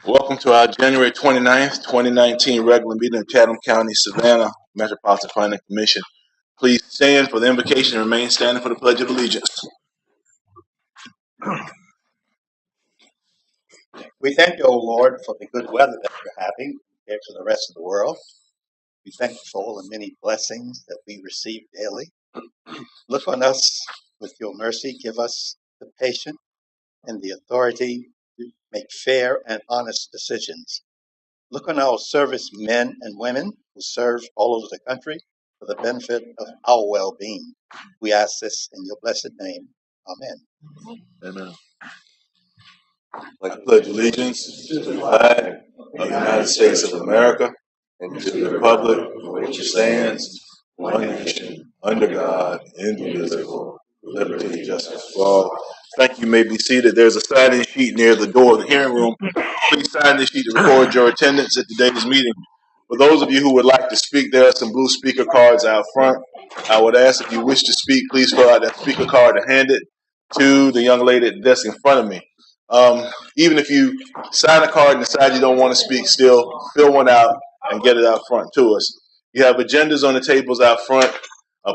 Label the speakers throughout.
Speaker 1: Welcome to our January 29th, 2019 regular meeting of Chatham County, Savannah Metropolitan Planning Commission. Please stand for the invocation and remain standing for the Pledge of Allegiance.
Speaker 2: We thank you, O Lord, for the good weather that we're having compared to the rest of the world. We thank you for all the many blessings that we receive daily. Look on us with your mercy. Give us the patience and the authority to make fair and honest decisions. Look on our servicemen and women who serve all over the country for the benefit of our well-being. We ask this in your blessed name. Amen.
Speaker 1: Amen. I pledge allegiance to the flag of the United States of America and to the republic for which it stands, one nation, under God, indivisible, with liberty and justice for all. Thank you. You may be seated. There's a sign-in sheet near the door of the hearing room. Please sign this sheet to record your attendance at today's meeting. For those of you who would like to speak, there are some blue speaker cards out front. I would ask if you wish to speak, please fill out that speaker card and hand it to the young lady at the desk in front of me. Even if you sign a card and decide you don't want to speak, still fill one out and get it out front to us. You have agendas on the tables out front.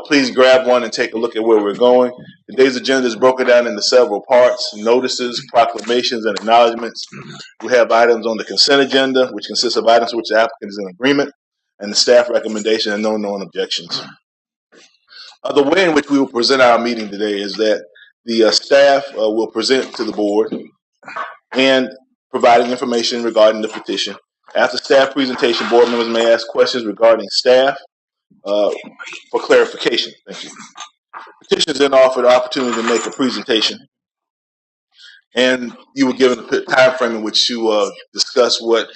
Speaker 1: Please grab one and take a look at where we're going. Today's agenda is broken down into several parts: notices, proclamations, and acknowledgments. We have items on the consent agenda, which consists of items which the applicant is in agreement, and the staff recommendation and no known objections. The way in which we will present our meeting today is that the staff will present to the board and providing information regarding the petition. After staff presentation, board members may ask questions regarding staff for clarification. Thank you. Petitioners then offer the opportunity to make a presentation, and you were given a time frame in which to discuss what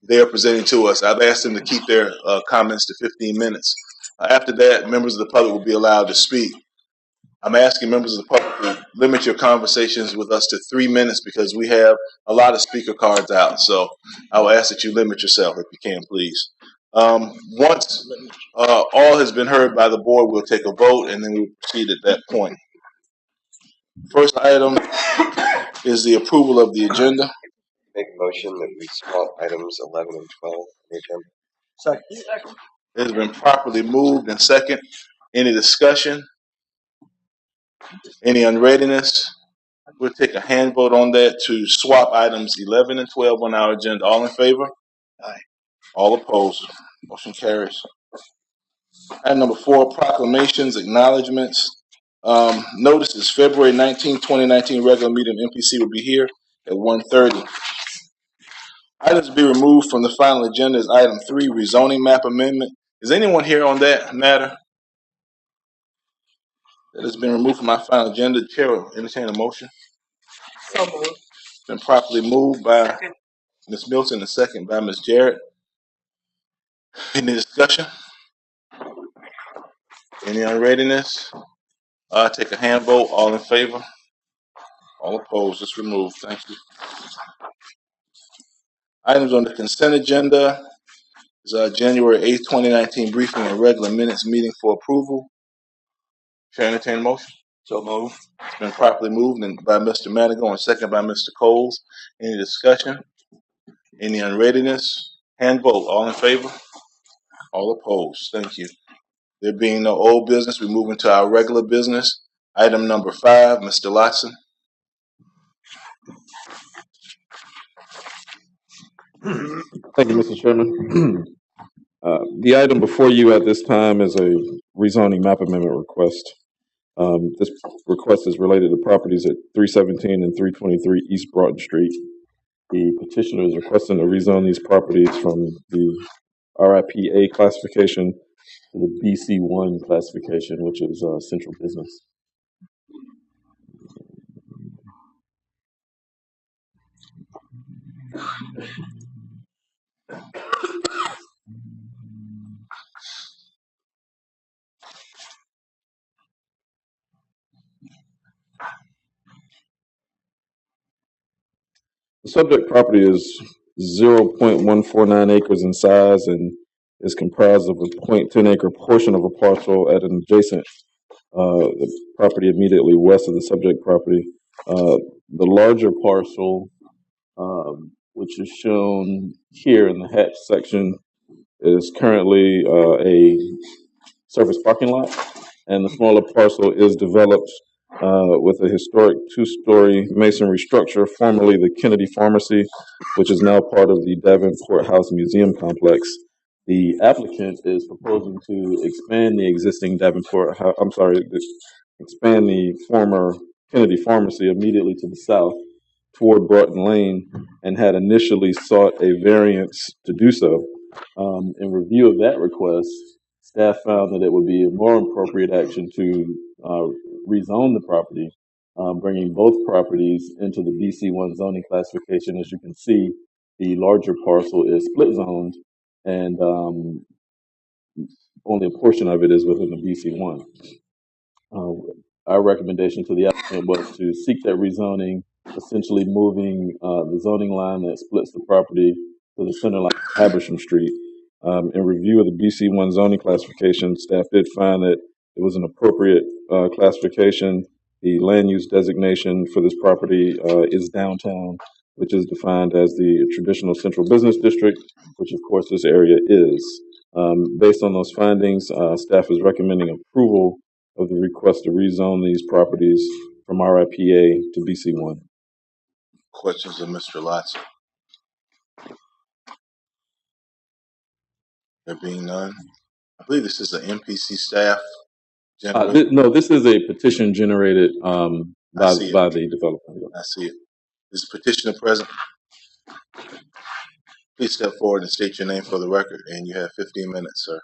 Speaker 1: they are presenting to us. I've asked them to keep their comments to 15 minutes. After that, members of the public will be allowed to speak. I'm asking members of the public to limit your conversations with us to 3 minutes because we have a lot of speaker cards out. So I will ask that you limit yourself if you can, please. Once all has been heard by the board, we'll take a vote and then we'll proceed at that point. First item is the approval of the agenda.
Speaker 3: Make a motion that we swap items 11 and 12 on the agenda.
Speaker 2: Second.
Speaker 1: It has been properly moved and second. Any discussion? Any unreadiness? We'll take a hand vote on that to swap items 11 and 12 on our agenda. All in favor?
Speaker 2: Aye.
Speaker 1: All opposed? Motion carries. Item number 4, proclamations, acknowledgments. Notices February 19, 2019 regular meeting MPC will be here at 1:30. Items to be removed from the final agenda is item 3, rezoning map amendment. Is anyone here on that matter? That has been removed from my final agenda. The chair will entertain a motion.
Speaker 4: So moved.
Speaker 1: It's been properly moved by Ms. Milton and second by Ms. Jarrett. Any discussion? Any unreadiness? Take a hand vote. All in favor? All opposed? It's removed. Thank you. Items on the consent agenda is January 8th, 2019 briefing and regular minutes meeting for approval. Chair entertain a motion.
Speaker 2: So moved.
Speaker 1: It's been properly moved and by Mr. Madigan and second by Mr. Coles. Any discussion? Any unreadiness? Hand vote. All in favor? All opposed. Thank you. There being no old business, we move into our regular business. Item number 5, Mr. Lotson.
Speaker 5: Thank you, Mr. Chairman. The item before you at this time is a rezoning map amendment request. This request is related to properties at 317 and 323 East Broughton Street. The petitioner is requesting to rezone these properties from the RIPA classification to the BC1 classification, which is central business. The subject property is 0.149 acres in size and is comprised of a 0.10 acre portion of a parcel at an adjacent the property immediately west of the subject property. The larger parcel, which is shown here in the hatch section, is currently a surface parking lot, and the smaller parcel is developed with a historic two-story masonry structure, formerly the Kennedy Pharmacy, which is now part of the Davenport House Museum Complex. The applicant is proposing to expand the existing expand the former Kennedy Pharmacy immediately to the south toward Broughton Lane, and had initially sought a variance to do so. In review of that request, staff found that it would be a more appropriate action to rezone the property, bringing both properties into the BC1 zoning classification. As you can see, the larger parcel is split zoned, and only a portion of it is within the BC1. Our recommendation to the applicant was to seek that rezoning, essentially moving the zoning line that splits the property to the center line of Habersham Street. In review of the BC1 zoning classification, staff did find that it was an appropriate classification. The land use designation for this property is downtown, which is defined as the traditional central business district, which of course this area is. Based on those findings, staff is recommending approval of the request to rezone these properties from RIPA to BC1.
Speaker 1: Questions of Mr. Lotson? There being none, I believe this is the MPC staff generated.
Speaker 5: No, this is a petition generated by the developer.
Speaker 1: I see it. Is the petitioner present? Please step forward and state your name for the record, and you have 15 minutes, sir.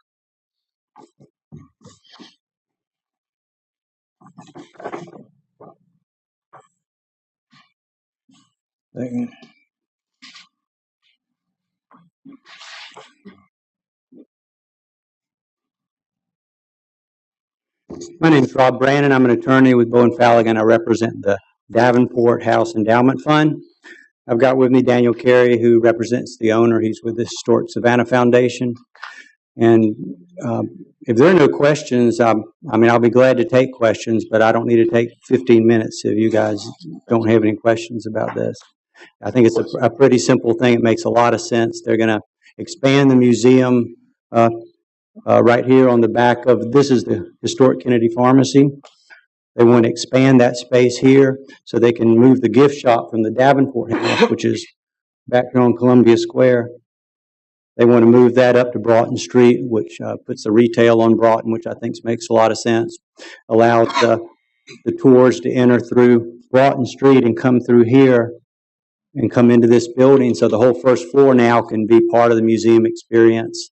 Speaker 4: My name is Rob Brandon. I'm an attorney with Bowen Falligan. I represent the Davenport House Endowment Fund. I've got with me Daniel Carey, who represents the owner. He's with the Historic Savannah Foundation. And if there are no questions, I'll be glad to take questions, but I don't need to take 15 minutes if you guys don't have any questions about this. I think it's a pretty simple thing. It makes a lot of sense. They're going to expand the museum right here on the back of, this is the historic Kennedy Pharmacy. They want to expand that space here so they can move the gift shop from the Davenport House, which is back here on Columbia Square. They want to move that up to Broughton Street, which puts the retail on Broughton, which I think makes a lot of sense. Allows the tours to enter through Broughton Street and come through here and come into this building. So the whole first floor now can be part of the museum experience.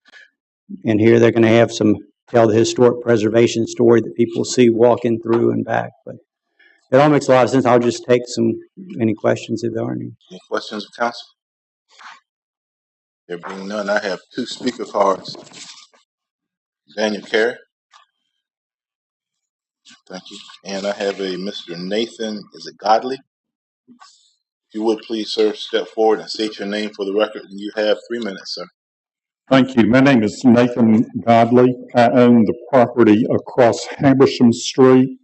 Speaker 4: And here they're going to have tell the historic preservation story that people see walking through and back. But it all makes a lot of sense. I'll just take any questions if there are any.
Speaker 1: Any questions of council? There being none, I have 2 speaker cards. Daniel Carey. Thank you. And I have a Mr. Nathan, is it Godley? If you would please, sir, step forward and state your name for the record. And you have 3 minutes, sir.
Speaker 6: Thank you. My name is Nathan Godley. I own the property across Habersham Street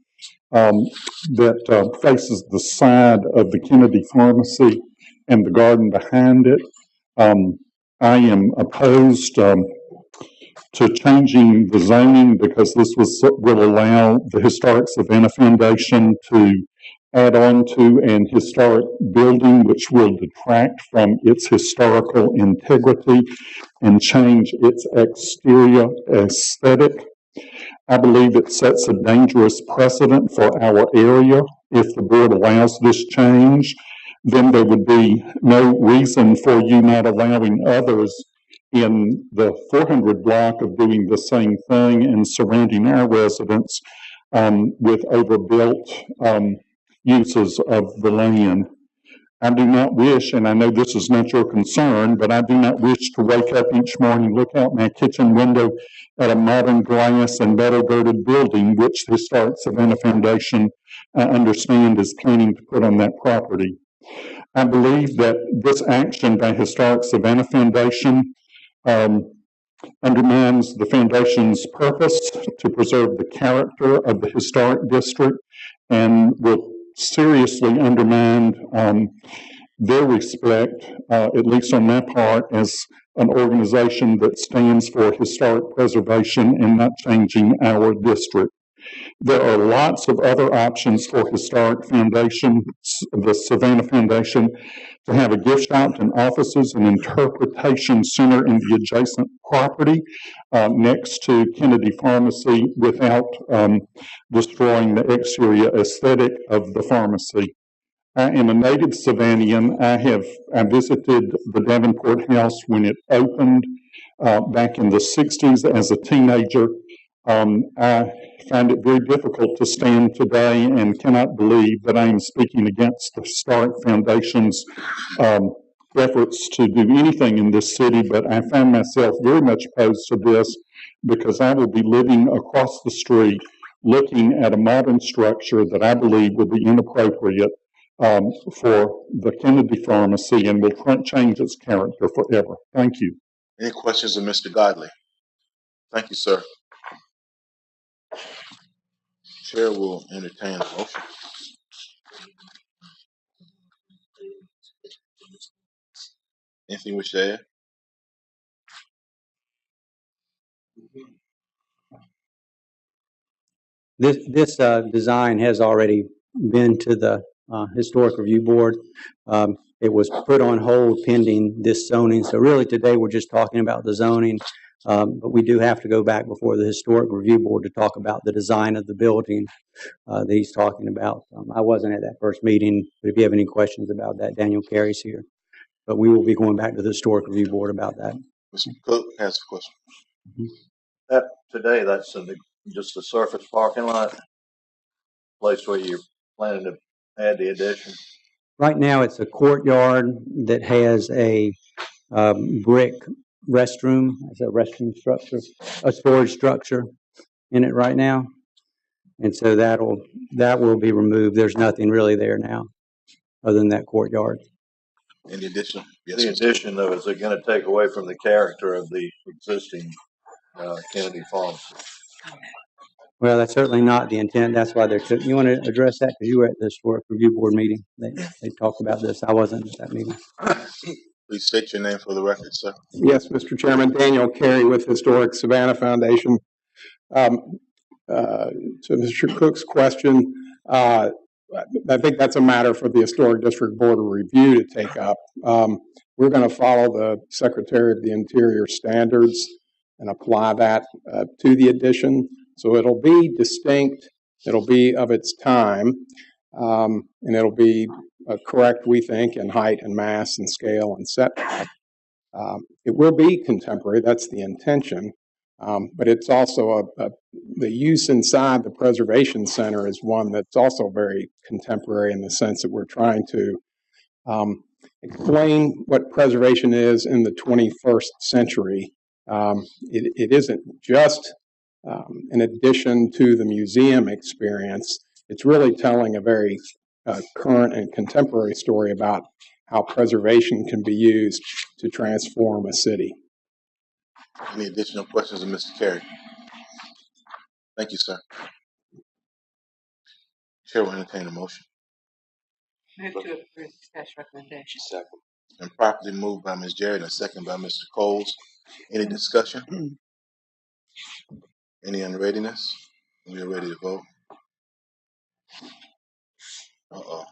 Speaker 6: that faces the side of the Kennedy Pharmacy and the garden behind it. I am opposed to changing the zoning because this will allow the Historic Savannah Foundation to add on to an historic building which will detract from its historical integrity and change its exterior aesthetic. I believe it sets a dangerous precedent for our area. If the board allows this change, then there would be no reason for you not allowing others in the 400 block of doing the same thing and surrounding our residents with overbuilt uses of the land. I do not wish, and I know this is not your concern, but I do not wish to wake up each morning, look out my kitchen window at a modern glass and metal-girded building, which the Historic Savannah Foundation, I understand, is planning to put on that property. I believe that this action by Historic Savannah Foundation undermines the foundation's purpose to preserve the character of the historic district and will seriously undermined their respect, at least on my part, as an organization that stands for historic preservation and not changing our district. There are lots of other options for Historic Foundation, the Savannah Foundation, to have a gift shop and offices and interpretation center in the adjacent property next to Kennedy Pharmacy without destroying the exterior aesthetic of the pharmacy. I am a native Savannian. I visited the Davenport House when it opened back in the 60s as a teenager. I find it very difficult to stand today and cannot believe that I am speaking against the Historic Foundation's efforts to do anything in this city, but I find myself very much opposed to this because I will be living across the street looking at a modern structure that I believe will be inappropriate for the Kennedy Pharmacy and will change its character forever. Thank you.
Speaker 1: Any questions of Mr. Godley? Thank you, sir. Chair will entertain the motion. Anything you wish to add?
Speaker 4: This design has already been to the Historic Review Board. It was put on hold pending this zoning. So really today we're just talking about the zoning, but we do have to go back before the Historic Review Board to talk about the design of the building that he's talking about. I wasn't at that first meeting, but if you have any questions about that, Daniel Carey's here. But we will be going back to the Historic Review Board about that.
Speaker 1: Mr. Cook has a question.
Speaker 7: That today, that's just a surface parking lot, place where you're planning to add the addition.
Speaker 4: Right now, it's a courtyard that has a brick restroom. It's a restroom structure, a storage structure in it right now, and so that will be removed. There's nothing really there now, other than that courtyard.
Speaker 1: Any addition? Yes,
Speaker 7: The
Speaker 1: Mr.
Speaker 7: addition, though, is it going to take away from the character of the existing Kennedy Farm?
Speaker 4: Well, that's certainly not the intent. That's why you want to address that because you were at the Historic Review Board meeting. They talked about this. I wasn't at that meeting.
Speaker 1: Please state your name for the record, sir.
Speaker 8: Yes, Mr. Chairman. Daniel Carey with Historic Savannah Foundation. To Mr. Cook's question, I think that's a matter for the Historic District Board of Review to take up. We're going to follow the Secretary of the Interior standards and apply that to the addition. So it'll be distinct, it'll be of its time, and it'll be correct, we think, in height and mass and scale and setback. It will be contemporary, that's the intention, but it's also the use inside the Preservation Center is one that's also very contemporary in the sense that we're trying to explain what preservation is in the 21st century. It isn't just in addition to the museum experience, it's really telling a very current and contemporary story about how preservation can be used to transform a city.
Speaker 1: Any additional questions of Mr. Carey? Thank you, sir. Chair will entertain a motion.
Speaker 9: Move to approve staff's recommendation.
Speaker 3: Second.
Speaker 1: And properly moved by Ms. Jarrett and second by Mr. Coles. Any discussion? Any unreadiness? We are ready to vote. Uh-oh.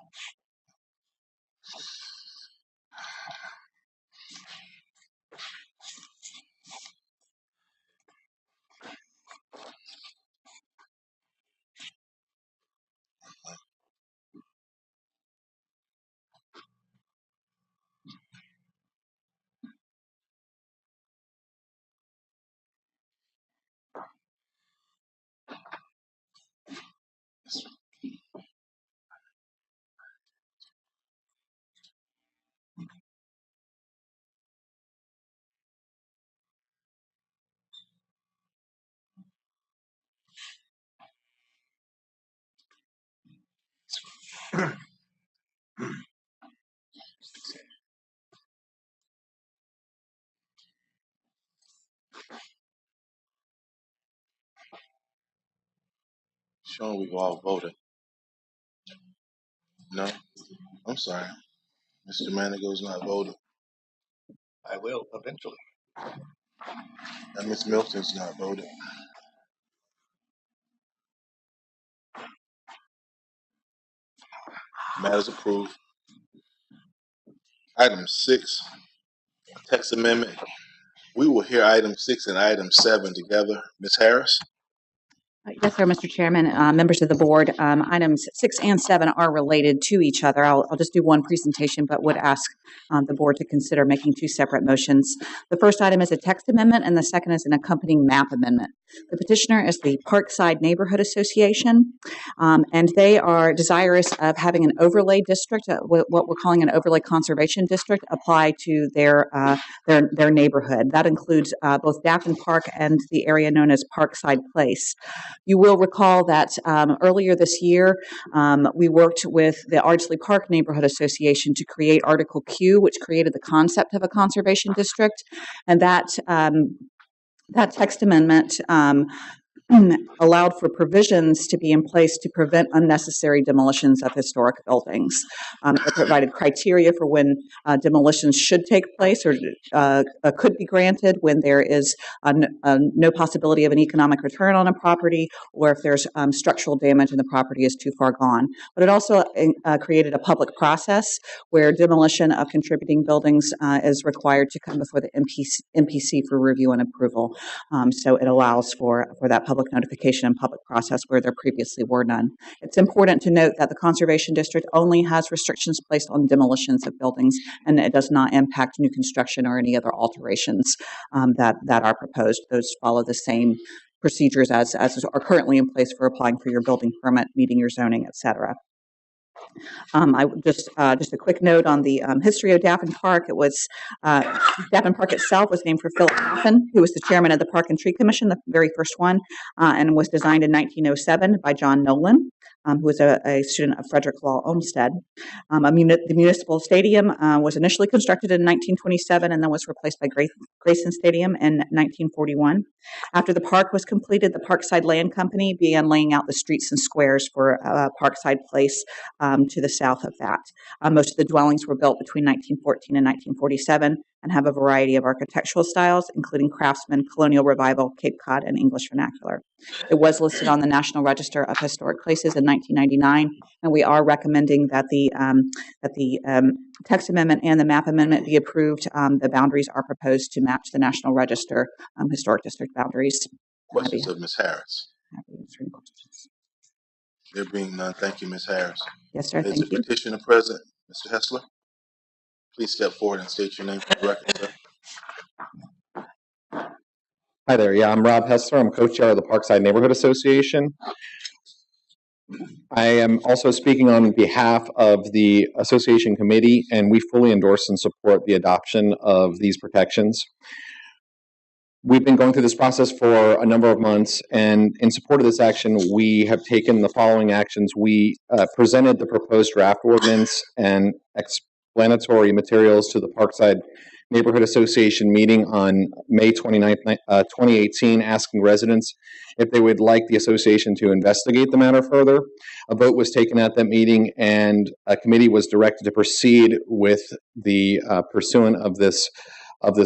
Speaker 1: Showing we've all voted.
Speaker 10: No? I'm sorry. Mr. Manigo's not voting.
Speaker 2: I will eventually.
Speaker 10: And Ms. Milton's not voting. Matters approved. Item 6, text amendment. We will hear item 6 and item 7 together. Ms. Harris?
Speaker 11: Yes, sir, Mr. Chairman, members of the board. Items 6 and 7 are related to each other. I'll just do one presentation, but would ask the board to consider making 2 separate motions. The first item is a text amendment, and the second is an accompanying map amendment. The petitioner is the Parkside Neighborhood Association, and they are desirous of having an overlay district, what we're calling an overlay conservation district, apply to their neighborhood. That includes both Daffin Park and the area known as Parkside Place. You will recall that earlier this year, we worked with the Ardsley Park Neighborhood Association to create Article Q, which created the concept of a conservation district, and that text amendment allowed for provisions to be in place to prevent unnecessary demolitions of historic buildings. It provided criteria for when demolitions should take place or could be granted when there is no possibility of an economic return on a property, or if there's structural damage and the property is too far gone. But it also created a public process where demolition of contributing buildings is required to come before the MPC for review and approval. So it allows for that public notification and public process where there previously were none. It's important to note that the Conservation District only has restrictions placed on demolitions of buildings, and it does not impact new construction or any other alterations that are proposed. Those follow the same procedures as are currently in place for applying for your building permit, meeting your zoning, et cetera. I just a quick note on the history of Daffin Park. It was Daffin Park itself was named for Philip Daffin, who was the chairman of the Park and Tree Commission, the very first one, and was designed in 1907 by John Nolan, who was a student of Frederick Law Olmsted. The municipal stadium was initially constructed in 1927 and then was replaced by Grayson Stadium in 1941. After the park was completed, the Parkside Land Company began laying out the streets and squares for Parkside Place to the south of that. Most of the dwellings were built between 1914 and 1947 and have a variety of architectural styles, including Craftsman, Colonial Revival, Cape Cod, and English Vernacular. It was listed on the National Register of Historic Places in 1999, and we are recommending that the text amendment and the map amendment be approved. The boundaries are proposed to match the National Register Historic District boundaries.
Speaker 10: Questions of Ms. Harris?
Speaker 11: Happy to answer any questions.
Speaker 10: There being none, thank you, Ms. Harris.
Speaker 11: Yes, sir.
Speaker 10: Is
Speaker 11: Thank
Speaker 10: the
Speaker 11: you.
Speaker 10: petitioner present? Mr. Hessler? Please step forward and state your name for the record, sir.
Speaker 12: Hi there. Yeah, I'm Rob Hessler. I'm co-chair of the Parkside Neighborhood Association. I am also speaking on behalf of the association committee, and we fully endorse and support the adoption of these protections. We've been going through this process for a number of months, and in support of this action, we have taken the following actions. We presented the proposed draft ordinance and explanatory materials to the Parkside Neighborhood Association meeting on May 29th, 2018, asking residents if they would like the association to investigate the matter further. A vote was taken at that meeting, and a committee was directed to proceed with the pursuant of this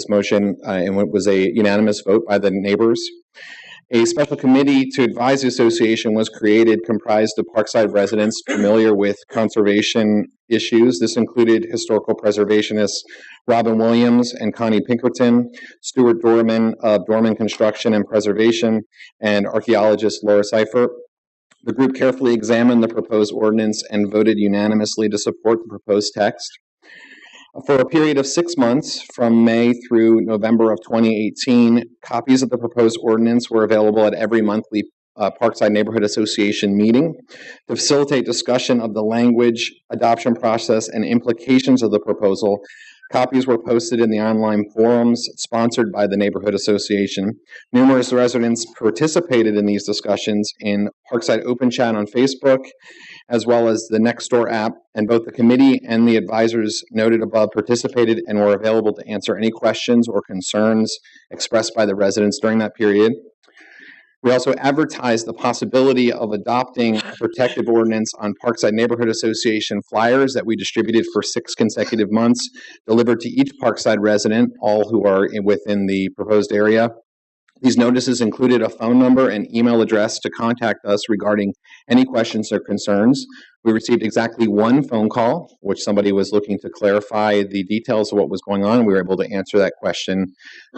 Speaker 12: motion, and it was a unanimous vote by the neighbors. A special committee to advise the association was created, comprised of Parkside residents familiar with conservation issues. This included historical preservationists Robin Williams and Connie Pinkerton, Stuart Dorman of Dorman Construction and Preservation, and archaeologist Laura Seifert. The group carefully examined the proposed ordinance and voted unanimously to support the proposed text. For a period of 6 months, from May through November of 2018, copies of the proposed ordinance were available at every monthly Parkside Neighborhood Association meeting. To facilitate discussion of the language, adoption process, and implications of the proposal, copies were posted in the online forums sponsored by the Neighborhood Association. Numerous residents participated in these discussions in Parkside Open Chat on Facebook, as well as the Nextdoor app, and both the committee and the advisors noted above participated and were available to answer any questions or concerns expressed by the residents during that period. We also advertised the possibility of adopting a protective ordinance on Parkside Neighborhood Association flyers that we distributed for 6 consecutive months, delivered to each Parkside resident, all who are within the proposed area. These notices included a phone number and email address to contact us regarding any questions or concerns. We received exactly 1 phone call, which somebody was looking to clarify the details of what was going on. We were able to answer that question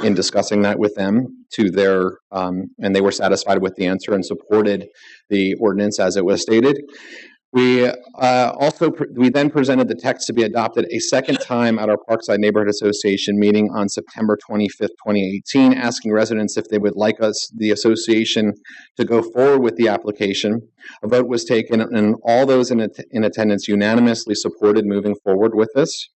Speaker 12: in discussing that with them and they were satisfied with the answer and supported the ordinance as it was stated. We then presented the text to be adopted a second time at our Parkside Neighborhood Association meeting on September 25th, 2018, asking residents if they would like the association, to go forward with the application. A vote was taken, and all those in attendance unanimously supported moving forward with this.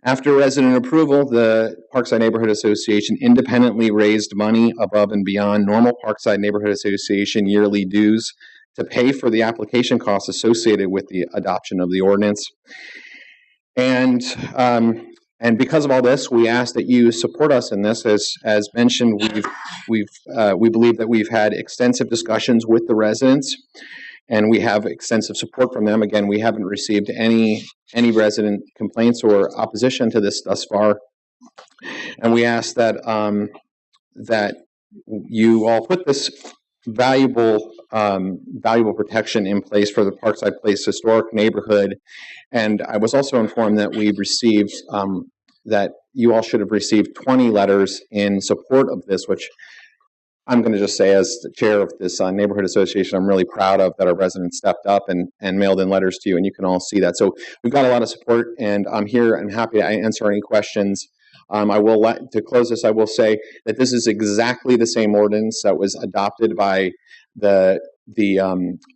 Speaker 12: After resident approval, the Parkside Neighborhood Association independently raised money above and beyond normal Parkside Neighborhood Association yearly dues to pay for the application costs associated with the adoption of the ordinance. And because of all this, we ask that you support us in this. As mentioned, we believe that we've had extensive discussions with the residents, and we have extensive support from them. Again, we haven't received any resident complaints or opposition to this thus far. And we ask that you all put this valuable protection in place for the Parkside Place historic neighborhood. And I was also informed that we received that you all should have received 20 letters in support of this, which I'm going to just say, as the chair of this neighborhood association, I'm really proud of that our residents stepped up and mailed in letters to you, and you can all see that. So we've got a lot of support, and I'm here and happy to answer any questions. To close this, I will say that this is exactly the same ordinance that was adopted by the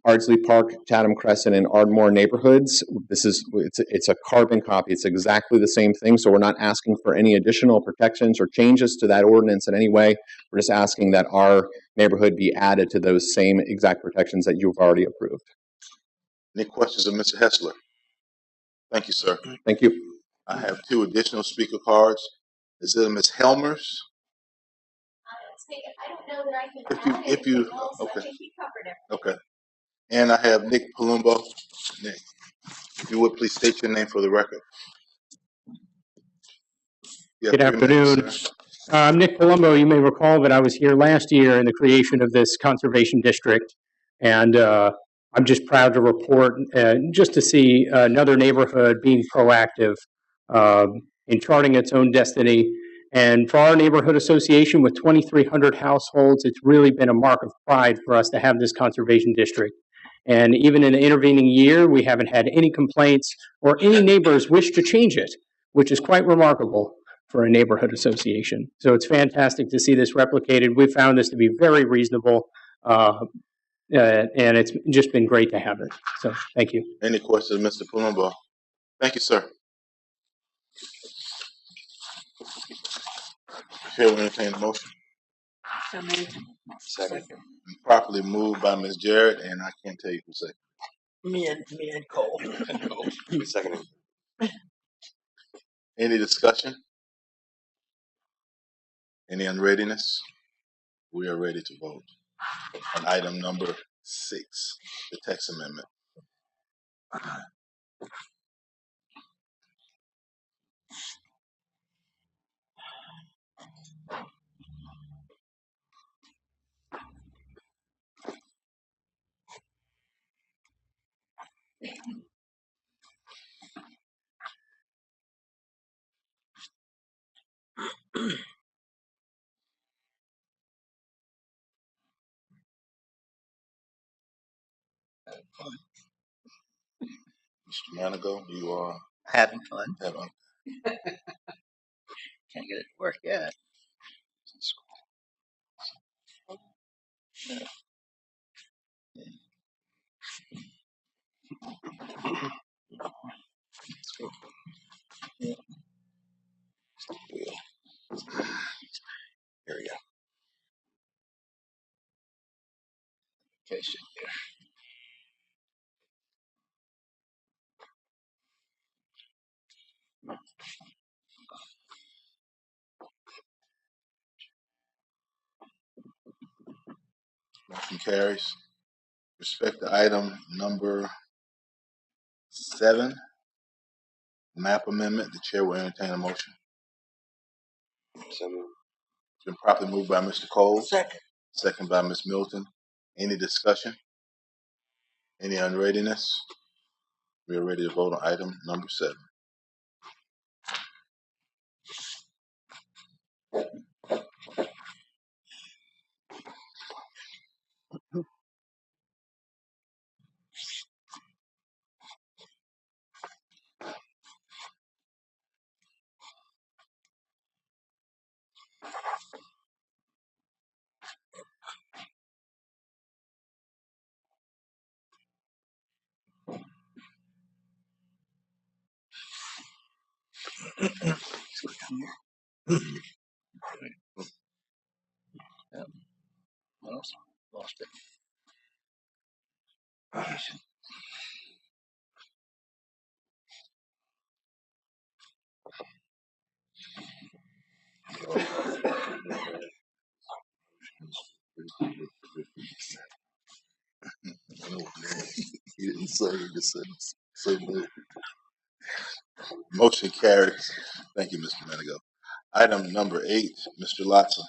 Speaker 12: Ardsley Park, Chatham Crescent, and Ardmore neighborhoods. It's a carbon copy. It's exactly the same thing. So we're not asking for any additional protections or changes to that ordinance in any way. We're just asking that our neighborhood be added to those same exact protections that you've already approved.
Speaker 10: Any questions of Mr. Hessler? Thank you, sir.
Speaker 12: Thank you.
Speaker 10: I have 2 additional speaker cards. Is it Ms. Helmers?
Speaker 13: I don't know that I can
Speaker 10: If you
Speaker 13: else.
Speaker 10: okay.
Speaker 13: I think he covered everything.
Speaker 10: Okay. And I have Nick Palumbo. Nick, if you would please state your name for the record.
Speaker 14: Good afternoon. I'm Nick Palumbo. You may recall that I was here last year in the creation of this conservation district, and I'm just proud to report just to see another neighborhood being proactive in charting its own destiny. And for our neighborhood association with 2,300 households, it's really been a mark of pride for us to have this conservation district. And even in the intervening year, we haven't had any complaints or any neighbors wish to change it, which is quite remarkable for a neighborhood association. So it's fantastic to see this replicated. We found this to be very reasonable, and it's just been great to have it. So thank you.
Speaker 10: Any questions, Mr. Palumbo? Thank you, sir. Chair will entertain the motion.
Speaker 9: So moved.
Speaker 3: Second.
Speaker 10: Properly moved by Ms. Jarrett, and I can't tell you who seconded.
Speaker 15: Me and Cole.
Speaker 3: Second.
Speaker 10: Any discussion? Any unreadiness? We are ready to vote on item number 6, the text amendment. Mr. Manigo, you are
Speaker 2: Having fun.
Speaker 10: having.
Speaker 15: Can't get it to work yet.
Speaker 3: Here we go.
Speaker 15: Okay, shit.
Speaker 10: carries. Respect to item number 7, map amendment. The chair will entertain a motion.
Speaker 3: So moved.
Speaker 10: It's been properly moved by Mr. Cole.
Speaker 15: Second.
Speaker 10: Second by Ms. Milton. Any discussion? Any unreadiness? We are ready to vote on item number 7.
Speaker 15: Lost it.
Speaker 10: He didn't say, he just said, so moved. Motion carries. Thank you, Mr. Manigo. Item number 8, Mr. Latson.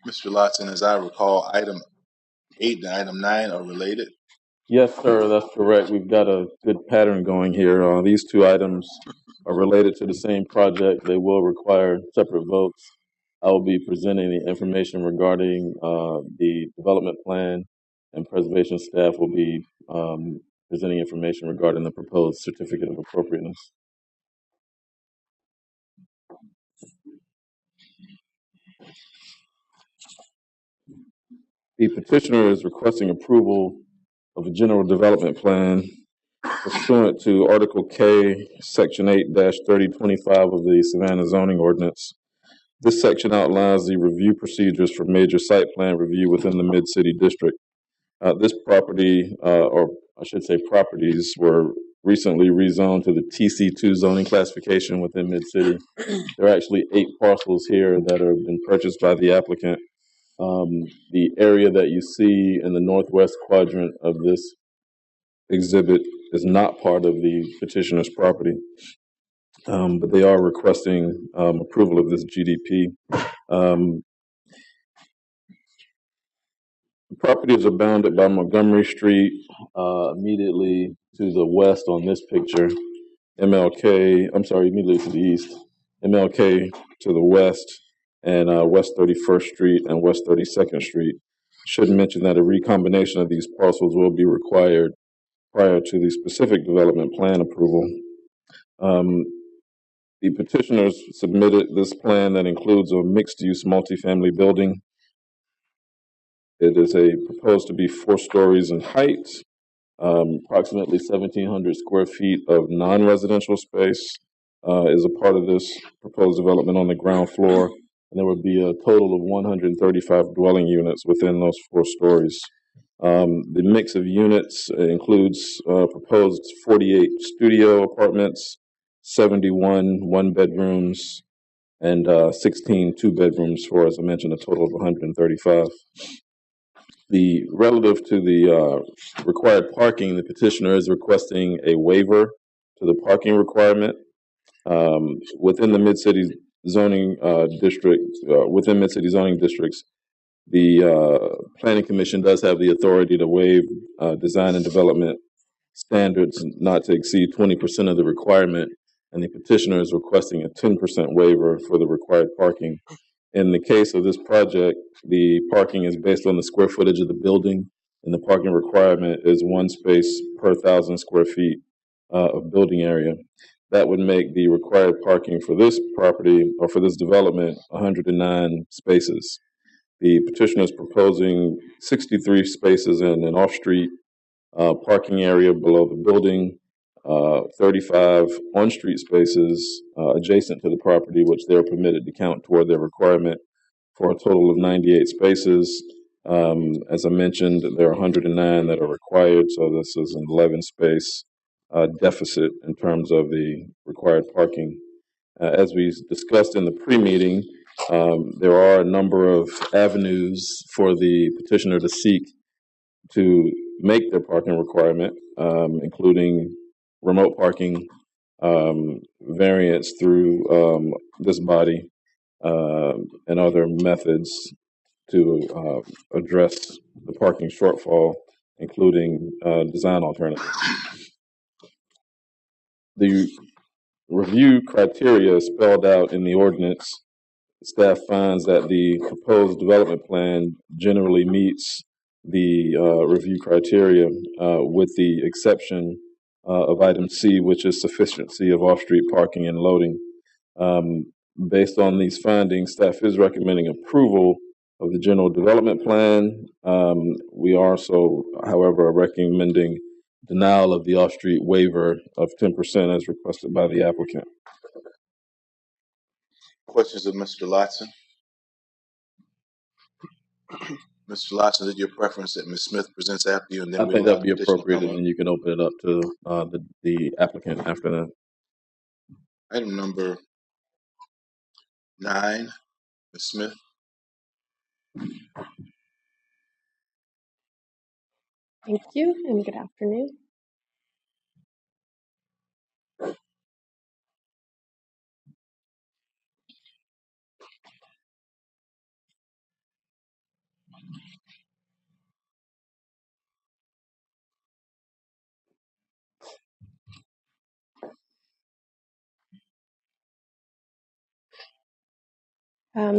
Speaker 10: Mr. Latson, as I recall, item 8 and item 9 are related.
Speaker 5: Yes, sir, that's correct. We've got a good pattern going here. These two items are related to the same project. They will require separate votes. I will be presenting the information regarding the development plan, and preservation staff will be presenting information regarding the proposed certificate of appropriateness. The petitioner is requesting approval of a general development plan pursuant to Article K, Section 8-3025 of the Savannah zoning ordinance. This section outlines the review procedures for major site plan review within the Mid-City District. This property, or I should say properties, were recently rezoned to the TC2 zoning classification within Mid-City. There are actually 8 parcels here that have been purchased by the applicant. The area that you see in the northwest quadrant of this exhibit is not part of the petitioner's property, but they are requesting approval of this GDP. The properties are bounded by Montgomery Street, immediately to the west on this picture, immediately to the east, MLK to the west, and West 31st Street and West 32nd Street. Should mention that a recombination of these parcels will be required prior to the specific development plan approval. The petitioners submitted this plan that includes a mixed-use multifamily building. It is proposed to be 4 stories in height, approximately 1,700 square feet of non-residential space is a part of this proposed development on the ground floor, and there would be a total of 135 dwelling units within those 4 stories. The mix of units includes proposed 48 studio apartments, 71 one-bedrooms, and 16 two-bedrooms for, as I mentioned, a total of 135. Relative to the required parking, the petitioner is requesting a waiver to the parking requirement within the Mid-City zoning district. Within Mid-City zoning districts, the Planning Commission does have the authority to waive design and development standards not to exceed 20% of the requirement, and the petitioner is requesting a 10% waiver for the required parking. In the case of this project, the parking is based on the square footage of the building, and the parking requirement is 1 space per 1,000 square feet of building area. That would make the required parking for this property, or for this development, 109 spaces. The petitioner is proposing 63 spaces in an off-street parking area below the building, 35 on-street spaces adjacent to the property, which they're permitted to count toward their requirement, for a total of 98 spaces. As I mentioned, there are 109 that are required, so this is an 11 space deficit in terms of the required parking. As we discussed in the pre-meeting, there are a number of avenues for the petitioner to seek to make their parking requirement, including remote parking, variance through this body, and other methods to address the parking shortfall, including design alternatives. The review criteria spelled out in the ordinance. Staff finds that the proposed development plan generally meets the review criteria, with the exception of item C, which is sufficiency of off-street parking and loading. Based on these findings, staff is recommending approval of the general development plan. We are also, however, recommending denial of the off-street waiver of 10% as requested by the applicant.
Speaker 10: Questions of Mr. Lotson? Mr. Lotson, is it your preference that Ms. Smith presents after you, and then
Speaker 5: I
Speaker 10: we
Speaker 5: think
Speaker 10: will
Speaker 5: that'd be
Speaker 10: have additional
Speaker 5: appropriate, and
Speaker 10: comment?
Speaker 5: then you can open it up to the applicant after that.
Speaker 10: Item number 9, Ms. Smith.
Speaker 16: Thank you, and good afternoon.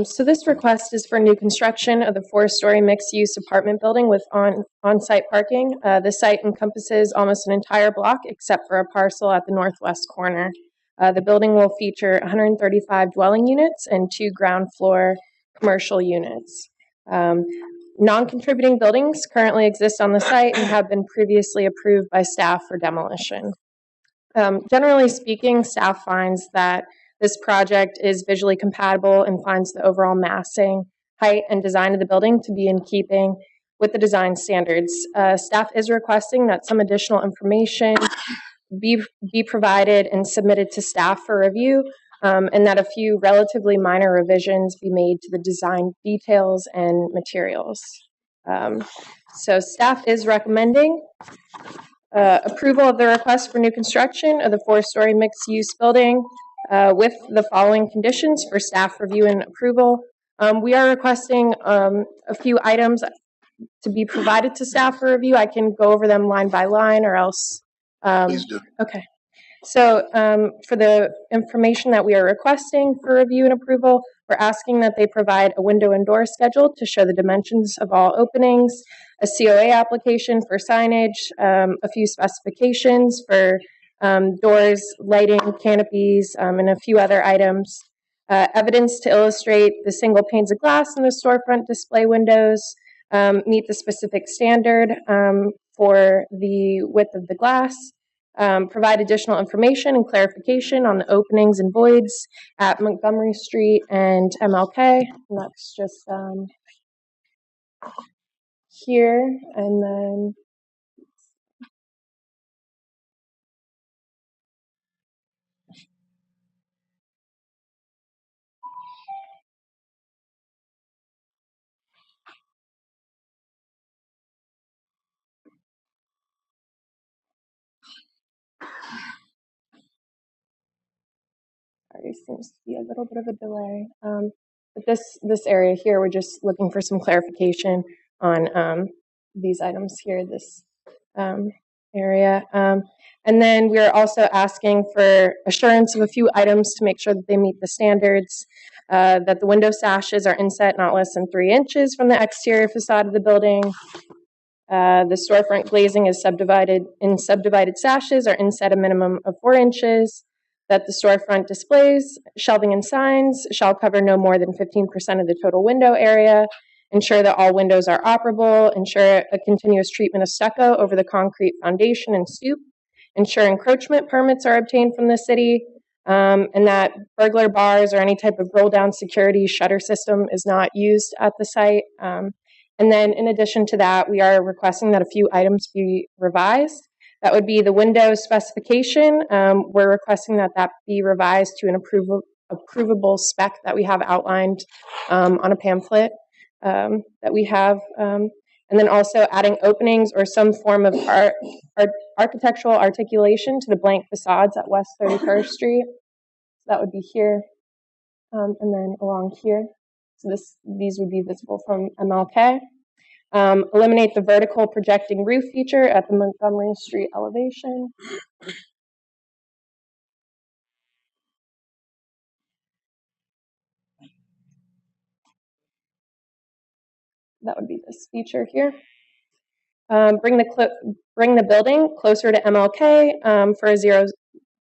Speaker 16: So this request is for new construction of the 4-story mixed-use apartment building with on-site parking. The site encompasses almost an entire block except for a parcel at the northwest corner. The building will feature 135 dwelling units and 2 ground floor commercial units. Non-contributing buildings currently exist on the site and have been previously approved by staff for demolition. Generally speaking, staff finds that this project is visually compatible and finds the overall massing, height, and design of the building to be in keeping with the design standards. Staff is requesting that some additional information be provided and submitted to staff for review, and that a few relatively minor revisions be made to the design details and materials. So staff is recommending approval of the request for new construction of the 4-story mixed-use building with the following conditions for staff review and approval. We are requesting a few items to be provided to staff for review. I can go over them line by line, or else.
Speaker 10: Please do.
Speaker 16: Okay. So for the information that we are requesting for review and approval, we're asking that they provide a window and door schedule to show the dimensions of all openings, a COA application for signage, a few specifications for doors, lighting, canopies, and a few other items. Evidence to illustrate the single panes of glass in the storefront display windows meet the specific standard for the width of the glass. Provide additional information and clarification on the openings and voids at Montgomery Street and MLK. And that's just here, and then there seems to be a little bit of a delay. But this area here, we're just looking for some clarification on these items here, this area. And then we're also asking for assurance of a few items to make sure that they meet the standards, that the window sashes are inset not less than 3 inches from the exterior facade of the building. The storefront glazing is subdivided sashes are inset a minimum of 4 inches. That the storefront displays, shelving, and signs shall cover no more than 15% of the total window area. Ensure that all windows are operable. Ensure a continuous treatment of stucco over the concrete foundation and stoop. Ensure encroachment permits are obtained from the city, and that burglar bars or any type of roll-down security shutter system is not used at the site. And then in addition to that, we are requesting that a few items be revised. That would be the window specification. We're requesting that that be revised to an approvable spec that we have outlined on a pamphlet that we have. And then also adding openings or some form of architectural articulation to the blank facades at West 31st Street. So that would be here and then along here. So these would be visible from MLK. Eliminate the vertical projecting roof feature at the Montgomery Street elevation. That would be this feature here. Bring the building closer to MLK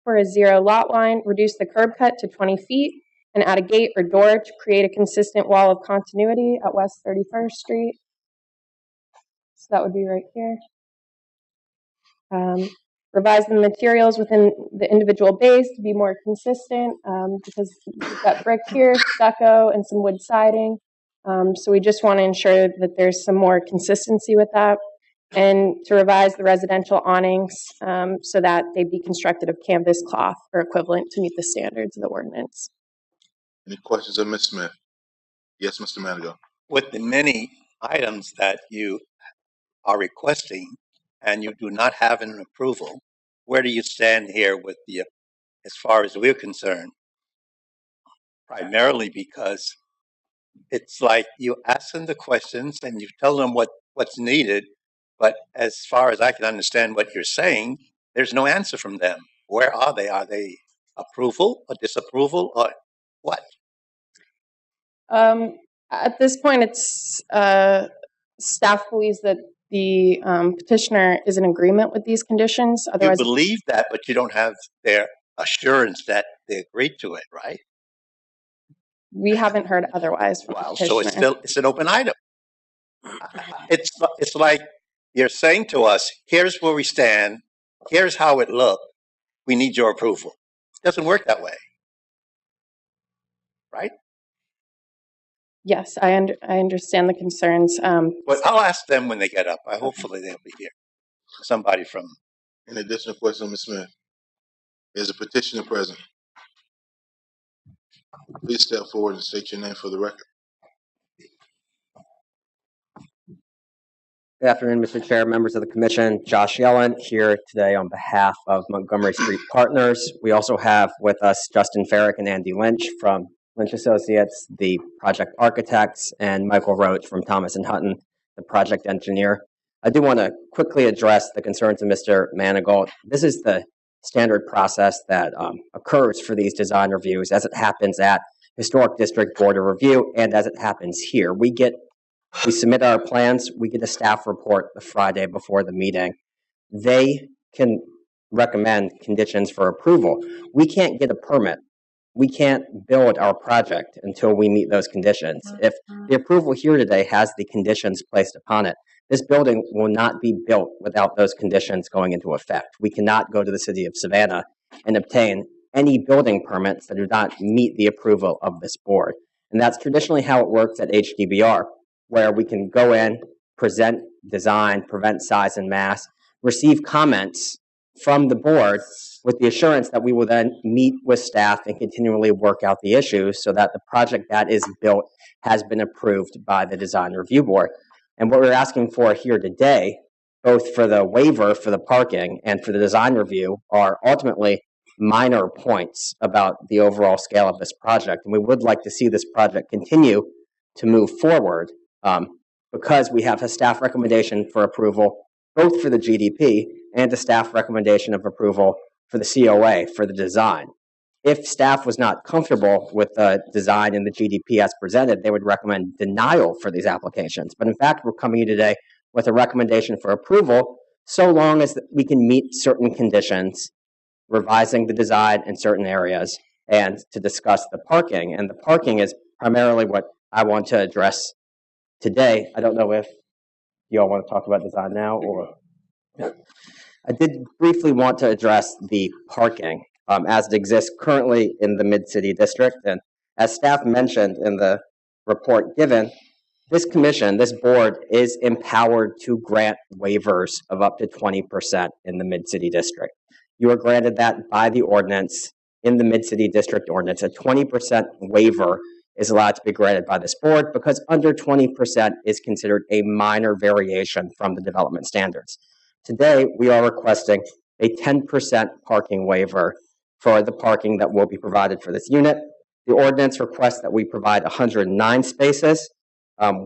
Speaker 16: for a zero lot line. Reduce the curb cut to 20 feet and add a gate or door to create a consistent wall of continuity at West 31st Street. So that would be right here. Revise the materials within the individual bays to be more consistent because we've got brick here, stucco, and some wood siding. So we just want to ensure that there's some more consistency with that, and to revise the residential awnings so that they be constructed of canvas cloth or equivalent to meet the standards of the ordinance.
Speaker 10: Any questions of Ms. Smith? Yes, Mr. Manigault.
Speaker 2: With the many items that you are requesting and you do not have an approval, where do you stand here with as far as we're concerned? Primarily because it's like you ask them the questions and you tell them what's needed, but as far as I can understand what you're saying, there's no answer from them. Where are they? Are they approval or disapproval or what?
Speaker 16: At this point, it's staff believes that the petitioner is in agreement with these conditions. Otherwise,
Speaker 2: you believe that, but you don't have their assurance that they agreed to it, right?
Speaker 16: We haven't heard otherwise from the petitioner.
Speaker 2: So it's an open item. It's like you're saying to us, here's where we stand, here's how it looked, we need your approval. It doesn't work that way, right?
Speaker 16: Yes, I understand the concerns.
Speaker 2: But I'll ask them when they get up. Hopefully they'll be here. Somebody from...
Speaker 10: Any additional questions, Ms. Smith? Is the petitioner present? Please step forward and state your name for the record.
Speaker 17: Good afternoon, Mr. Chair, members of the Commission. Josh Yellen here today on behalf of Montgomery Street Partners. We also have with us Justin Farrick and Andy Lynch from Lynch Associates, the project architects, and Michael Roach from Thomas & Hutton, the project engineer. I do want to quickly address the concerns of Mr. Manigault. This is the standard process that occurs for these design reviews as it happens at Historic District Board of Review and as it happens here. We submit our plans, we get a staff report the Friday before the meeting. They can recommend conditions for approval. We can't get a permit. We can't build our project until we meet those conditions. If the approval here today has the conditions placed upon it, this building will not be built without those conditions going into effect. We cannot go to the city of Savannah and obtain any building permits that do not meet the approval of this board. And that's traditionally how it works at HDBR, where we can go in, present design, prevent size and mass, receive comments from the board with the assurance that we will then meet with staff and continually work out the issues so that the project that is built has been approved by the design review board. And what we're asking for here today, both for the waiver for the parking and for the design review, are ultimately minor points about the overall scale of this project. And we would like to see this project continue to move forward because we have a staff recommendation for approval, both for the GDP and a staff recommendation of approval for the COA for the design. If staff was not comfortable with the design and the GDP as presented, they would recommend denial for these applications. But in fact, we're coming here today with a recommendation for approval so long as we can meet certain conditions, revising the design in certain areas, and to discuss the parking. And the parking is primarily what I want to address today. I don't know if you all want to talk about design now or... I did briefly want to address the parking as it exists currently in the Mid-City District. And as staff mentioned in the report given, This commission, this board is empowered to grant waivers of up to 20% in the Mid-City District. You are granted that by the ordinance in the Mid-City District ordinance. A 20% waiver is allowed to be granted by this board because under 20% is considered a minor variation from the development standards. Today, we are requesting a 10% parking waiver for the parking that will be provided for this unit. The ordinance requests that we provide 109 spaces.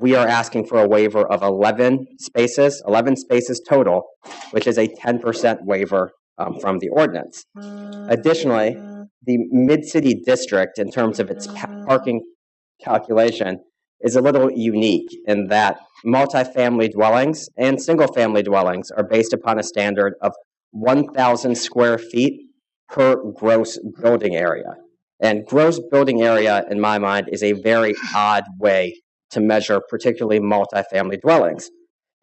Speaker 17: We are asking for a waiver of 11 spaces total, which is a 10% waiver from the ordinance. Additionally, the Mid-City District, in terms of its parking calculation, is a little unique in that multifamily dwellings and single-family dwellings are based upon a standard of 1,000 square feet per gross building area. And gross building area, in my mind, is a very odd way to measure particularly multifamily dwellings.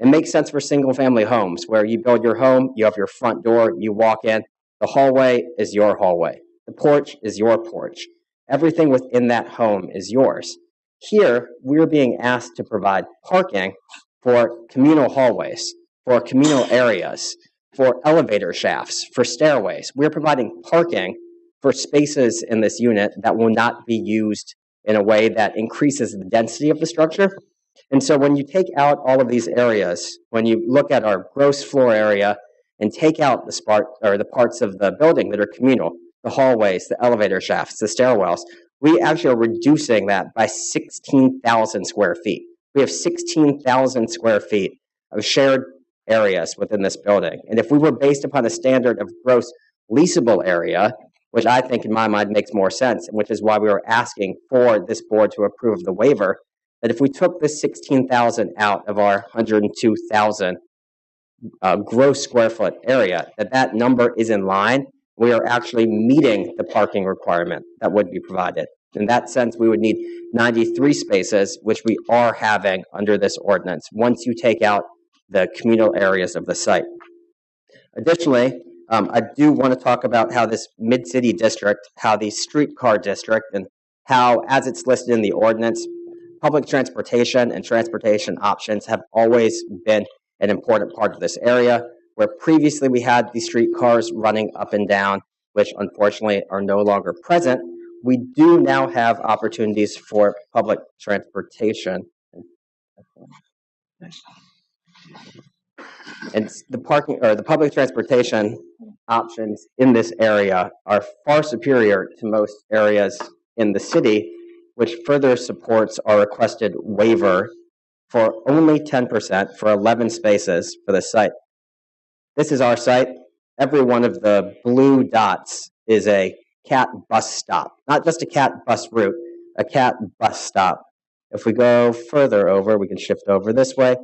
Speaker 17: It makes sense for single-family homes where you build your home, you have your front door, you walk in, the hallway is your hallway, the porch is your porch. Everything within that home is yours. Here, we're being asked to provide parking for communal hallways, for communal areas, for elevator shafts, for stairways. We're providing parking for spaces in this unit that will not be used in a way that increases the density of the structure. And so when you take out all of these areas, when you look at our gross floor area and take out the parts of the building that are communal, the hallways, the elevator shafts, the stairwells, we actually are reducing that by 16,000 square feet. We have 16,000 square feet of shared areas within this building. And if we were based upon a standard of gross leasable area, which I think in my mind makes more sense, which is why we were asking for this board to approve the waiver, that if we took this 16,000 out of our 102,000 gross square foot area, that number is in line. We are actually meeting the parking requirement that would be provided. In that sense, we would need 93 spaces, which we are having under this ordinance, once you take out the communal areas of the site. Additionally, I do want to talk about how this Mid-City District, how the streetcar district, and how, as it's listed in the ordinance, public transportation and transportation options have always been an important part of this area, where previously we had the streetcars running up and down, which unfortunately are no longer present. We do now have opportunities for public transportation. And the public transportation options in this area are far superior to most areas in the city, which further supports our requested waiver for only 10% for 11 spaces for the site. This is our site. Every one of the blue dots is a CAT bus stop, not just a CAT bus route, a CAT bus stop. If we go further over, we can shift over this way.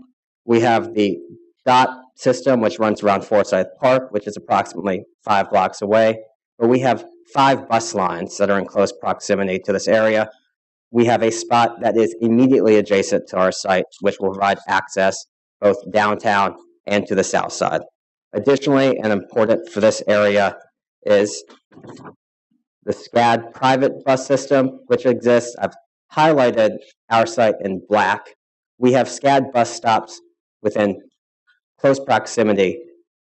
Speaker 17: We have the dot system, which runs around Forsyth Park, which is approximately 5 blocks away. But we have 5 bus lines that are in close proximity to this area. We have a spot that is immediately adjacent to our site, which will provide access both downtown and to the south side. Additionally, and important for this area, is the SCAD private bus system, which exists. I've highlighted our site in black. We have SCAD bus stops within close proximity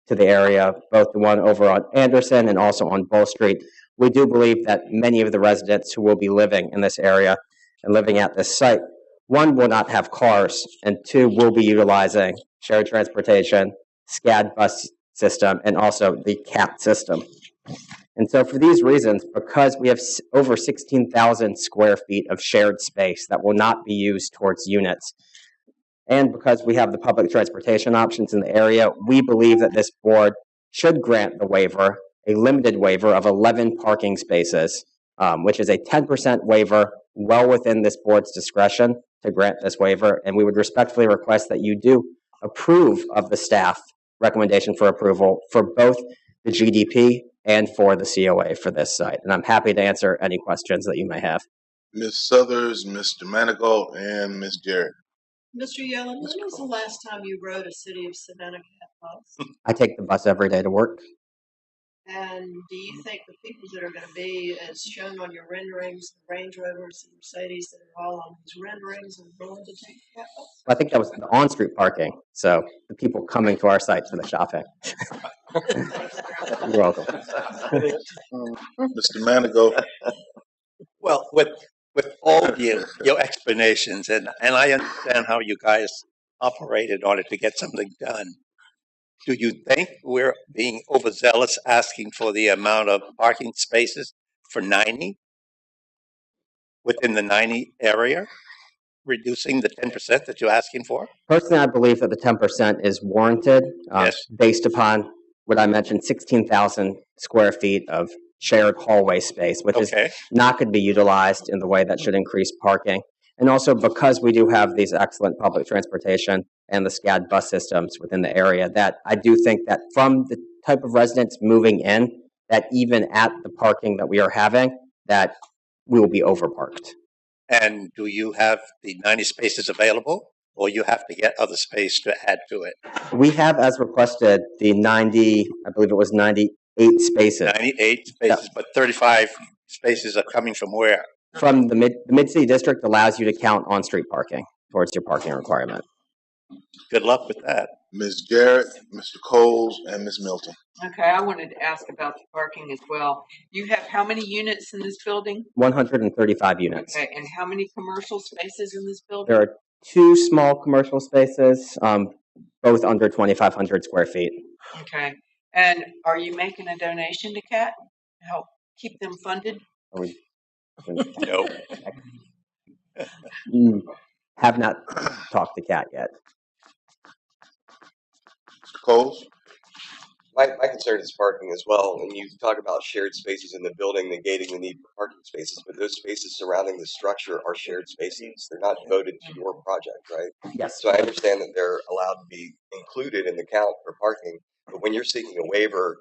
Speaker 17: to the area, both the one over on Anderson and also on Bull Street. We do believe that many of the residents who will be living in this area and living at this site, one, will not have cars, and two, will be utilizing shared transportation, SCAD bus system, and also the CAT system. And so for these reasons, because we have over 16,000 square feet of shared space that will not be used towards units, and because we have the public transportation options in the area, we believe that this board should grant the waiver, a limited waiver of 11 parking spaces, which is a 10% waiver, well within this board's discretion to grant this waiver. And we would respectfully request that you do approve of the staff recommendation for approval for both the GDP and for the COA for this site. And I'm happy to answer any questions that you may have.
Speaker 10: Ms. Southers, Mr. Manigault, and Ms. Jarrett.
Speaker 9: Mr. Yellen, when was the last time you rode a City of Savannah CAT bus?
Speaker 17: I take the bus every day to work.
Speaker 15: And do you think the people that are going to be, as shown on your renderings, the Range Rovers and Mercedes that are all on these renderings, are willing to take the cat bus?
Speaker 17: I think that was the on-street parking, so the people coming to our site for the shopping. You're welcome.
Speaker 10: Mr. Manigo.
Speaker 2: Well, with all of your explanations, and I understand how you guys operate in order to get something done. Do you think we're being overzealous asking for the amount of parking spaces for 90 within the 90 area, reducing the 10% that you're asking for?
Speaker 17: Personally, I believe that the 10% is warranted
Speaker 2: Yes.
Speaker 17: based upon what I mentioned, 16,000 square feet of shared hallway space, which is not going to be utilized in the way that should increase parking. And also because we do have these excellent public transportation and the SCAD bus systems within the area, that I do think that from the type of residents moving in, that even at the parking that we are having, that we will be overparked.
Speaker 2: And do you have the 90 spaces available, or you have to get other space to add to it?
Speaker 17: We have, as requested, the 90, I believe it was 98 spaces.
Speaker 2: 98 spaces, but 35 spaces are coming from where?
Speaker 17: From the mid-city district allows you to count on-street parking towards your parking requirement.
Speaker 2: Good luck with that.
Speaker 10: Ms. Jarrett, Mr. Coles, and Ms. Milton.
Speaker 9: Okay, I wanted to ask about the parking as well. You have how many units in this building?
Speaker 17: 135 units.
Speaker 9: Okay, and how many commercial spaces in this building?
Speaker 17: There are 2 small commercial spaces, both under 2,500 square feet.
Speaker 9: Okay, and are you making a donation to CAT to help keep them funded?
Speaker 2: No.
Speaker 17: Have not talked to CAT yet.
Speaker 10: Mr. Coles?
Speaker 3: My concern is parking as well. And you talk about shared spaces in the building negating the need for parking spaces, but those spaces surrounding the structure are shared spaces. They're not devoted to your project, right?
Speaker 17: Yes.
Speaker 3: So I understand that they're allowed to be included in the count for parking, but when you're seeking a waiver,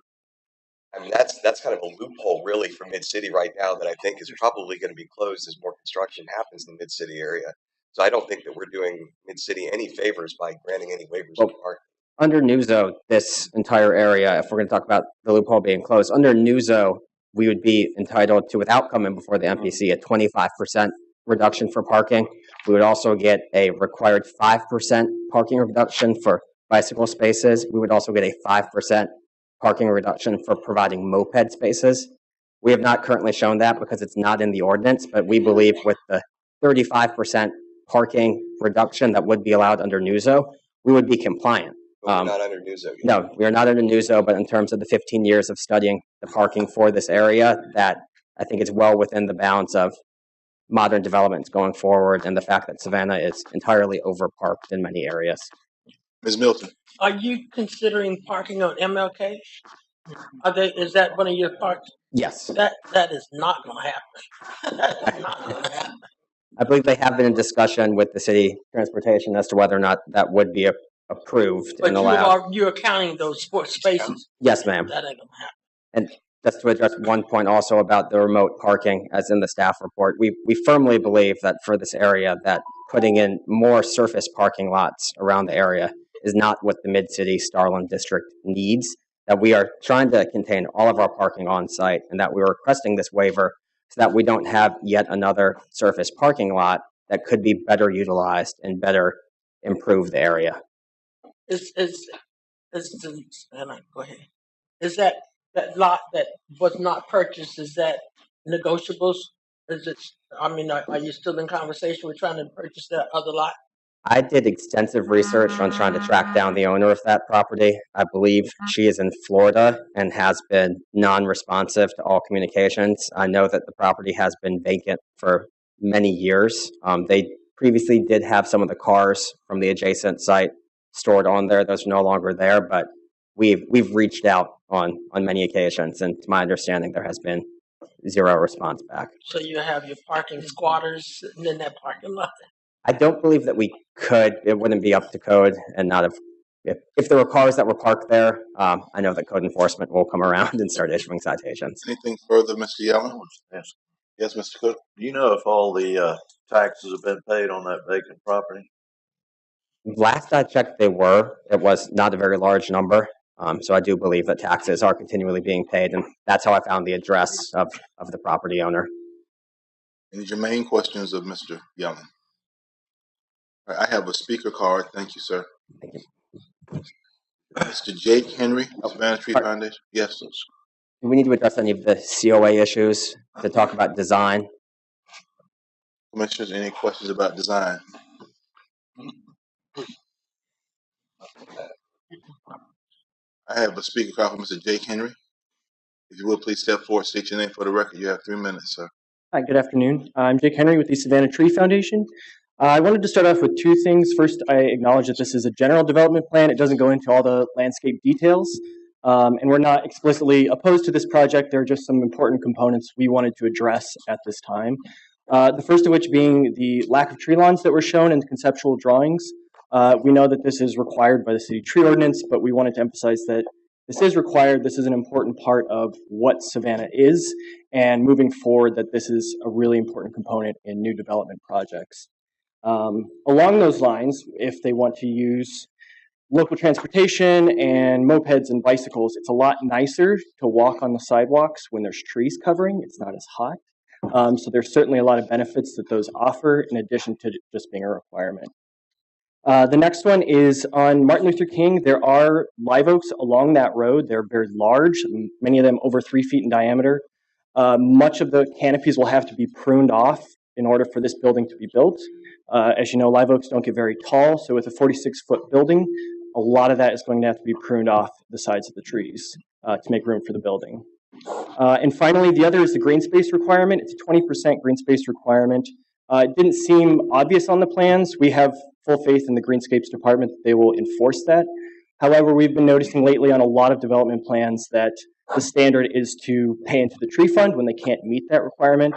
Speaker 3: I mean, that's kind of a loophole really for Mid-City right now that I think is probably going to be closed as more construction happens in the Mid-City area. So I don't think that we're doing Mid-City any favors by granting any waivers for parking.
Speaker 17: Under NUZO, this entire area, if we're going to talk about the loophole being closed, under NUZO, we would be entitled to, without coming before the MPC, a 25% reduction for parking. We would also get a required 5% parking reduction for bicycle spaces. We would also get a 5% parking reduction for providing moped spaces. We have not currently shown that because it's not in the ordinance, but we believe with the 35% parking reduction that would be allowed under NUZO, we would be compliant.
Speaker 3: But we're not under NUZO yet.
Speaker 17: No, we are not under NUZO, but in terms of the 15 years of studying the parking for this area, that I think is well within the bounds of modern developments going forward and the fact that Savannah is entirely overparked in many areas.
Speaker 10: Ms. Milton?
Speaker 15: Are you considering parking on MLK? Is that one of your parks?
Speaker 17: Yes.
Speaker 15: That is not going to happen. That is not going to happen.
Speaker 17: I believe they have been in discussion with the city transportation as to whether or not that would be approved
Speaker 15: But
Speaker 17: and allowed.
Speaker 15: you're counting those sports spaces.
Speaker 17: Yes, ma'am.
Speaker 15: That ain't going to happen.
Speaker 17: And just to address one point also about the remote parking, as in the staff report, we firmly believe that for this area, that putting in more surface parking lots around the area is not what the Mid-City Starland District needs, that we are trying to contain all of our parking on site and that we are requesting this waiver so that we don't have yet another surface parking lot that could be better utilized and better improve the area.
Speaker 15: Go ahead. Is that lot that was not purchased, is that negotiables? Is it, I mean, are you still in conversation with trying to purchase that other lot?
Speaker 17: I did extensive research on trying to track down the owner of that property. I believe she is in Florida and has been non-responsive to all communications. I know that the property has been vacant for many years. They previously did have some of the cars from the adjacent site stored on there. Those are no longer there, but we've reached out on many occasions, and to my understanding, there has been zero response back.
Speaker 15: So you have your parking squatters sitting in that parking lot?
Speaker 17: I don't believe that we could. It wouldn't be up to code, and not if there were cars that were parked there. I know that code enforcement will come around and start issuing citations.
Speaker 10: Anything further, Mr. Yellen? Yes, Mr. Cook.
Speaker 7: Do you know if all the taxes have been paid on that vacant property?
Speaker 17: Last I checked, they were. It was not a very large number. So I do believe that taxes are continually being paid, and that's how I found the address of the property owner.
Speaker 10: Any germane questions of Mr. Yellen? All right, I have a speaker card. Thank you, sir.
Speaker 17: Thank you.
Speaker 10: Mr. Jake Henry, Savannah Tree
Speaker 17: Sorry.
Speaker 10: Foundation. Yes.
Speaker 17: Do we need to address any of the COA issues to talk about design?
Speaker 10: Commissioners, any questions about design? I have a speaker card from Mr. Jake Henry. If you will, please step forward, state your name for the record. You have 3 minutes, sir.
Speaker 18: Hi, good afternoon. I'm Jake Henry with the Savannah Tree Foundation. I wanted to start off with two things. First, I acknowledge that this is a general development plan. It doesn't go into all the landscape details, and we're not explicitly opposed to this project. There are just some important components we wanted to address at this time. The first of which being the lack of tree lawns that were shown in the conceptual drawings. We know that this is required by the city tree ordinance, but we wanted to emphasize that this is required. This is an important part of what Savannah is, and moving forward, that this is a really important component in new development projects. Along those lines, if they want to use local transportation and mopeds and bicycles, it's a lot nicer to walk on the sidewalks when there's trees covering. It's not as hot. So there's certainly a lot of benefits that those offer in addition to just being a requirement. The next one is on Martin Luther King. There are live oaks along that road. They're very large, many of them over 3 feet in diameter. Much of the canopies will have to be pruned off in order for this building to be built. As you know, live oaks don't get very tall, so with a 46-foot building, a lot of that is going to have to be pruned off the sides of the trees to make room for the building. And finally, the other is the green space requirement. It's a 20% green space requirement. It didn't seem obvious on the plans. We have full faith in the Greenscapes Department that they will enforce that. However, we've been noticing lately on a lot of development plans that the standard is to pay into the tree fund when they can't meet that requirement.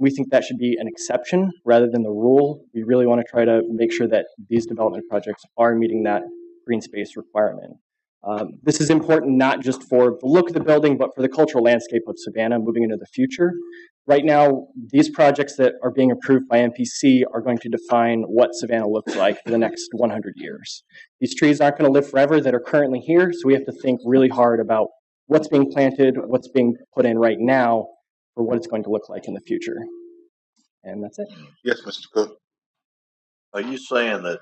Speaker 18: We think that should be an exception rather than the rule. We really want to try to make sure that these development projects are meeting that green space requirement. This is important not just for the look of the building, but for the cultural landscape of Savannah moving into the future. Right now, these projects that are being approved by MPC are going to define what Savannah looks like for the next 100 years. These trees aren't going to live forever that are currently here, so we have to think really hard about what's being planted, what's being put in right now for what it's going to look like in the future. And that's it.
Speaker 10: Yes, Mr. Cook.
Speaker 7: Are you saying that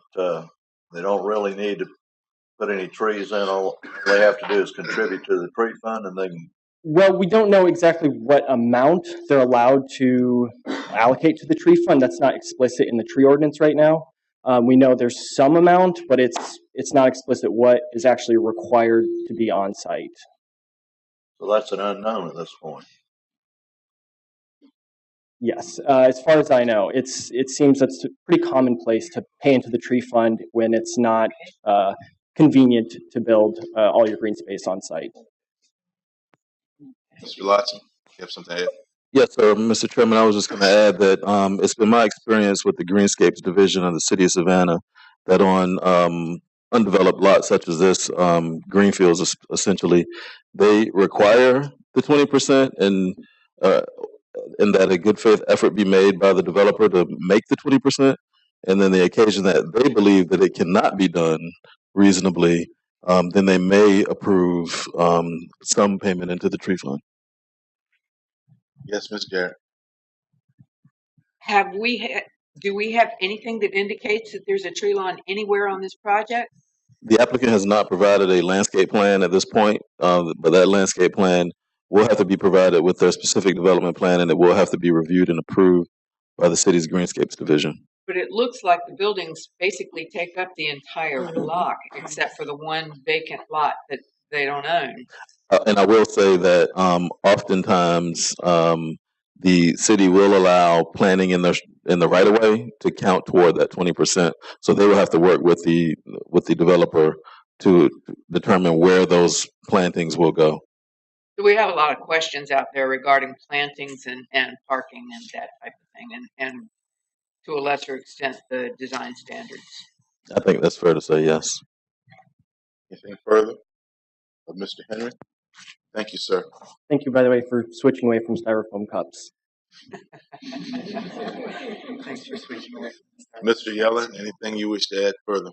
Speaker 7: they don't really need to put any trees in? All they have to do is contribute to the tree fund, and they can.
Speaker 18: Well, we don't know exactly what amount they're allowed to allocate to the tree fund. That's not explicit in the tree ordinance right now. We know there's some amount, but it's not explicit what is actually required to be on site.
Speaker 7: So that's an unknown at this point.
Speaker 18: Yes, as far as I know, it seems that's a pretty commonplace to pay into the tree fund when it's not convenient to build all your green space on site.
Speaker 10: Mr. Lotson, you have something to add?
Speaker 1: Yes, sir. Mr. Chairman, I was just going to add that it's been my experience with the Greenscapes Division of the City of Savannah that on undeveloped lots such as this, greenfields essentially, they require the 20% and that a good faith effort be made by the developer to make the 20%. And then the occasion that they believe that it cannot be done reasonably, then they may approve some payment into the tree fund.
Speaker 10: Yes, Ms. Garrett.
Speaker 9: Do we have anything that indicates that there's a tree lawn anywhere on this project?
Speaker 1: The applicant has not provided a landscape plan at this point, but that landscape plan will have to be provided with their specific development plan, and it will have to be reviewed and approved by the city's Greenscapes Division.
Speaker 9: But it looks like the buildings basically take up the entire block, except for the one vacant lot that they don't own.
Speaker 1: And I will say that oftentimes the city will allow planning in the right of way to count toward that 20%. So they will have to work with the developer to determine where those plantings will go.
Speaker 9: So we have a lot of questions out there regarding plantings and parking and that type of thing, and to a lesser extent the design standards.
Speaker 1: I think that's fair to say, yes.
Speaker 10: Anything further of Mr. Henry? Thank you, sir.
Speaker 18: Thank you, by the way, for switching away from styrofoam cups.
Speaker 9: Thanks for switching away.
Speaker 10: Mr. Yellen, anything you wish to add further?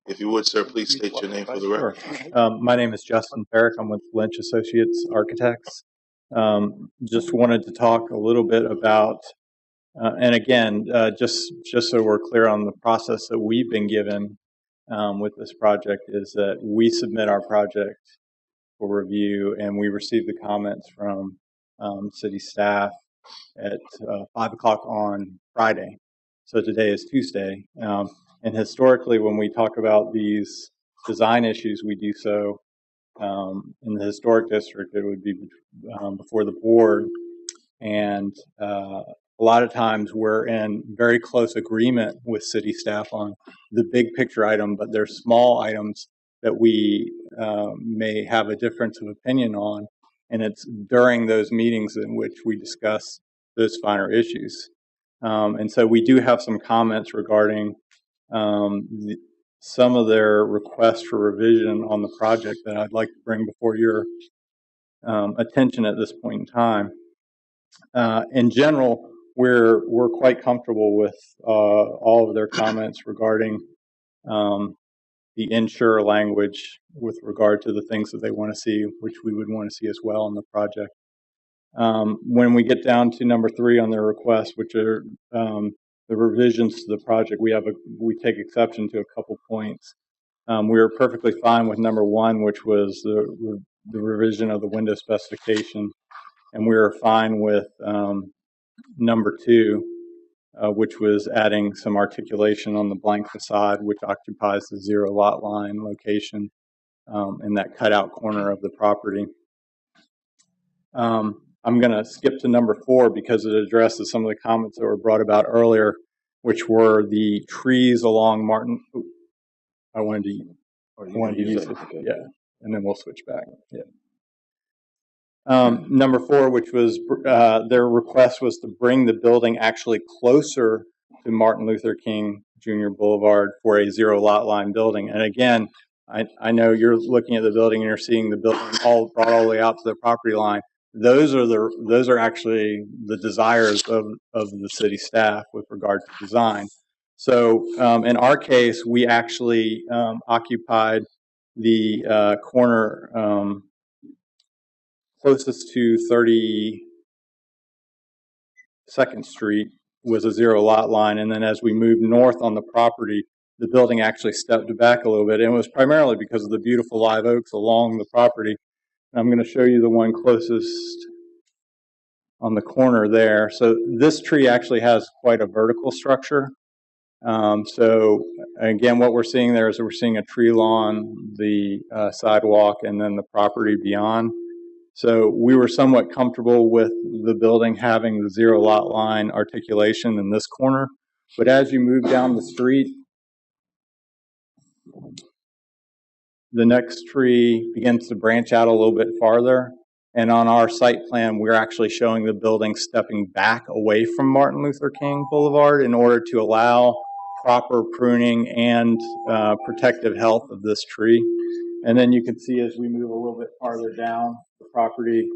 Speaker 10: If you would, sir, please state your name for the record.
Speaker 19: Sure. My name is Justin Ferrick. I'm with Lynch Associates Architects. Just wanted to talk a little bit about, and again, just so we're clear on the process that we've been given with this project, is that we submit our project for review and we receive the comments from city staff at 5 o'clock on Friday. So today is Tuesday. And historically, when we talk about these design issues, we do so in the historic district. It would be before the board. And a lot of times we're in very close agreement with city staff on the big picture item, but there's small items that we may have a difference of opinion on. And it's during those meetings in which we discuss those finer issues. And so we do have some comments regarding some of their requests for revision on the project that I'd like to bring before your attention at this point in time. In general, we're quite comfortable with all of their comments regarding the insure language with regard to the things that they want to see, which we would want to see as well in the project. When we get down to number 3 on their request, which are the revisions to the project, we take exception to a couple points. We were perfectly fine with number 1, which was the revision of the window specification, and we were fine with number 2, which was adding some articulation on the blank facade, which occupies the 0 lot line location in that cutout corner of the property. I'm going to skip to number 4 because it addresses some of the comments that were brought about earlier, which were the trees along Martin. I wanted to use it. Yeah, and then we'll switch back. Yeah. Number 4, which was their request, was to bring the building actually closer to Martin Luther King Jr. Boulevard for a 0 lot line building. And again, I know you're looking at the building and you're seeing the building all brought all the way out to the property line. Those are actually the desires of the city staff with regard to design. So in our case, we actually occupied the corner closest to 32nd Street was a 0 lot line, and then as we moved north on the property, the building actually stepped back a little bit, and it was primarily because of the beautiful live oaks along the property. I'm going to show you the one closest on the corner there. So this tree actually has quite a vertical structure. So again, what we're seeing there is we're seeing a tree lawn, the sidewalk, and then the property beyond. So we were somewhat comfortable with the building having the 0 lot line articulation in this corner. But as you move down the street, the next tree begins to branch out a little bit farther. And on our site plan, we're actually showing the building stepping back away from Martin Luther King Boulevard in order to allow proper pruning and protective health of this tree. And then you can see as we move a little bit farther down the property,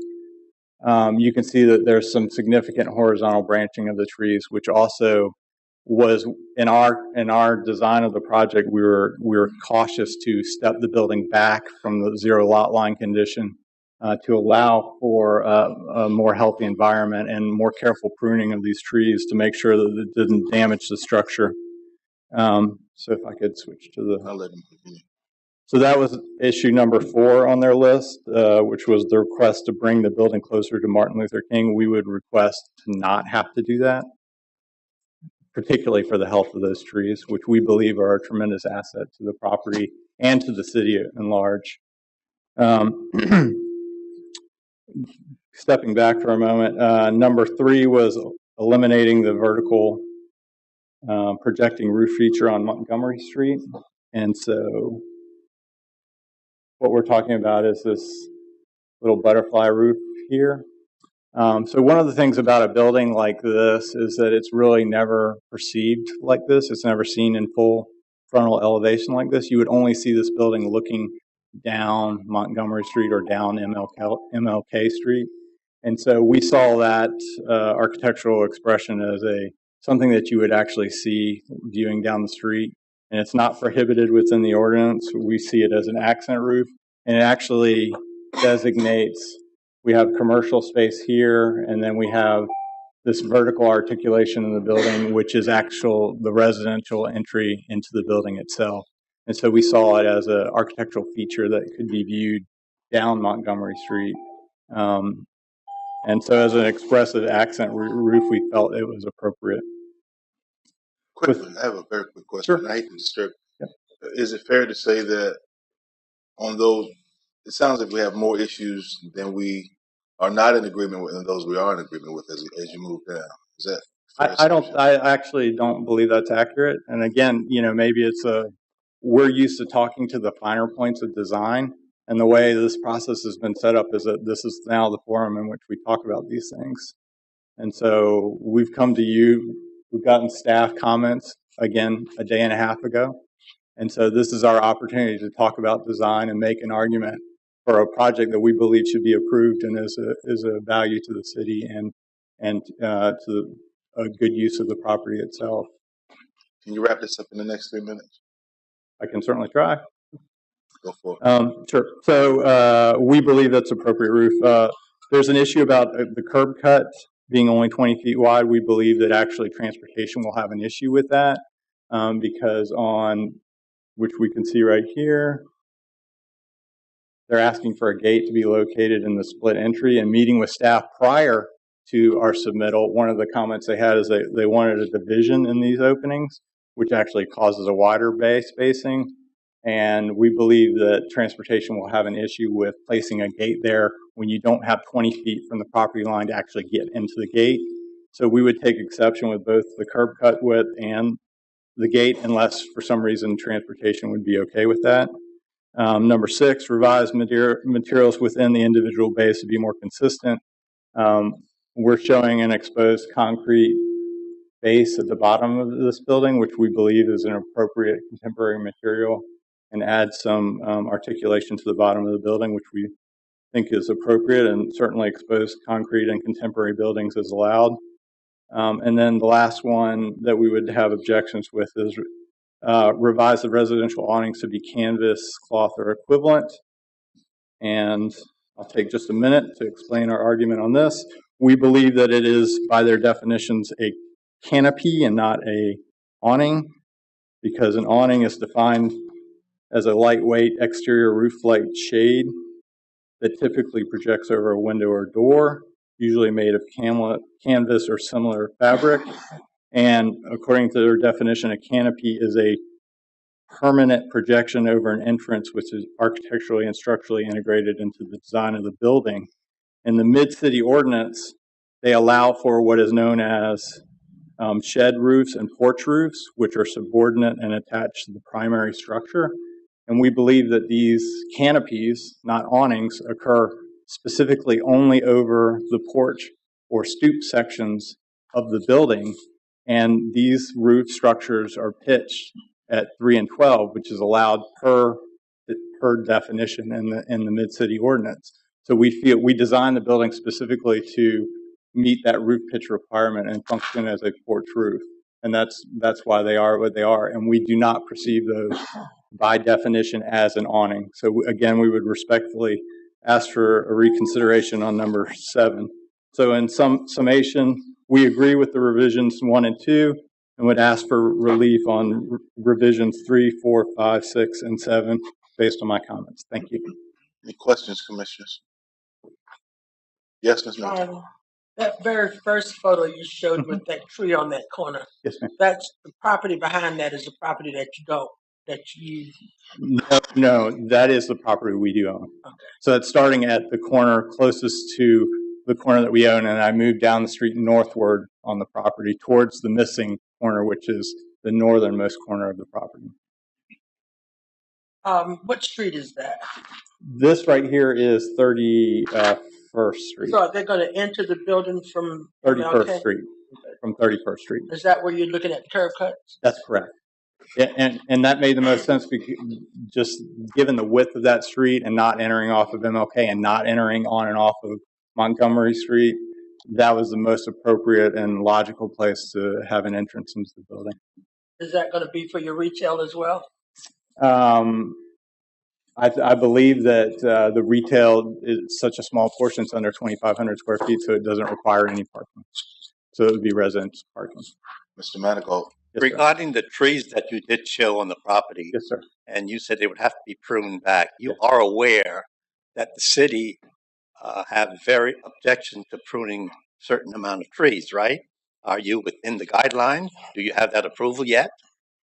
Speaker 19: you can see that there's some significant horizontal branching of the trees, which also was in our design of the project. We were cautious to step the building back from the 0 lot line condition to allow for a more healthy environment and more careful pruning of these trees to make sure that it didn't damage the structure. So if I could switch to the. I'll let him continue. So that was issue number 4 on their list, which was the request to bring the building closer to Martin Luther King. We would request to not have to do that, particularly for the health of those trees, which we believe are a tremendous asset to the property and to the city at large. Stepping back for a moment, number 3 was eliminating the vertical projecting roof feature on Montgomery Street. And so what we're talking about is this little butterfly roof here. So one of the things about a building like this is that it's really never perceived like this. It's never seen in full frontal elevation like this. You would only see this building looking down Montgomery Street or down MLK Street. And so we saw that architectural expression as something that you would actually see viewing down the street. and it's not prohibited within the ordinance. We see it as an accent roof, and it actually designates, we have commercial space here, and then we have this vertical articulation in the building, which is the residential entry into the building itself. And so we saw it as an architectural feature that could be viewed down Montgomery Street. And so as an expressive accent roof, we felt it was appropriate.
Speaker 10: Quickly, I have a very quick question.
Speaker 19: Sure.
Speaker 10: I hate to disturb. Yeah. Is it fair to say that on those, it sounds like we have more issues than we are not in agreement with, and those we are in agreement with as you move down? Is that?
Speaker 19: I actually don't believe that's accurate. And again, maybe we're used to talking to the finer points of design, and the way this process has been set up is that this is now the forum in which we talk about these things. And so we've come to you, we've gotten staff comments, again, a day and a half ago. And so this is our opportunity to talk about design and make an argument for a project that we believe should be approved and is a value to the city and to a good use of the property itself.
Speaker 10: Can you wrap this up in the next 3 minutes?
Speaker 19: I can certainly try.
Speaker 10: Go for it.
Speaker 19: Sure. So we believe that's appropriate roof. There's an issue about the curb cut being only 20 feet wide. We believe that actually transportation will have an issue with that because which we can see right here, they're asking for a gate to be located in the split entry, and meeting with staff prior to our submittal, one of the comments they had is they wanted a division in these openings, which actually causes a wider bay spacing. And we believe that transportation will have an issue with placing a gate there when you don't have 20 feet from the property line to actually get into the gate. So we would take exception with both the curb cut width and the gate, unless for some reason transportation would be okay with that. Number 6, revise materials within the individual bays to be more consistent. We're showing an exposed concrete base at the bottom of this building, which we believe is an appropriate contemporary material, and add some articulation to the bottom of the building, which we think is appropriate, and certainly exposed concrete in contemporary buildings is allowed. And then the last one that we would have objections with is revise the residential awnings to be canvas, cloth, or equivalent. And I'll take just a minute to explain our argument on this. We believe that it is, by their definitions, a canopy and not a awning, because an awning is defined as a lightweight exterior roof-light shade that typically projects over a window or door, usually made of canvas or similar fabric. And according to their definition, a canopy is a permanent projection over an entrance which is architecturally and structurally integrated into the design of the building. In the Mid-City Ordinance, they allow for what is known as shed roofs and porch roofs, which are subordinate and attached to the primary structure. And we believe that these canopies, not awnings, occur specifically only over the porch or stoop sections of the building. And these roof structures are pitched at 3 and 12, which is allowed per definition in the Mid-City Ordinance. So we designed the building specifically to meet that roof pitch requirement and function as a porch roof. And that's why they are what they are. And we do not perceive those by definition as an awning. So again, we would respectfully ask for a reconsideration on number 7. So in summation, we agree with the revisions 1 and 2 and would ask for relief on revisions 3, 4, 5, 6, and 7 based on my comments. Thank you.
Speaker 10: Any questions, commissioners? Yes, Ms. Miller.
Speaker 15: That very first photo you showed with that tree on that corner.
Speaker 19: Yes, ma'am.
Speaker 15: That's the property behind that is the property that you
Speaker 19: No, that is the property we do own. Okay. So it's starting at the corner closest to the corner that we own, and I moved down the street northward on the property towards the missing corner, which is the northernmost corner of the property.
Speaker 15: What street is that?
Speaker 19: This right here is 31st Street.
Speaker 15: So are they going to enter the building from
Speaker 19: 31st Street, from 31st Street.
Speaker 15: Is that where you're looking at the curb cuts?
Speaker 19: That's correct. Yeah, and that made the most sense because just given the width of that street and not entering off of MLK and not entering on and off of Montgomery Street, that was the most appropriate and logical place to have an entrance into the building.
Speaker 15: Is that going to be for your retail as well?
Speaker 19: Um, I believe that the retail is such a small portion, it's under 2,500 square feet, so it doesn't require any parking. So it would be residence parking.
Speaker 10: Mr. Manigault.
Speaker 19: Yes, sir.
Speaker 2: Regarding the trees that you did show on the property,
Speaker 19: Yes, sir.
Speaker 2: and you said they would have to be pruned back, you
Speaker 19: Yes.
Speaker 2: are aware that the city have very objection to pruning certain amount of trees, right? Are you within the guideline? Do you have that approval yet?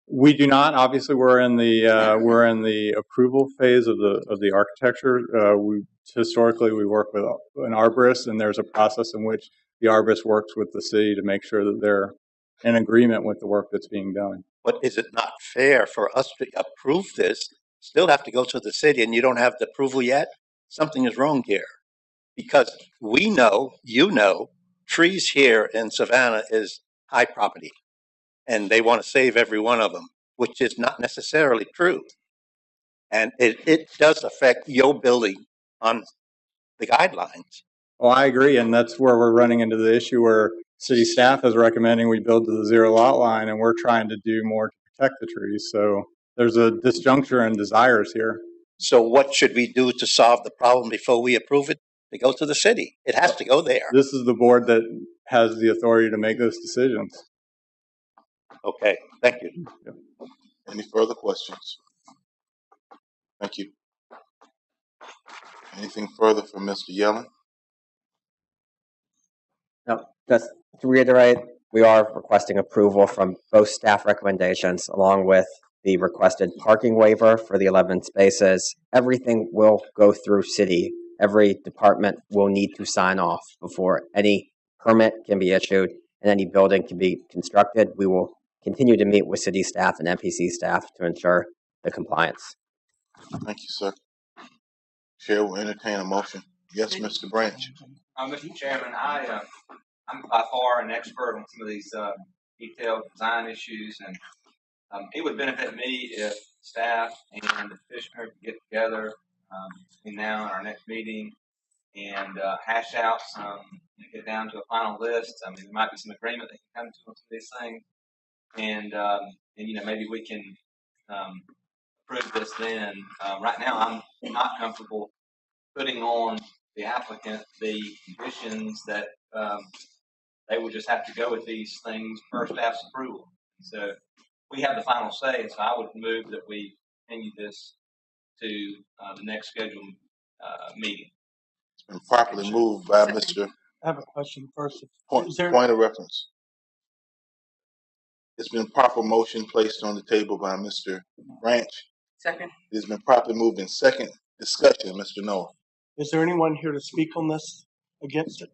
Speaker 19: We do not. Obviously, we're in the approval phase of the architecture. We historically work with an arborist, and there's a process in which the arborist works with the city to make sure that they're in agreement with the work that's being done.
Speaker 2: But is it not fair for us to approve this, still have to go to the city, and you don't have the approval yet? Something is wrong here. Because we know, you know, trees here in Savannah is high property, and they want to save every one of them, which is not necessarily true. And it does affect your building on the guidelines.
Speaker 19: Well, I agree, and that's where we're running into the issue where city staff is recommending we build to the zero lot line, and we're trying to do more to protect the trees. So there's a disjuncture in desires here.
Speaker 2: So what should we do to solve the problem before we approve it? To go to the city. It has to go there.
Speaker 19: This is the board that has the authority to make those decisions.
Speaker 2: Okay, thank you.
Speaker 10: Any further questions? Thank you. Anything further from Mr. Yellen?
Speaker 17: No, just to reiterate, we are requesting approval from both staff recommendations along with the requested parking waiver for the 11 spaces. Everything will go through city. Every department will need to sign off before any permit can be issued and any building can be constructed. We will continue to meet with city staff and MPC staff to ensure the compliance.
Speaker 10: Thank you, sir. Chair will entertain a motion. Yes, Mr. Branch.
Speaker 20: Mr. Chairman, I'm by far an expert on some of these detailed design issues, and it would benefit me if staff and the petitioner could get together between now and our next meeting and hash out get down to a final list. I mean, there might be some agreement that can come to on some of these things, and maybe we can approve this then. Right now, I'm not comfortable putting on the applicant the conditions that they would just have to go with these things per staff's approval. So we have the final say, so I would move that we continue this to the next scheduled meeting.
Speaker 10: It's been properly moved by Mr.
Speaker 15: I have a question first.
Speaker 10: Point of reference. It's been proper motion placed on the table by Mr. Branch.
Speaker 9: Second.
Speaker 10: It has been properly moved in second. Discussion, Mr. Noah.
Speaker 15: Is there anyone here to speak on this against it?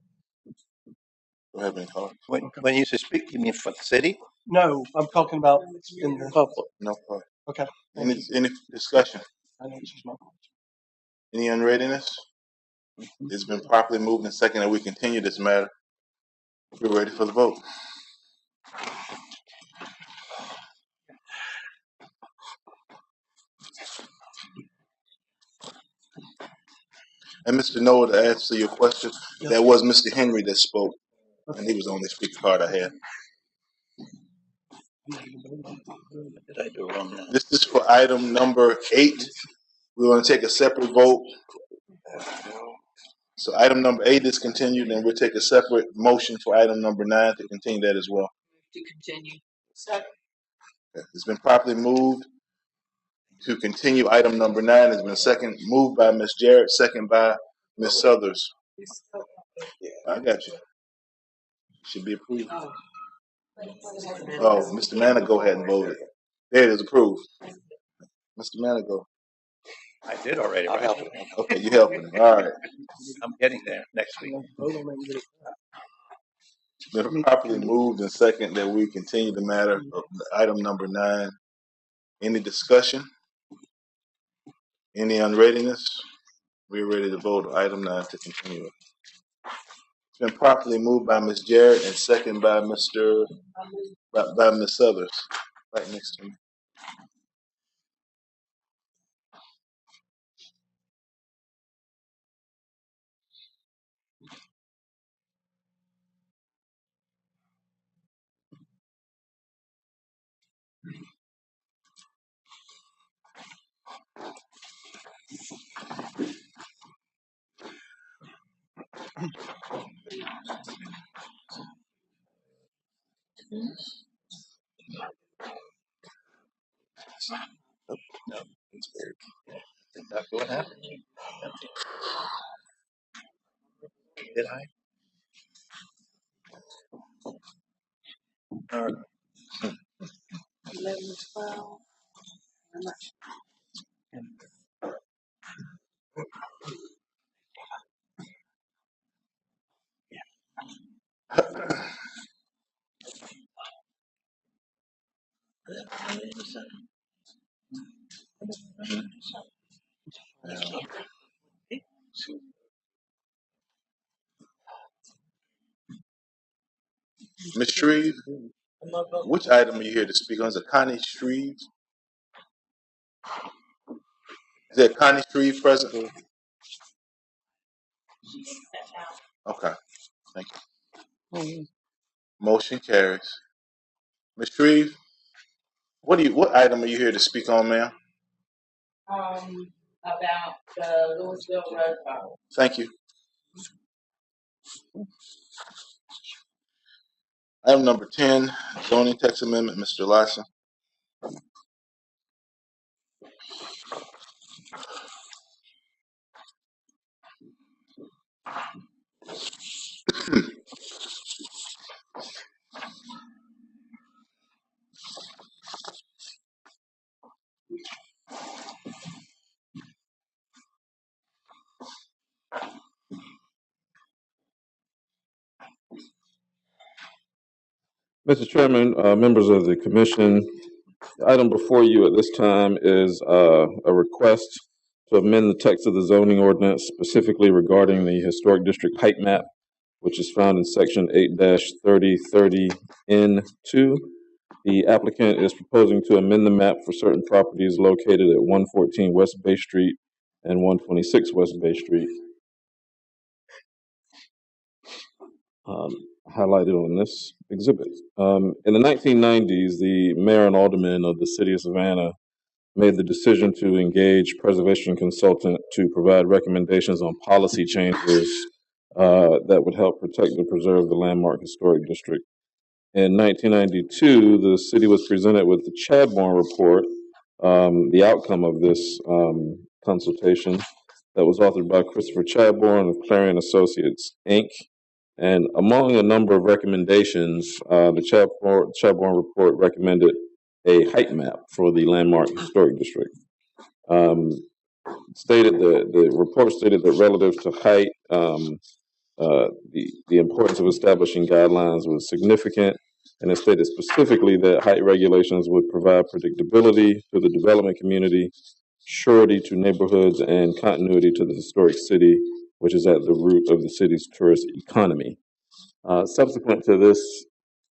Speaker 10: Go ahead, Mr. Hart.
Speaker 2: When you say speak, you mean for the city?
Speaker 15: No, I'm talking about in the public.
Speaker 10: No problem.
Speaker 15: Okay.
Speaker 10: Any discussion?
Speaker 15: I know she's my question.
Speaker 10: Any unreadiness? It's been properly moved and second that we continue this matter. We're ready for the vote. And Mr. Noah, to answer your question, that was Mr. Henry that spoke, and he was the only speaker card I had.
Speaker 2: Did I do wrong now?
Speaker 10: This is for item number 8. We want to take a separate vote. So item number 8 is continued, and we'll take a separate motion for item number 9 to continue that as well.
Speaker 9: To continue. Second.
Speaker 10: Okay. It's been properly moved to continue item number 9. It's been second moved by Ms. Jarrett, second by Ms. Southers. I got you. Should be approved. Oh, Mr. Manigault hadn't voted. There it is, approved. Mr. Manigault.
Speaker 2: I did already. I'll help him.
Speaker 10: Okay, you're helping him. All right.
Speaker 2: I'm getting there next week.
Speaker 10: It's been properly moved and second that we continue the matter of item number 9. Any discussion? Any unreadiness? We're ready to vote on item 9 to continue it. It's been properly moved by Ms. Jarrett and second by Ms. Southers. Right next to me.
Speaker 2: No, it's weird. Did that what happened? Did I? All right.
Speaker 15: 11, 12.
Speaker 10: Ms. Shreve, which item are you here to speak on? Is it Connie Shreve? Is there Connie Shreve present? Okay, thank you. Motion carries. Ms. Shreve, what item are you here to speak on, ma'am?
Speaker 9: About the Louisville Road Fund.
Speaker 10: Thank you. Item number 10, zoning text amendment, Mr. Larson.
Speaker 5: Mr. Chairman, members of the commission, the item before you at this time is a request to amend the text of the zoning ordinance specifically regarding the historic district height map, which is found in section 8-3030N2. The applicant is proposing to amend the map for certain properties located at 114 West Bay Street and 126 West Bay Street. Highlighted on this exhibit. In the 1990s, the mayor and aldermen of the city of Savannah made the decision to engage preservation consultant to provide recommendations on policy changes that would help protect and preserve the landmark historic district. In 1992, the city was presented with the Chadbourne report, the outcome of this consultation that was authored by Christopher Chadbourne of Clarion Associates, Inc. And among a number of recommendations, the Chadbourne report recommended a height map for the landmark historic district. The report stated that relative to height, the importance of establishing guidelines was significant, and it stated specifically that height regulations would provide predictability to the development community, surety to neighborhoods, and continuity to the historic city, which is at the root of the city's tourist economy. Subsequent to this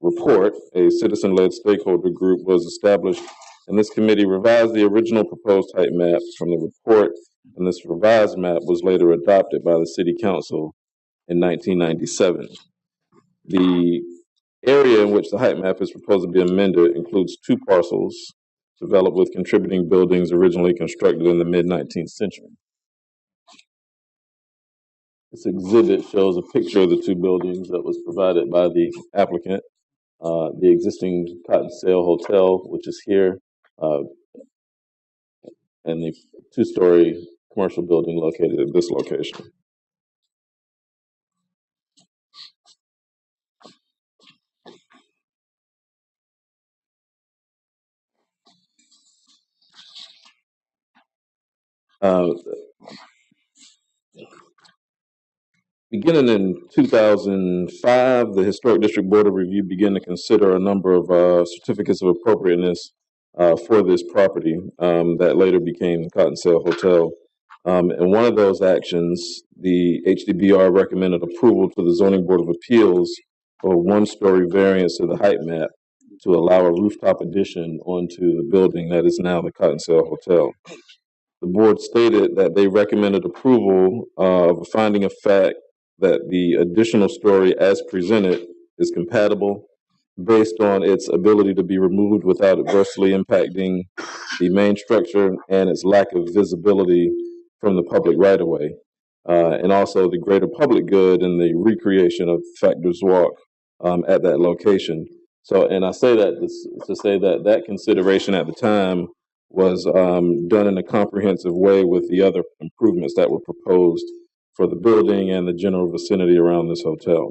Speaker 5: report, a citizen-led stakeholder group was established, and this committee revised the original proposed height map from the report, and this revised map was later adopted by the City Council in 1997. The area in which the height map is proposed to be amended includes 2 parcels developed with contributing buildings originally constructed in the mid-19th century. This exhibit shows a picture of the 2 buildings that was provided by the applicant. The existing Cotton Sale Hotel, which is here, and the 2-story commercial building located at this location. Beginning in 2005, the Historic District Board of Review began to consider a number of certificates of appropriateness for this property that later became Cotton Sale Hotel. In one of those actions, the HDBR recommended approval to the Zoning Board of Appeals for a 1-story variance to the height map to allow a rooftop addition onto the building that is now the Cotton Sale Hotel. The board stated that they recommended approval of a finding of fact that the additional story as presented is compatible based on its ability to be removed without adversely impacting the main structure and its lack of visibility from the public right of way, and also the greater public good and the recreation of Factors Walk at that location. So, and I say that to say that that consideration at the time was done in a comprehensive way with the other improvements that were proposed for the building and the general vicinity around this hotel.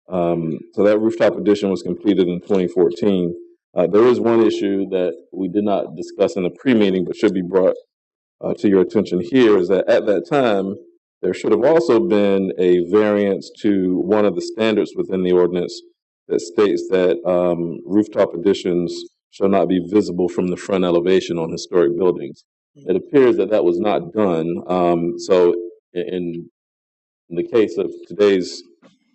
Speaker 5: So that rooftop addition was completed in 2014. There is one issue that we did not discuss in the pre-meeting, but should be brought to your attention here, is that at that time, there should have also been a variance to one of the standards within the ordinance that states that rooftop additions shall not be visible from the front elevation on historic buildings. It appears that that was not done. So in the case of today's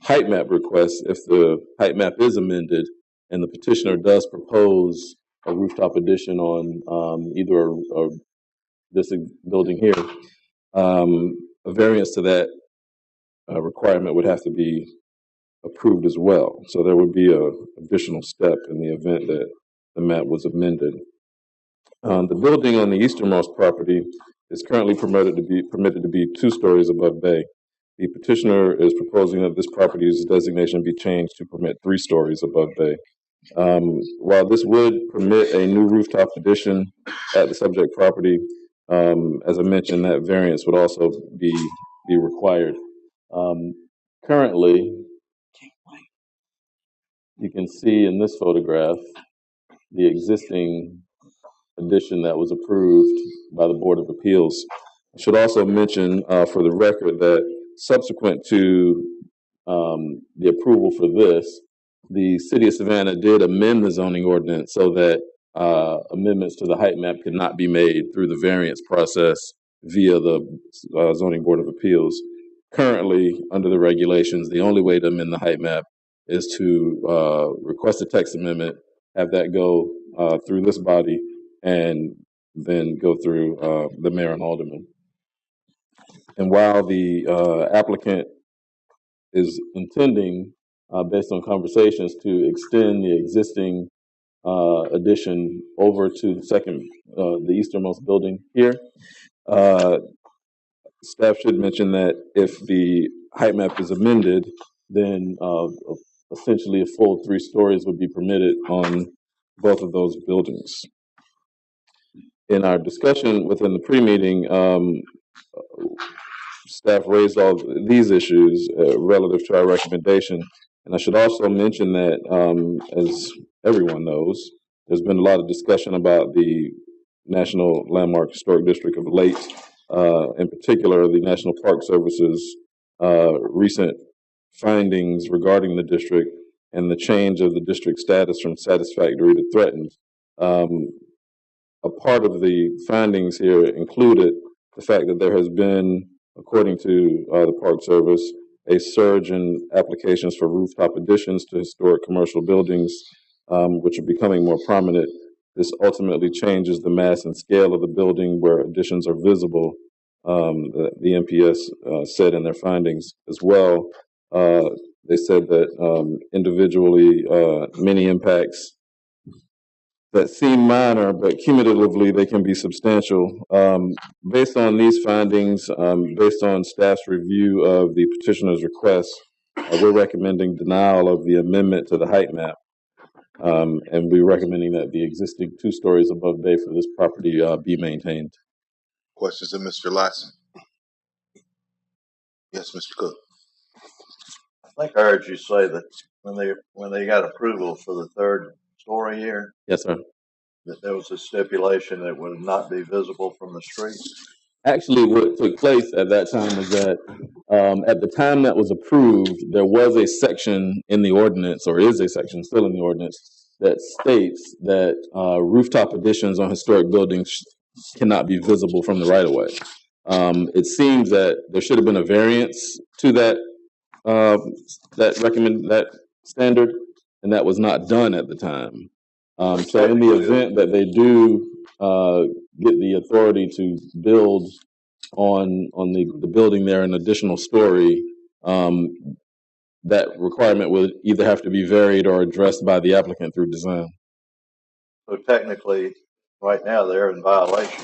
Speaker 5: height map request, if the height map is amended and the petitioner does propose a rooftop addition on either this building here, a variance to that requirement would have to be approved as well. So there would be a additional step in the event that the map was amended. The building on the easternmost property is currently permitted to be 2 stories above bay. The petitioner is proposing that this property's designation be changed to permit 3 stories above bay. While this would permit a new rooftop addition at the subject property, as I mentioned, that variance would also be required. Currently, you can see in this photograph the existing addition that was approved by the Board of Appeals. I should also mention for the record that subsequent to the approval for this, the City of Savannah did amend the zoning ordinance so that amendments to the height map could not be made through the variance process via the Zoning Board of Appeals. Currently, under the regulations, the only way to amend the height map is to request a text amendment, have that go through this body, and then go through the mayor and alderman. And while the applicant is intending, based on conversations, to extend the existing addition over to the easternmost building here, staff should mention that if the height map is amended, then essentially a full 3 stories would be permitted on both of those buildings. In our discussion within the pre-meeting, staff raised all these issues relative to our recommendation. And I should also mention that, as everyone knows, there's been a lot of discussion about the National Landmark Historic District of late, in particular the National Park Service's recent findings regarding the district and the change of the district status from satisfactory to threatened. A part of the findings here included the fact that there has been, according to the Park Service, a surge in applications for rooftop additions to historic commercial buildings, which are becoming more prominent. This ultimately changes the mass and scale of the building where additions are visible, the MPS said in their findings as well. They said that individually, many impacts that seem minor, but cumulatively they can be substantial. Based on these findings, based on staff's review of the petitioner's request, we're recommending denial of the amendment to the height map. And we're recommending that the existing 2 stories above bay for this property be maintained.
Speaker 10: Questions of Mr. Lasson? Yes, Mr. Cook.
Speaker 7: I think I heard you say that when they got approval for the 3rd story here,
Speaker 5: Yes, sir.
Speaker 7: that there was a stipulation that it would not be visible from the street.
Speaker 5: Actually, what took place at that time was that at the time that was approved, there was a section in the ordinance, or is a section still in the ordinance, that states that rooftop additions on historic buildings cannot be visible from the right of way. It seems that there should have been a variance to that that standard, and that was not done at the time. So in the event that they do get the authority to build on the building there an additional story, that requirement would either have to be varied or addressed by the applicant through design.
Speaker 7: So technically, right now, they're in violation.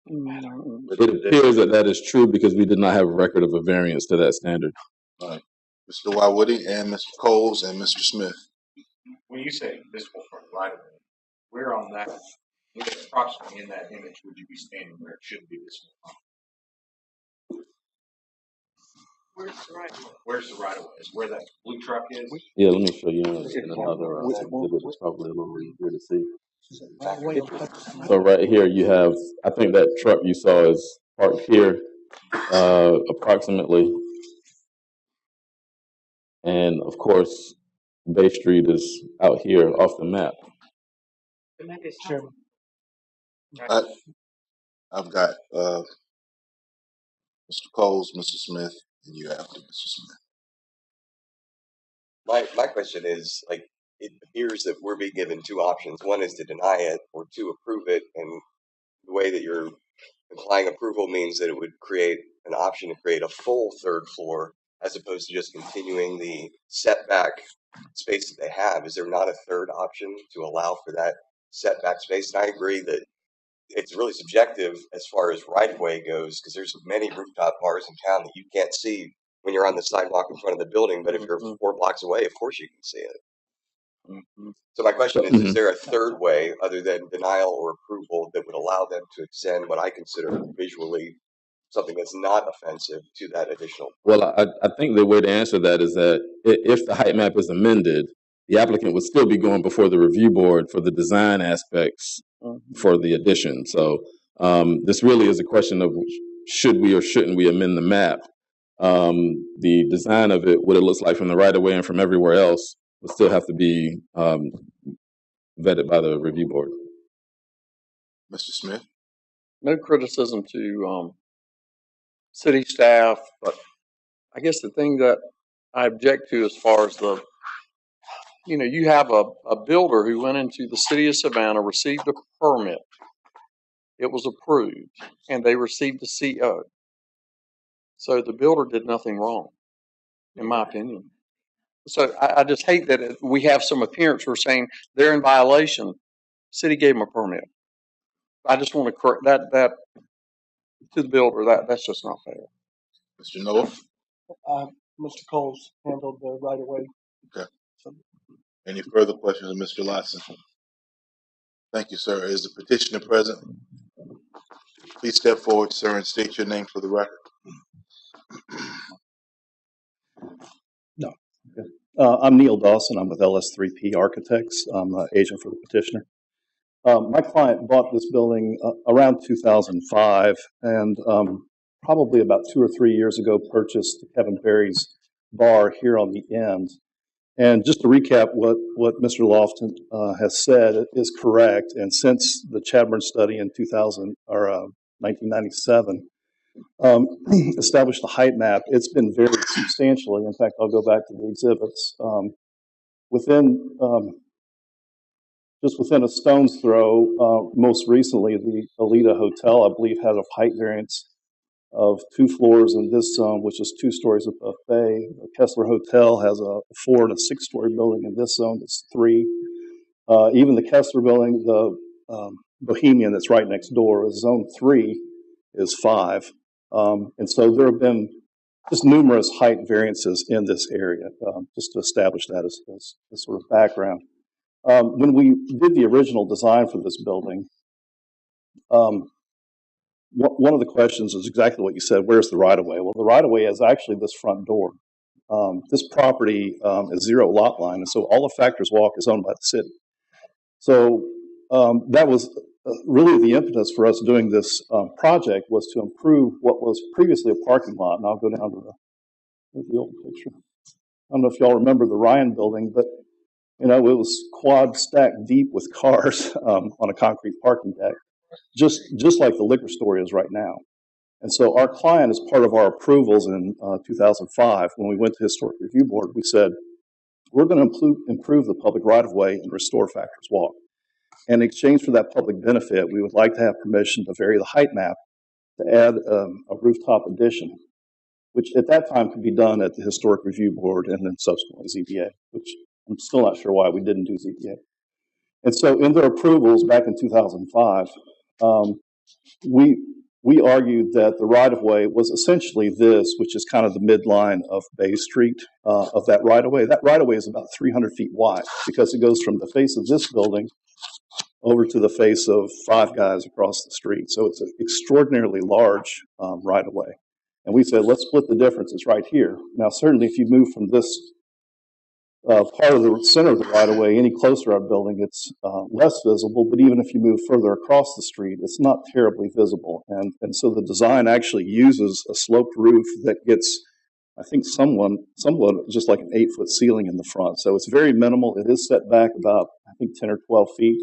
Speaker 5: It appears that that is true because we did not have a record of a variance to that standard.
Speaker 10: All right. Mr. Wywoody and Mr. Coles and Mr. Smith.
Speaker 21: When you say visible from the right of way, where on that, approximately in that image, would you be standing where it should be visible?
Speaker 9: Where's the right of way?
Speaker 21: Where's the right of way? Is where that blue truck is?
Speaker 5: Yeah, let me show you in another exhibit. It's probably a little easier to see. So right here you have, I think that truck you saw is parked here, approximately. And of course, Bay Street is out here off the map.
Speaker 9: Sure.
Speaker 10: I've got Mr. Coles, Mr. Smith, and you after Mr. Smith.
Speaker 3: My question is, like, it appears that we're being given two options. One is to deny it, or to approve it. And the way that you're implying approval means that it would create an option to create a full third floor, as opposed to just continuing the setback space that they have. Is there not a third option to allow for that setback space? And I agree that it's really subjective as far as right-of-way goes, because there's many rooftop bars in town that you can't see when you're on the sidewalk in front of the building, but if you're 4 blocks away, of course you can see it. So my question is there a third way other than denial or approval that would allow them to extend what I consider visually something that's not offensive to that additional?
Speaker 5: Well, I think the way to answer that is that if the height map is amended, the applicant would still be going before the review board for the design aspects for the addition. So this really is a question of should we or shouldn't we amend the map? The design of it, what it looks like from the right of way and from everywhere else, will still have to be vetted by the review board.
Speaker 10: Mr. Smith?
Speaker 22: No criticism to city staff, but I guess the thing that I object to as far as you have a builder who went into the city of Savannah, received a permit. It was approved, and they received a CO. So the builder did nothing wrong, in my opinion. So I just hate that we have some appearance we're saying they're in violation. City gave them a permit. I just want to correct that to the builder. That's just not fair.
Speaker 10: Mr. Noah?
Speaker 23: Mr. Coles handled the right of way.
Speaker 10: Okay. Any further questions of Mr. Lawson? Thank you, sir. Is the petitioner present? Please step forward, sir, and state your name for the record.
Speaker 24: No. Okay. I'm Neil Dawson. I'm with LS3P Architects. I'm an agent for the petitioner. My client bought this building around 2005 and probably about 2 or 3 years ago purchased Kevin Berry's bar here on the end. And just to recap what Mr. Lofton has said is correct. And since the Chadbourne study in 1997 established the height map, it's been varied substantially. In fact, I'll go back to the exhibits. Just within a stone's throw, most recently, the Alita Hotel, I believe, had a height variance of 2 floors in this zone, which is 2 stories above bay. The Kessler Hotel has a 4 and a 6-story building in this zone that's 3. Even the Kessler building, the Bohemian that's right next door, is zone 3 is 5. And so there have been just numerous height variances in this area, just to establish that as sort of background. When we did the original design for this building, one of the questions is exactly what you said, where's the right-of-way? Well, the right-of-way is actually this front door. This property is 0 lot line, and so all of Factors Walk is owned by the city. So that was really the impetus for us doing this project, was to improve what was previously a parking lot. And I'll go down to the old picture. I don't know if y'all remember the Ryan building, but it was quad stacked deep with cars on a concrete parking deck, just like the liquor store is right now. And so our client, as part of our approvals in 2005, when we went to Historic Review Board, we said, we're going to improve the public right-of-way and restore Factors Walk. And in exchange for that public benefit, we would like to have permission to vary the height map to add a rooftop addition. which at that time could be done at the Historic Review Board and then subsequently ZBA, which I'm still not sure why we didn't do ZBA. And so in their approvals back in 2005, we argued that the right-of-way was essentially this, which is kind of the midline of Bay Street of that right-of-way. That right-of-way is about 300 feet wide because it goes from the face of this building over to the face of Five Guys across the street. So it's an extraordinarily large right-of-way. And we said, let's split the difference. It's right here. Now, certainly if you move from this part of the center of the right-of-way any closer to our building, it's less visible. But even if you move further across the street, it's not terribly visible. And so the design actually uses a sloped roof that gets, I think, somewhat just like an 8-foot ceiling in the front. So it's very minimal. It is set back about, I think, 10 or 12 feet.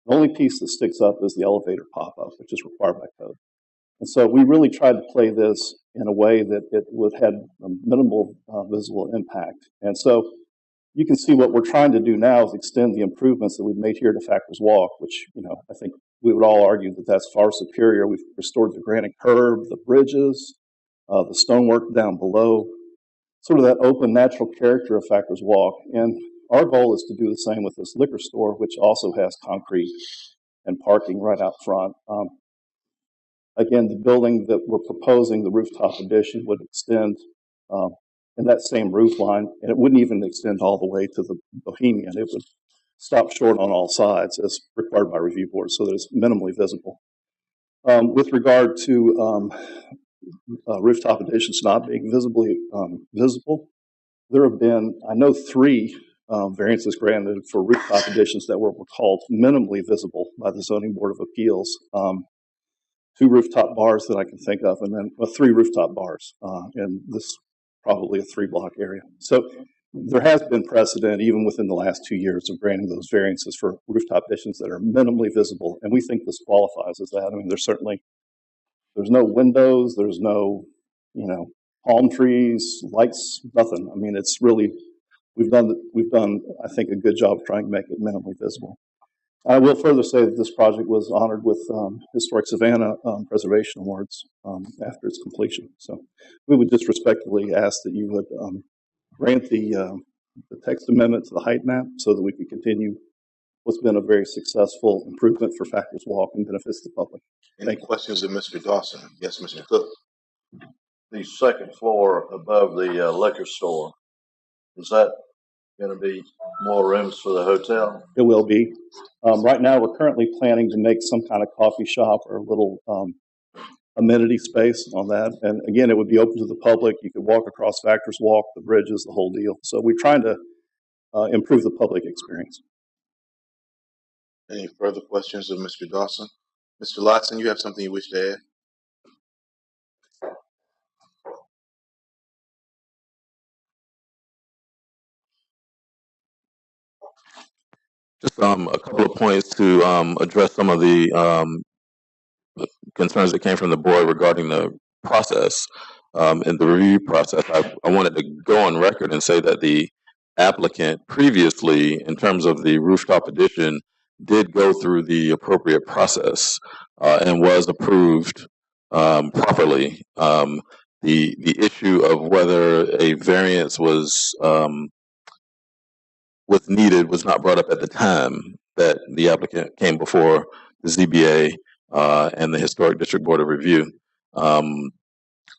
Speaker 24: The only piece that sticks up is the elevator pop-up, which is required by code. And so we really tried to play this in a way that it would have a minimal visible impact. And so you can see what we're trying to do now is extend the improvements that we've made here to Factors Walk, which, I think we would all argue that that's far superior. We've restored the granite curb, the bridges, the stonework down below, sort of that open natural character of Factors Walk. And our goal is to do the same with this liquor store, which also has concrete and parking right out front. Again, the building that we're proposing, the rooftop addition, would extend in that same roof line, and it wouldn't even extend all the way to the Bohemian. It would stop short on all sides as required by review board, so that it's minimally visible. With regard to rooftop additions not being visibly visible, there have been, I know, 3 variances granted for rooftop additions that were called minimally visible by the Zoning Board of Appeals. 2 rooftop bars that I can think of, and then 3 rooftop bars in this probably a 3-block area. So there has been precedent even within the last 2 years of granting those variances for rooftop additions that are minimally visible, and we think this qualifies as that. I mean, there's no windows, there's no, palm trees, lights, nothing. I mean, it's really, we've done, I think, a good job of trying to make it minimally visible. I will further say that this project was honored with Historic Savannah Preservation Awards after its completion. So we would just respectfully ask that you would grant the text amendment to the height map so that we could continue what's been a very successful improvement for Factors Walk and benefits the public.
Speaker 10: Any questions of Mr. Dawson? Yes, Mr. Cook.
Speaker 7: The second floor above the liquor store, is that going to be more rooms for the hotel?
Speaker 24: It will be. Right now, we're currently planning to make some kind of coffee shop or a little amenity space on that. And again, it would be open to the public. You could walk across Factors Walk, the bridges, the whole deal. So we're trying to improve the public experience.
Speaker 10: Any further questions of Mr. Dawson? Mr. Lotson, you have something you wish to add?
Speaker 5: Just a couple of points to address some of the concerns that came from the board regarding the process and the review process. I wanted to go on record and say that the applicant previously, in terms of the rooftop addition, did go through the appropriate process and was approved properly. The issue of whether a variance was needed was not brought up at the time that the applicant came before the ZBA and the Historic District Board of Review.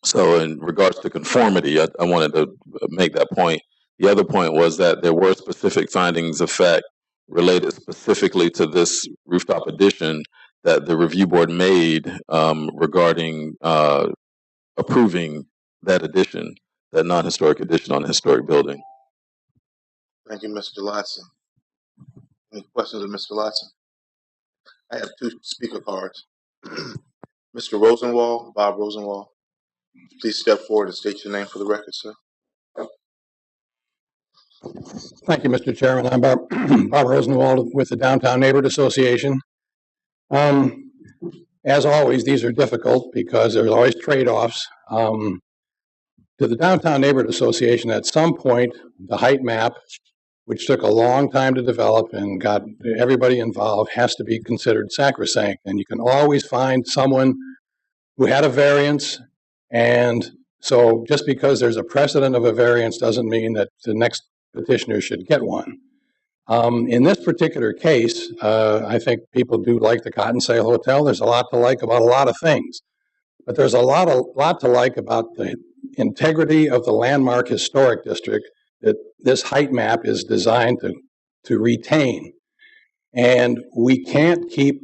Speaker 5: So in regards to conformity, I wanted to make that point. The other point was that there were specific findings of fact related specifically to this rooftop addition that the review board made regarding approving that addition, that non-historic addition on the historic building.
Speaker 10: Thank you, Mr. Lotson. Any questions of Mr. Lotson? I have 2 speaker cards. Mr. Rosenwald, Bob Rosenwald, please step forward and state your name for the record, sir.
Speaker 4: Thank you, Mr. Chairman. I'm Bob Rosenwald with the Downtown Neighborhood Association. As always, these are difficult because there's always trade-offs. To the Downtown Neighborhood Association, at some point, the height map, which took a long time to develop and got everybody involved, has to be considered sacrosanct. And you can always find someone who had a variance and So just because there's a precedent of a variance doesn't mean that the next petitioner should get one. In this particular case, I think people do like the Cotton Sale Hotel. There's a lot to like about a lot of things, but there's a lot to like about the integrity of the landmark historic district that this height map is designed to retain. And we can't keep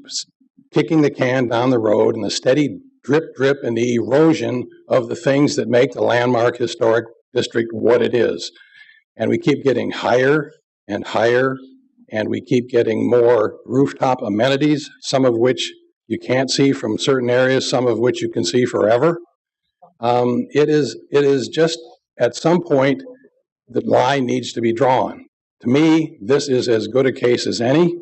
Speaker 4: kicking the can down the road and the steady drip, drip, and the erosion of the things that make the landmark historic district what it is. And we keep getting higher and higher, and we keep getting more rooftop amenities, some of which you can't see from certain areas, some of which you can see forever. It is just, at some point, the line needs to be drawn. To me, this is as good a case as any.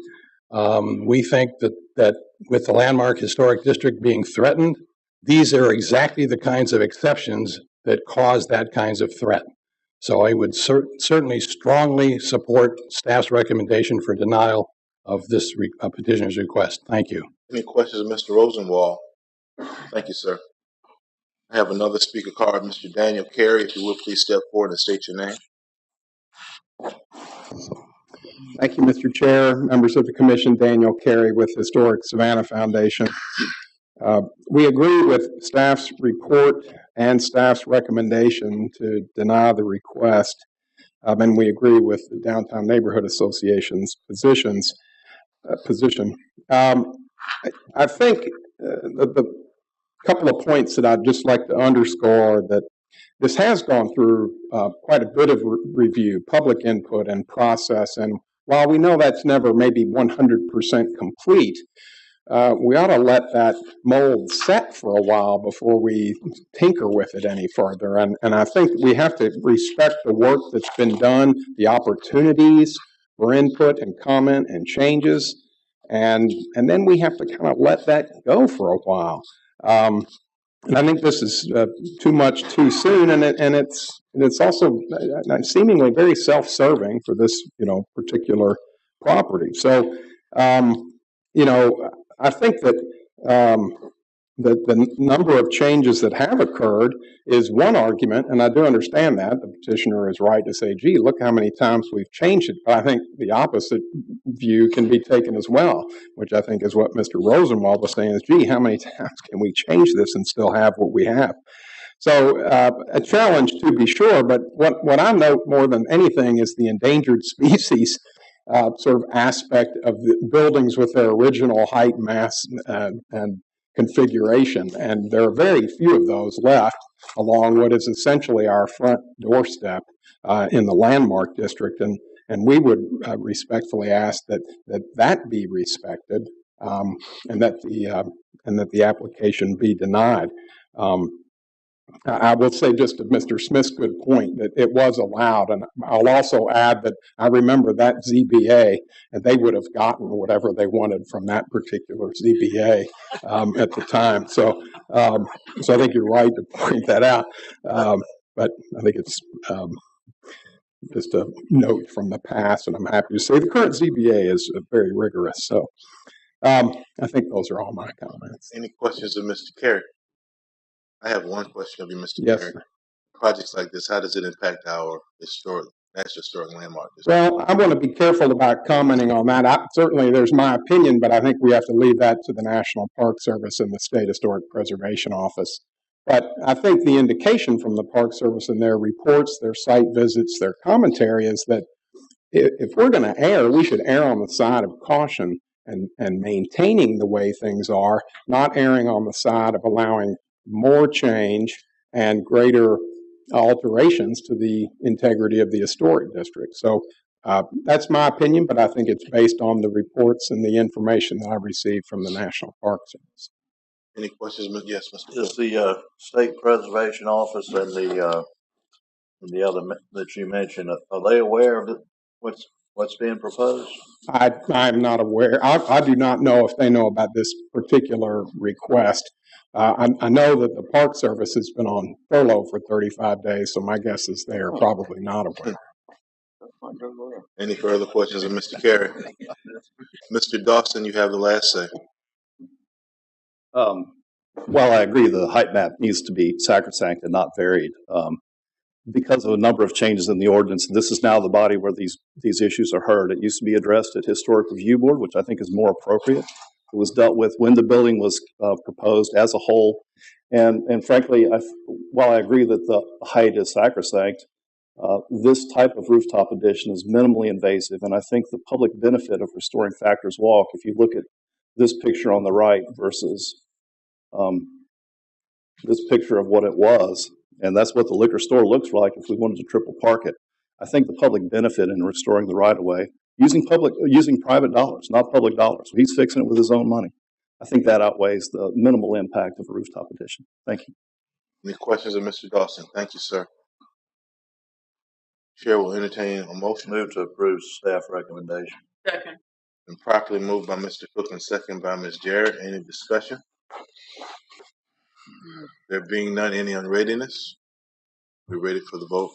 Speaker 4: We think that with the landmark historic district being threatened, these are exactly the kinds of exceptions that cause that kinds of threat. So I would certainly strongly support staff's recommendation for denial of this petitioner's request. Thank you.
Speaker 10: Any questions of Mr. Rosenwald? Thank you, sir. I have another speaker card, Mr. Daniel Carey. If you will, please step forward and state your name.
Speaker 6: Thank you, Mr. Chair, members of the Commission. Daniel Carey with Historic Savannah Foundation. We agree with staff's report and staff's recommendation to deny the request, and we agree with the Downtown Neighborhood Association's position. I think the couple of points that I'd just like to underscore that this has gone through quite a bit of review, public input, and process. And while we know that's never maybe 100% complete, we ought to let that mold set for a while before we tinker with it any further. And I think we have to respect the work that's been done, the opportunities for input and comment and changes, and then we have to kind of let that go for a while. And I think this is too much too soon, and it's also seemingly very self-serving for this particular property. So I think that the number of changes that have occurred is one argument, and I do understand that. The petitioner is right to say, gee, look how many times we've changed it. But I think the opposite view can be taken as well, which I think is what Mr. Rosenwald was saying is, gee, how many times can we change this and still have what we have? So a challenge to be sure, but what I note more than anything is the endangered species sort of aspect of the buildings with their original height, mass, and configuration. And there are very few of those left along what is essentially our front doorstep in the landmark district. And we would respectfully ask that be respected and that the application be denied. I will say just to Mr. Smith's good point that it was allowed, and I'll also add that I remember that ZBA, and they would have gotten whatever they wanted from that particular ZBA at the time. So I think you're right to point that out, but I think it's just a note from the past, and I'm happy to say the current ZBA is very rigorous. So I think those are all my comments.
Speaker 10: Any questions of Mr. Carey? I have one question of you, Mr.
Speaker 6: Yes,
Speaker 10: Carey.
Speaker 6: sir.
Speaker 10: Projects like this, how does it impact our national historic landmark?
Speaker 6: Well, I want to be careful about commenting on that. Certainly, there's my opinion, but I think we have to leave that to the National Park Service and the State Historic Preservation Office. But I think the indication from the Park Service in their reports, their site visits, their commentary is that if we're going to err, we should err on the side of caution and maintaining the way things are, not erring on the side of allowing more change and greater alterations to the integrity of the historic district. So that's my opinion, but I think it's based on the reports and the information that I received from the National Park Service.
Speaker 10: Any questions? Yes, Mr.
Speaker 7: Does the State Preservation Office and the other that you mentioned, are they aware of what's being proposed?
Speaker 6: I'm not aware. I do not know if they know about this particular request. I know that the Park Service has been on furlough for 35 days, so my guess is they are probably not aware.
Speaker 10: Any further questions of Mr. Carey? Mr. Dawson, you have the last say.
Speaker 24: while I agree the height map needs to be sacrosanct and not varied, because of a number of changes in the ordinance, this is now the body where these issues are heard. It used to be addressed at Historic Review Board, which I think is more appropriate. It was dealt with when the building was proposed as a whole. And frankly, while I agree that the height is sacrosanct, this type of rooftop addition is minimally invasive. And I think the public benefit of restoring Factors Walk, if you look at this picture on the right versus this picture of what it was, and that's what the liquor store looks like if we wanted to triple park it. I think the public benefit in restoring the right-of-way, using private dollars, not public dollars. He's fixing it with his own money. I think that outweighs the minimal impact of a rooftop addition. Thank you.
Speaker 10: Any questions of Mr. Dawson? Thank you, sir. Chair will entertain a motion.
Speaker 7: Move to approve staff recommendation.
Speaker 9: Second.
Speaker 10: Been properly moved by Mr. Cook and second by Ms. Jarrett. Any discussion? There being none, any unreadiness? We're ready for the vote.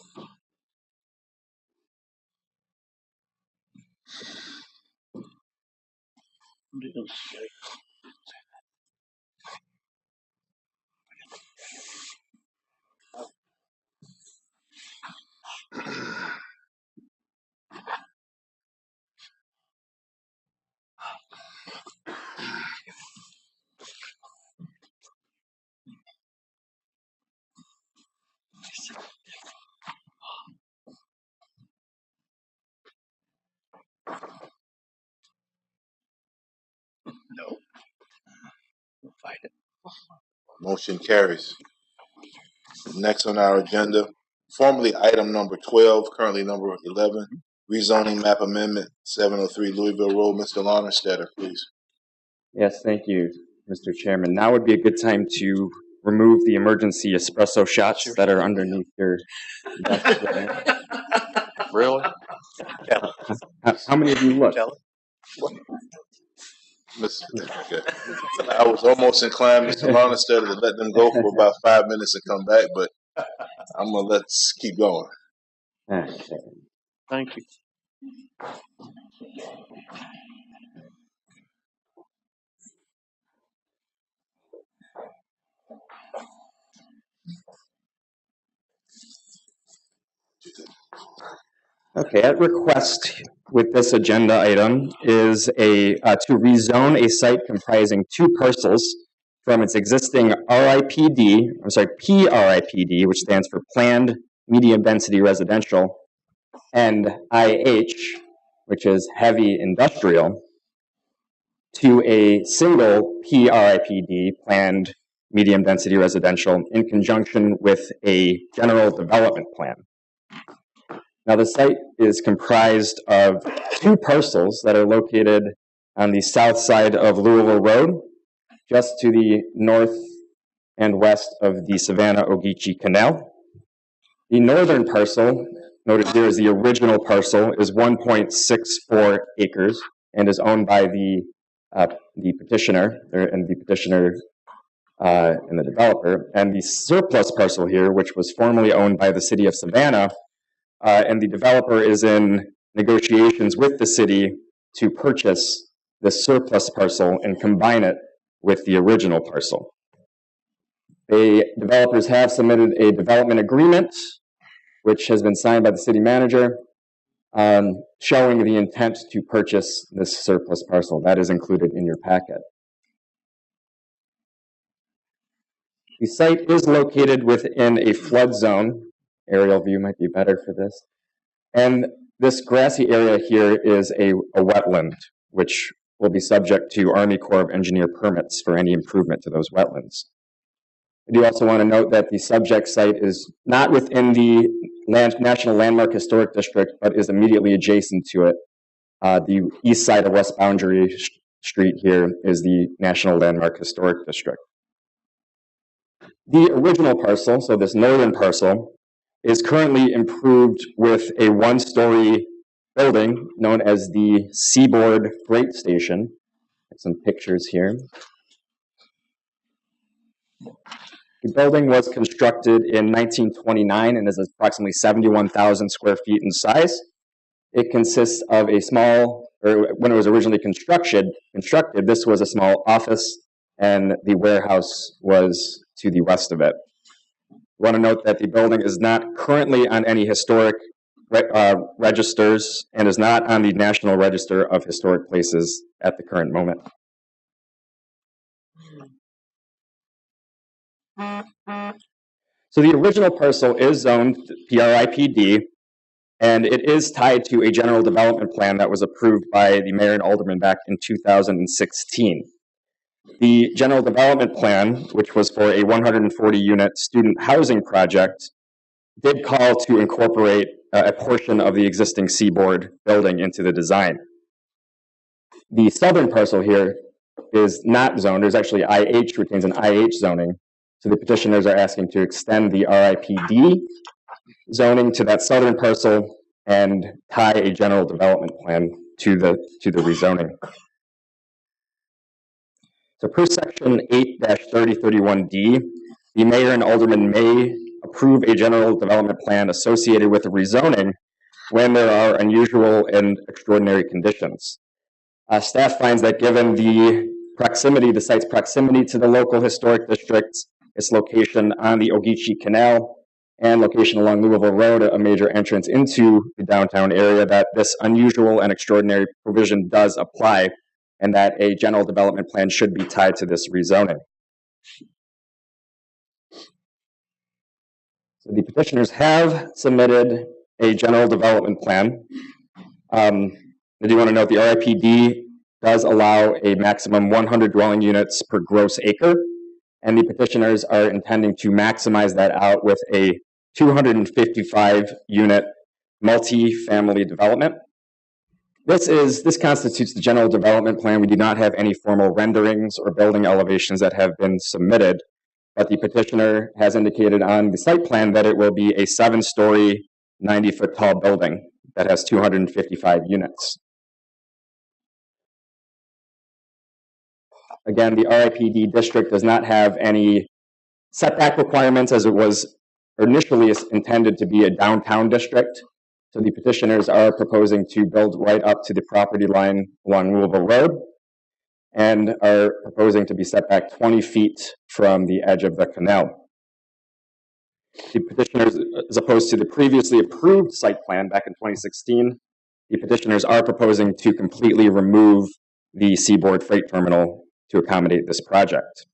Speaker 2: No. We'll fight it.
Speaker 10: Motion carries. Next on our agenda, formerly item number 12, currently number 11, rezoning map amendment 703 Louisville Road. Mr. Lonnerstetter, please.
Speaker 17: Yes, thank you, Mr. Chairman. Now would be a good time to remove the emergency espresso shots that are underneath your desk there.
Speaker 2: Really?
Speaker 17: How many of you look?
Speaker 10: Okay. I was almost inclined, Mr. Lonnerstetter, to let them go for about 5 minutes and come back, but I'm going to let's keep going.
Speaker 17: Okay.
Speaker 23: Thank you.
Speaker 17: Okay, at request with this agenda item is to rezone a site comprising 2 parcels from its existing PRIPD, which stands for Planned Medium Density Residential, and IH, which is Heavy Industrial, to a single PRIPD, Planned Medium Density Residential, in conjunction with a general development plan. Now, the site is comprised of 2 parcels that are located on the south side of Louisville Road, just to the north and west of the Savannah-Ogeechee Canal. The northern parcel, noted here as the original parcel, is 1.64 acres and is owned by the petitioner and the developer. And the surplus parcel here, which was formerly owned by the city of Savannah, and the developer is in negotiations with the city to purchase the surplus parcel and combine it with the original parcel. The developers have submitted a development agreement, which has been signed by the city manager, showing the intent to purchase this surplus parcel. That is included in your packet. The site is located within a flood zone. Aerial view might be better for this. And this grassy area here is a wetland, which will be subject to Army Corps of Engineer permits for any improvement to those wetlands. I do also want to note that the subject site is not within the National Landmark Historic District, but is immediately adjacent to it. The east side of West Boundary Street here is the National Landmark Historic District. The original parcel, so this northern parcel, is currently improved with a 1-story building known as the Seaboard Freight Station. Some pictures here. The building was constructed in 1929 and is approximately 71,000 square feet in size. It consists of a small, or when it was originally constructed, this was a small office and the warehouse was to the west of it. I want to note that the building is not currently on any historic registers and is not on the National Register of Historic Places at the current moment. So the original parcel is zoned PRIPD, and it is tied to a general development plan that was approved by the mayor and alderman back in 2016. The general development plan, which was for a 140-unit student housing project, did call to incorporate a portion of the existing Seaboard building into the design. The southern parcel here is not zoned. There's actually IH, retains an IH zoning. So the petitioners are asking to extend the RIPD zoning to that southern parcel and tie a general development plan to the rezoning. So per section 8-3031D, the mayor and alderman may approve a general development plan associated with a rezoning when there are unusual and extraordinary conditions. Staff finds that given the site's proximity to the local historic districts, its location on the Ogeechee Canal, and location along Louisville Road, a major entrance into the downtown area, that this unusual and extraordinary provision does apply, and that a general development plan should be tied to this rezoning. So the petitioners have submitted a general development plan. I do want to note the RIPD does allow a maximum 100 dwelling units per gross acre, and the petitioners are intending to maximize that out with a 255-unit multi-family development. This constitutes the general development plan. We do not have any formal renderings or building elevations that have been submitted, but the petitioner has indicated on the site plan that it will be a 7-story, 90-foot tall building that has 255 units. Again, the RIPD district does not have any setback requirements, as it was initially intended to be a downtown district. So the petitioners are proposing to build right up to the property line along Louisville Road and are proposing to be set back 20 feet from the edge of the canal. The petitioners, as opposed to the previously approved site plan back in 2016, the petitioners are proposing to completely remove the Seaboard Freight Terminal to accommodate this project.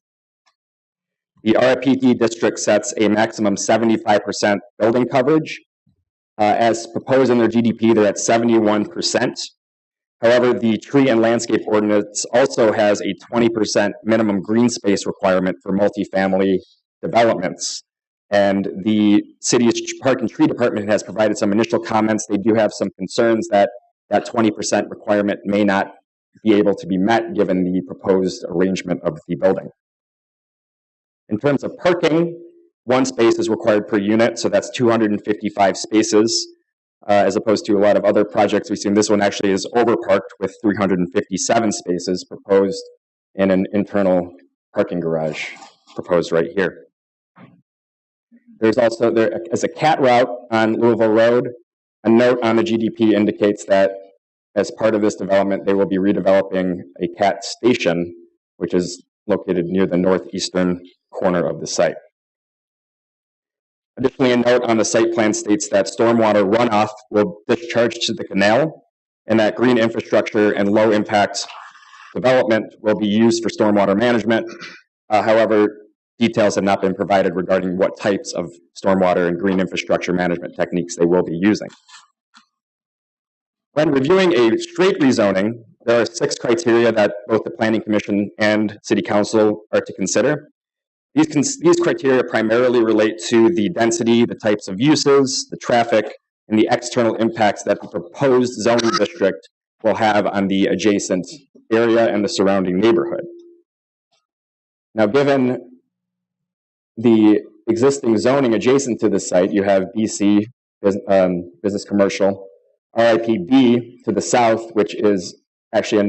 Speaker 17: The RIPD district sets a maximum 75% building coverage. As proposed in their GDP, they're at 71%. However, the tree and landscape ordinance also has a 20% minimum green space requirement for multifamily developments. And the city's Park and Tree Department has provided some initial comments. They do have some concerns that that 20% requirement may not be able to be met given the proposed arrangement of the building. In terms of parking, 1 space is required per unit, so that's 255 spaces, as opposed to a lot of other projects we've seen. This one actually is overparked with 357 spaces proposed in an internal parking garage proposed right here. There's also, there as a cat route on Louisville Road, a note on the GDP indicates that as part of this development, they will be redeveloping a cat station, which is located near the northeastern corner of the site. Additionally, a note on the site plan states that stormwater runoff will discharge to the canal, and that green infrastructure and low impact development will be used for stormwater management. However, details have not been provided regarding what types of stormwater and green infrastructure management techniques they will be using. When reviewing a straight rezoning, there are 6 criteria that both the Planning Commission and City Council are to consider. These criteria primarily relate to the density, the types of uses, the traffic, and the external impacts that the proposed zoning district will have on the adjacent area and the surrounding neighborhood. Now, given the existing zoning adjacent to the site, you have BC, business commercial, RIPD to the south, which is actually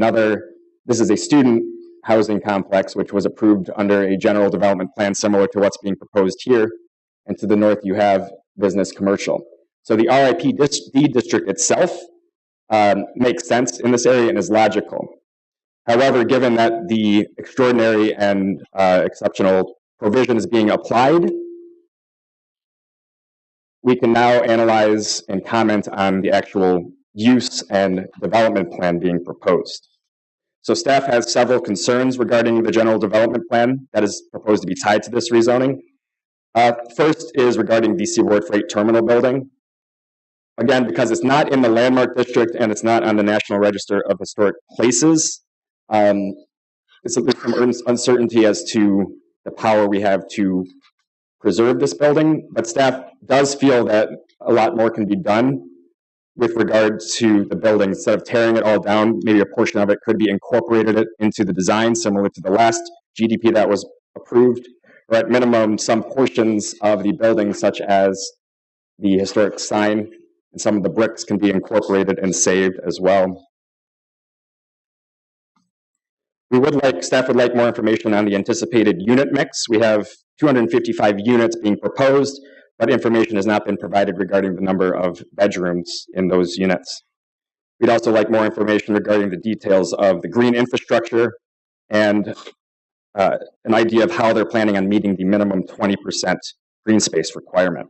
Speaker 17: this is a student housing complex, which was approved under a general development plan similar to what's being proposed here. And to the north, you have business commercial. So the RIPD district itself makes sense in this area and is logical.
Speaker 18: However, given that the extraordinary and exceptional provision is being applied, we can now analyze and comment on the actual use and development plan being proposed. So staff has several concerns regarding the general development plan that is proposed to be tied to this rezoning. First is regarding the Seaboard Freight Terminal building. Again, because it's not in the landmark district and it's not on the National Register of Historic Places, there's some uncertainty as to the power we have to preserve this building, but staff does feel that a lot more can be done with regard to the building. Instead of tearing it all down, maybe a portion of it could be incorporated into the design, similar to the last GDP that was approved, or at minimum, some portions of the building, such as the historic sign and some of the bricks, can be incorporated and saved as well. Staff would like more information on the anticipated unit mix. We have 255 units being proposed, but information has not been provided regarding the number of bedrooms in those units. We'd also like more information regarding the details of the green infrastructure and an idea of how they're planning on meeting the minimum 20% green space requirement.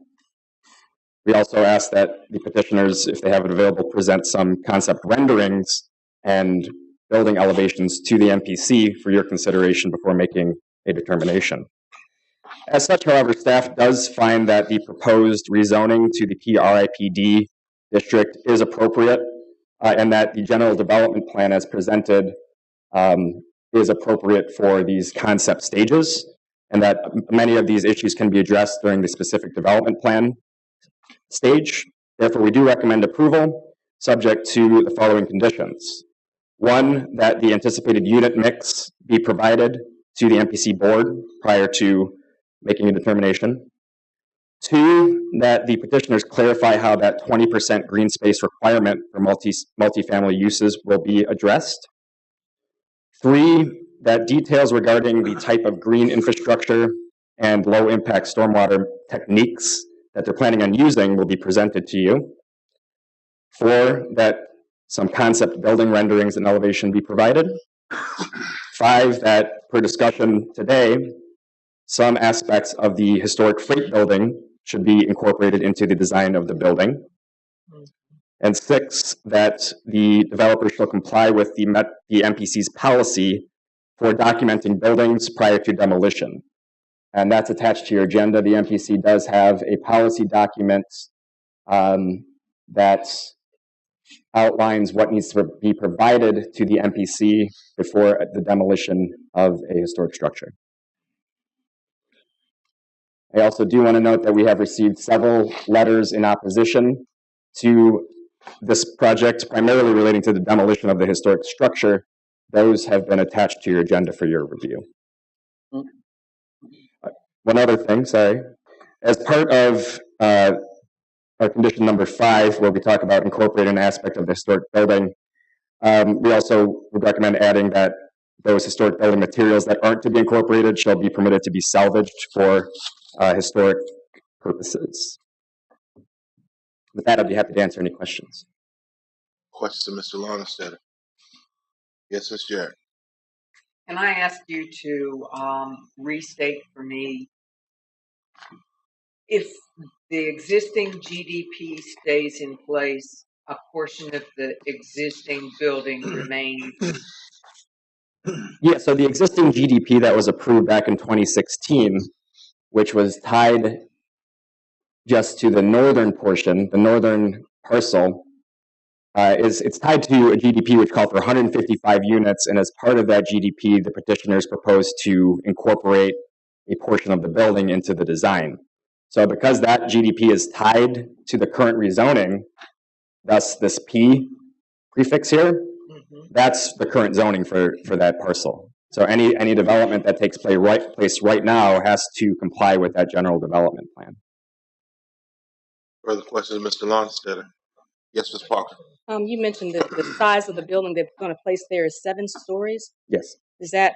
Speaker 18: We also ask that the petitioners, if they have it available, present some concept renderings and building elevations to the MPC for your consideration before making a determination. As such, however, staff does find that the proposed rezoning to the PRIPD district is appropriate, and that the general development plan as presented is appropriate for these concept stages, and that many of these issues can be addressed during the specific development plan stage. Therefore, we do recommend approval, subject to the following conditions. One, that the anticipated unit mix be provided to the MPC board prior to making a determination. Two, that the petitioners clarify how that 20% green space requirement for multifamily uses will be addressed. Three, that details regarding the type of green infrastructure and low impact stormwater techniques that they're planning on using will be presented to you. Four, that some concept building renderings and elevation be provided. Five, that per discussion today, some aspects of the historic freight building should be incorporated into the design of the building. And six, that the developer shall comply with the MPC's policy for documenting buildings prior to demolition. And that's attached to your agenda. The MPC does have a policy document that outlines what needs to be provided to the MPC before the demolition of a historic structure. I also do want to note that we have received several letters in opposition to this project, primarily relating to the demolition of the historic structure. Those have been attached to your agenda for your review. One other thing, sorry. As part of our condition number 5, where we talk about incorporating an aspect of the historic building, we also would recommend adding that those historic building materials that aren't to be incorporated shall be permitted to be salvaged for historic purposes. With that, I'd be happy to answer any questions.
Speaker 10: Questions to Mr. Longstead? Yes, Ms. Jarrett.
Speaker 9: Can I ask you to restate for me, if the existing GDP stays in place, a portion of the existing building remains?
Speaker 18: Yeah, so the existing GDP that was approved back in 2016, which was tied just to the northern portion, the northern parcel, it's tied to a GDP which called for 155 units, and as part of that GDP, the petitioners proposed to incorporate a portion of the building into the design. So because that GDP is tied to the current rezoning, thus this P prefix here, that's the current zoning for that parcel. So any development that takes place right now has to comply with that general development plan.
Speaker 10: Further questions, Mr. Longstead? Yes, Ms. Parker.
Speaker 8: You mentioned that the size of the building they're going to place there is 7 stories.
Speaker 18: Yes.
Speaker 8: Does that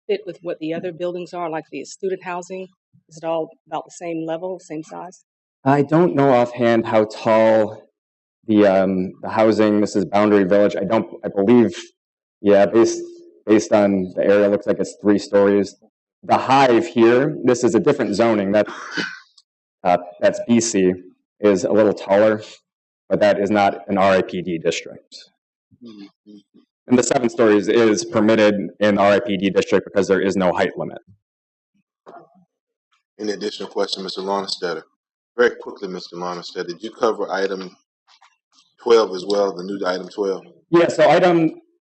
Speaker 8: fit with what the other buildings are, like the student housing? Is it all about the same level, same size?
Speaker 18: I don't know offhand how tall the housing. This is Boundary Village. I believe
Speaker 17: Yeah, based on the area, it looks like it's 3 stories. The Hive here, this is a different zoning. That's BC, is a little taller, but that is not an RIPD district. And the 7 stories is permitted in RIPD district because there is no height limit.
Speaker 10: Any additional question, Mr. Longstetter? Very quickly, Mr. Longstetter, did you cover item 12 as well, the new item 12?
Speaker 17: Yeah, so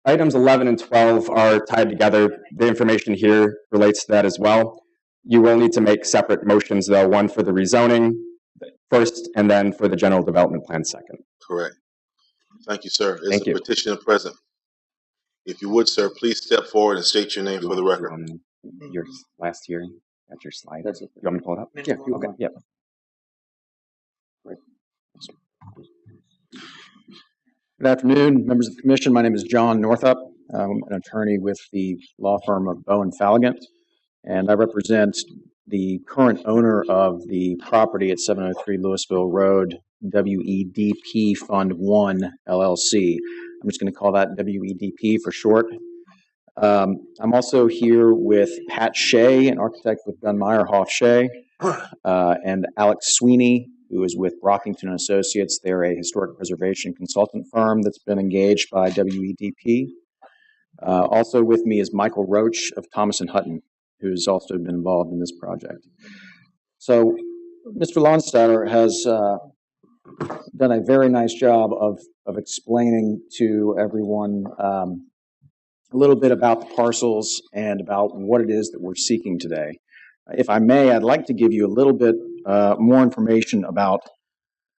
Speaker 17: items 11 and 12 are tied together. The information here relates to that as well. You will need to make separate motions, though, one for the rezoning first, and then for the general development plan second.
Speaker 10: Correct. Thank you, sir. Is
Speaker 17: Thank
Speaker 10: the
Speaker 17: you.
Speaker 10: petitioner present? If you would, sir, please step forward and state your name for the record.
Speaker 17: Your last hearing, that's your slide. That's it. You want me to pull it up? Yeah. Okay. Yep.
Speaker 11: Great. Good afternoon, members of the commission. My name is John Northup. I'm an attorney with the law firm of Bowen Falligant, and I represent the current owner of the property at 703 Louisville Road, WEDP Fund 1 LLC. I'm just going to call that WEDP for short. I'm also here with Pat Shea, an architect with Gunmeyer Hoff Shea, and Alex Sweeney, who is with Brockington Associates. They're a historic preservation consultant firm that's been engaged by WEDP. Also with me is Michael Roach of Thomas & Hutton, who's also been involved in this project. So Mr. Lonstetter has done a very nice job of explaining to everyone a little bit about the parcels and about what it is that we're seeking today. If I may, I'd like to give you a little bit more information about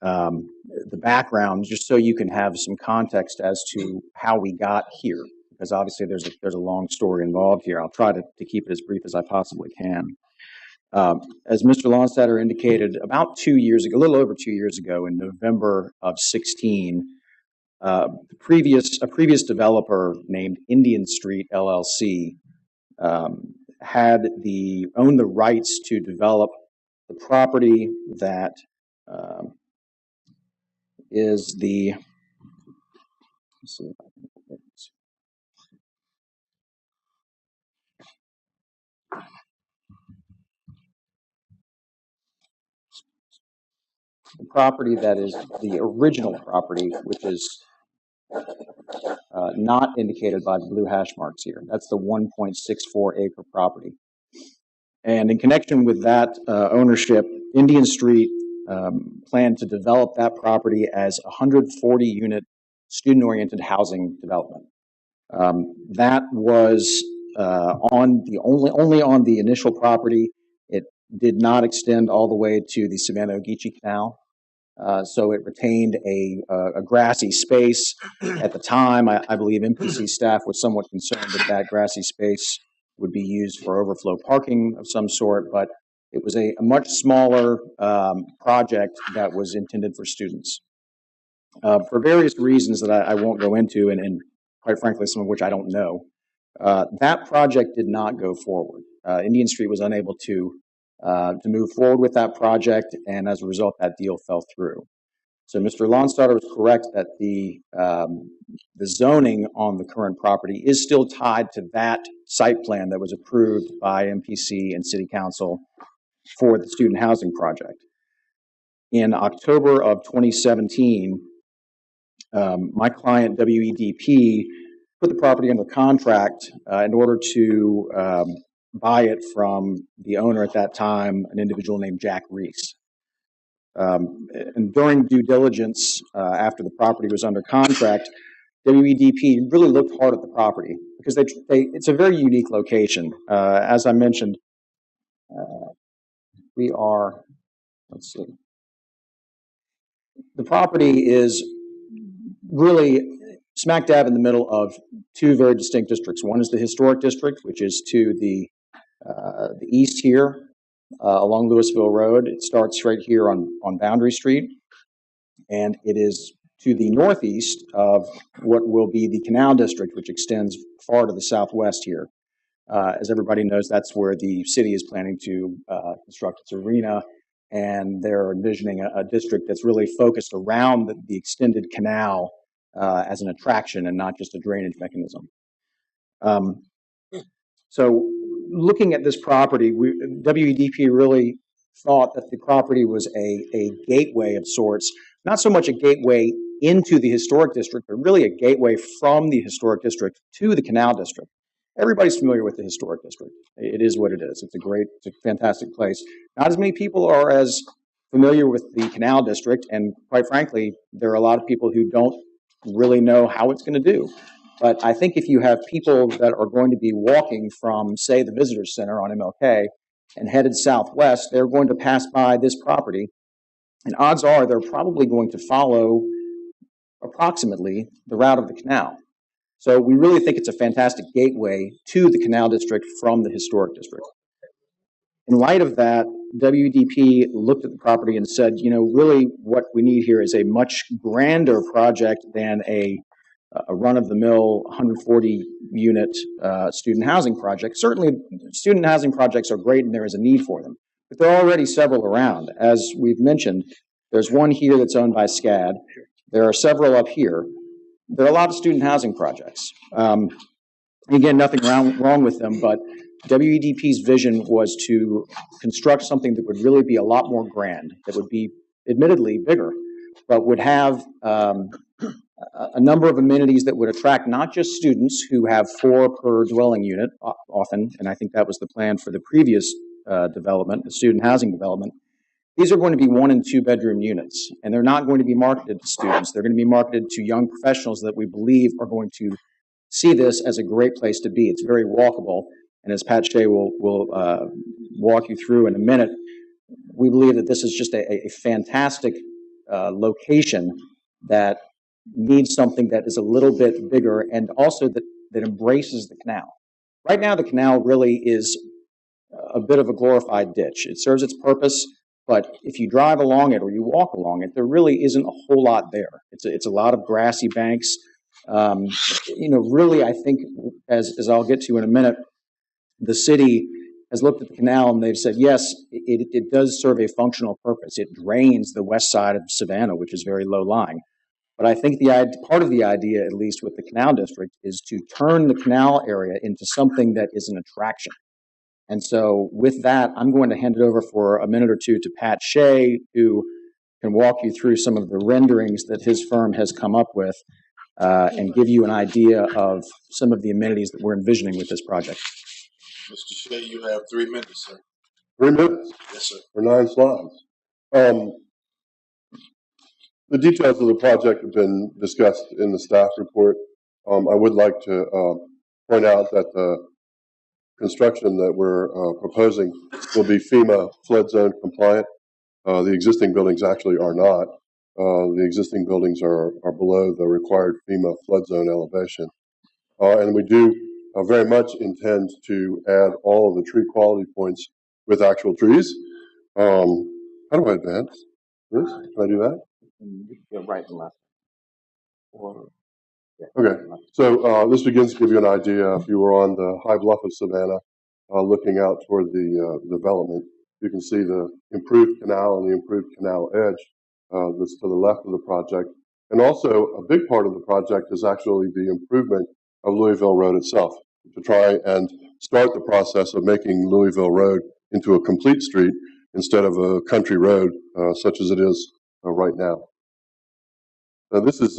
Speaker 11: the background, just so you can have some context as to how we got here, because obviously there's a long story involved here. I'll try to keep it as brief as I possibly can. As Mr. Lonstetter indicated, about 2 years ago, a little over 2 years ago, in November of 16, a previous developer named Indian Street LLC owned the rights to develop the property that is the, let's see if I can get this. The property that is the original property, which is not indicated by the blue hash marks here. That's the 1.64 acre property. And in connection with that ownership, Indian Street planned to develop that property as a 140-unit student-oriented housing development. That was only on the initial property. It did not extend all the way to the Savannah-Ogeechee Canal. So it retained a grassy space. At the time, I believe MPC staff was somewhat concerned that grassy space would be used for overflow parking of some sort, but it was a much smaller project that was intended for students. For various reasons that I won't go into, and quite frankly, some of which I don't know, that project did not go forward. Indian Street was unable to move forward with that project, and as a result, that deal fell through. So Mr. Lonstetter was correct that the zoning on the current property is still tied to that site plan that was approved by MPC and City Council for the student housing project. In October of 2017, my client WEDP put the property under contract in order to buy it from the owner at that time, an individual named Jack Reese. And during due diligence, after the property was under contract, WEDP really looked hard at the property because it's a very unique location. As I mentioned, let's see. The property is really smack dab in the middle of two very distinct districts. One is the historic district, which is to the east here along Louisville Road. It starts right here on Boundary Street, and it is to the northeast of what will be the Canal District, which extends far to the southwest here. As everybody knows, that's where the city is planning to construct its arena, and they're envisioning a district that's really focused around the extended canal as an attraction and not just a drainage mechanism. So looking at this property, WEDP really thought that the property was a gateway of sorts, not so much a gateway into the historic district, but really a gateway from the historic district to the canal district. Everybody's familiar with the historic district. It is what it is. It's a fantastic place. Not as many people are as familiar with the canal district, and quite frankly, there are a lot of people who don't really know how it's going to do. But I think if you have people that are going to be walking from, say, the visitor center on MLK and headed southwest, they're going to pass by this property, and odds are they're probably going to follow approximately the route of the canal. So we really think it's a fantastic gateway to the canal district from the historic district. In light of that, WDP looked at the property and said, you know, really what we need here is a much grander project than a run-of-the-mill 140-unit student housing project. Certainly, student housing projects are great and there is a need for them, but there are already several around. As we've mentioned, there's one here that's owned by SCAD. There are several up here. There are a lot of student housing projects. Again, nothing wrong with them, but WEDP's vision was to construct something that would really be a lot more grand, that would be admittedly bigger, but would have a number of amenities that would attract not just students who have 4 per dwelling unit often, and I think that was the plan for the previous development, the student housing development. These are going to be 1 and 2 bedroom units, and they're not going to be marketed to students. They're going to be marketed to young professionals that we believe are going to see this as a great place to be. It's very walkable, and as Pat Shea will walk you through in a minute, we believe that this is just a fantastic location that needs something that is a little bit bigger and also that embraces the canal. Right now, the canal really is a bit of a glorified ditch. It serves its purpose, but if you drive along it or you walk along it, there really isn't a whole lot there. It's a lot of grassy banks. You know, really, I think, as I'll get to in a minute, the city has looked at the canal and they've said, yes, it does serve a functional purpose. It drains the west side of Savannah, which is very low-lying. But I think part of the idea, at least with the canal district, is to turn the canal area into something that is an attraction. And so with that, I'm going to hand it over for a minute or two to Pat Shea, who can walk you through some of the renderings that his firm has come up with and give you an idea of some of the amenities that we're envisioning with this project.
Speaker 10: Mr. Shea, you have 3 minutes, sir.
Speaker 12: 3 minutes?
Speaker 10: Yes, sir.
Speaker 12: For 9 slides. The details of the project have been discussed in the staff report. I would like to point out that the construction that we're proposing will be FEMA flood zone compliant. The existing buildings actually are not. The existing buildings are below the required FEMA flood zone elevation. And we do very much intend to add all of the tree quality points with actual trees. How do I advance this? Can I do that?
Speaker 11: Yeah, right and left.
Speaker 12: Okay, so this begins to give you an idea. If you were on the high bluff of Savannah, looking out toward the development, you can see the improved canal and the improved canal edge that's to the left of the project. And also, a big part of the project is actually the improvement of Louisville Road itself, to try and start the process of making Louisville Road into a complete street instead of a country road such as it is right now. Now, this is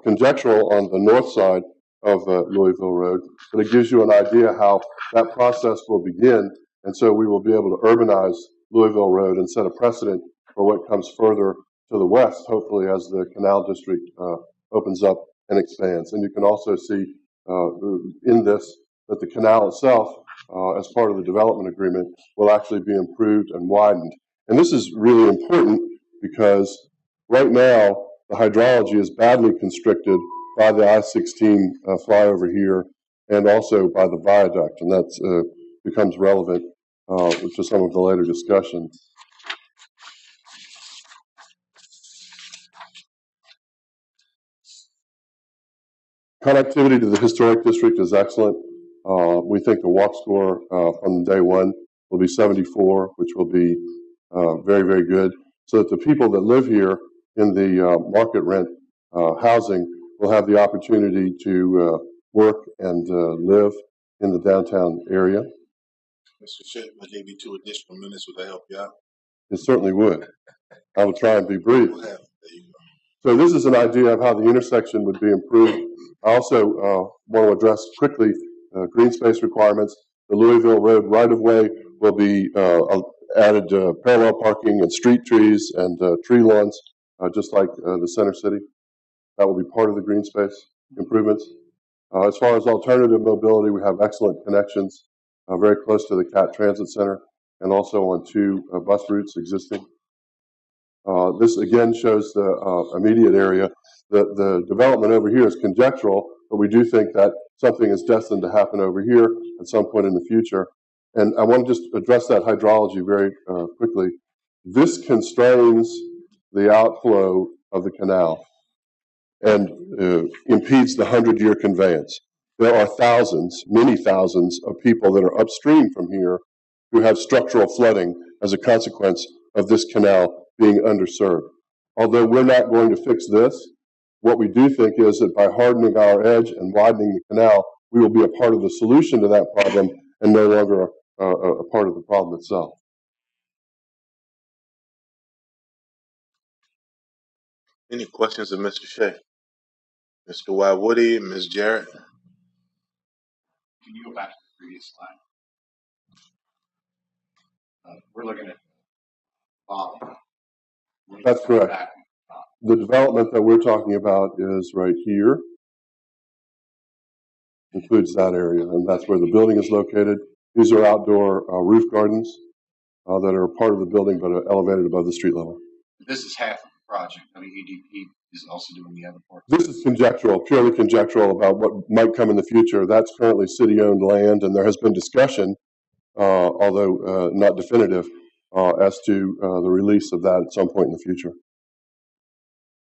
Speaker 12: conjectural on the north side of Louisville Road, but it gives you an idea how that process will begin, and so we will be able to urbanize Louisville Road and set a precedent for what comes further to the west, hopefully as the canal district opens up and expands. And you can also see in this that the canal itself, as part of the development agreement, will actually be improved and widened. And this is really important because right now, the hydrology is badly constricted by the I-16 flyover here and also by the viaduct, and that becomes relevant to some of the later discussion. Connectivity to the historic district is excellent. We think the walk score from day one will be 74, which will be very, very good, so that the people that live here in the market rent housing will have the opportunity to work and live in the downtown area.
Speaker 10: Mr. Chair, I gave you 2 additional minutes. Would that help you out?
Speaker 12: It certainly would. I will try and be brief.
Speaker 10: Go ahead. There you go.
Speaker 12: So this is an idea of how the intersection would be improved. I also want to address quickly green space requirements. The Louisville Road right-of-way will be added parallel parking and street trees and tree lawns, just like the center city. That will be part of the green space improvements. As far as alternative mobility, we have excellent connections very close to the CAT Transit Center and also on 2 bus routes existing. This again shows the immediate area. The development over here is conjectural, but we do think that something is destined to happen over here at some point in the future. And I want to just address that hydrology very quickly. This constrains the outflow of the canal and impedes the 100-year conveyance. There are thousands, many thousands of people that are upstream from here who have structural flooding as a consequence of this canal being underserved. Although we're not going to fix this, what we do think is that by hardening our edge and widening the canal, we will be a part of the solution to that problem and no longer a part of the problem itself.
Speaker 10: Any questions of Mr. Shea? Mr. Woody, Ms. Jarrett?
Speaker 1: Can you go back to the previous slide? We're looking at volume.
Speaker 12: That's correct. The development that we're talking about is right here. Includes that area, and that's where the building is located. These are outdoor roof gardens that are part of the building but are elevated above the street level.
Speaker 1: This is half of the project. I mean, EDP is also doing the other part.
Speaker 12: This is conjectural, purely conjectural about what might come in the future. That's currently city-owned land, and there has been discussion, although not definitive, as to the release of that at some point in the future.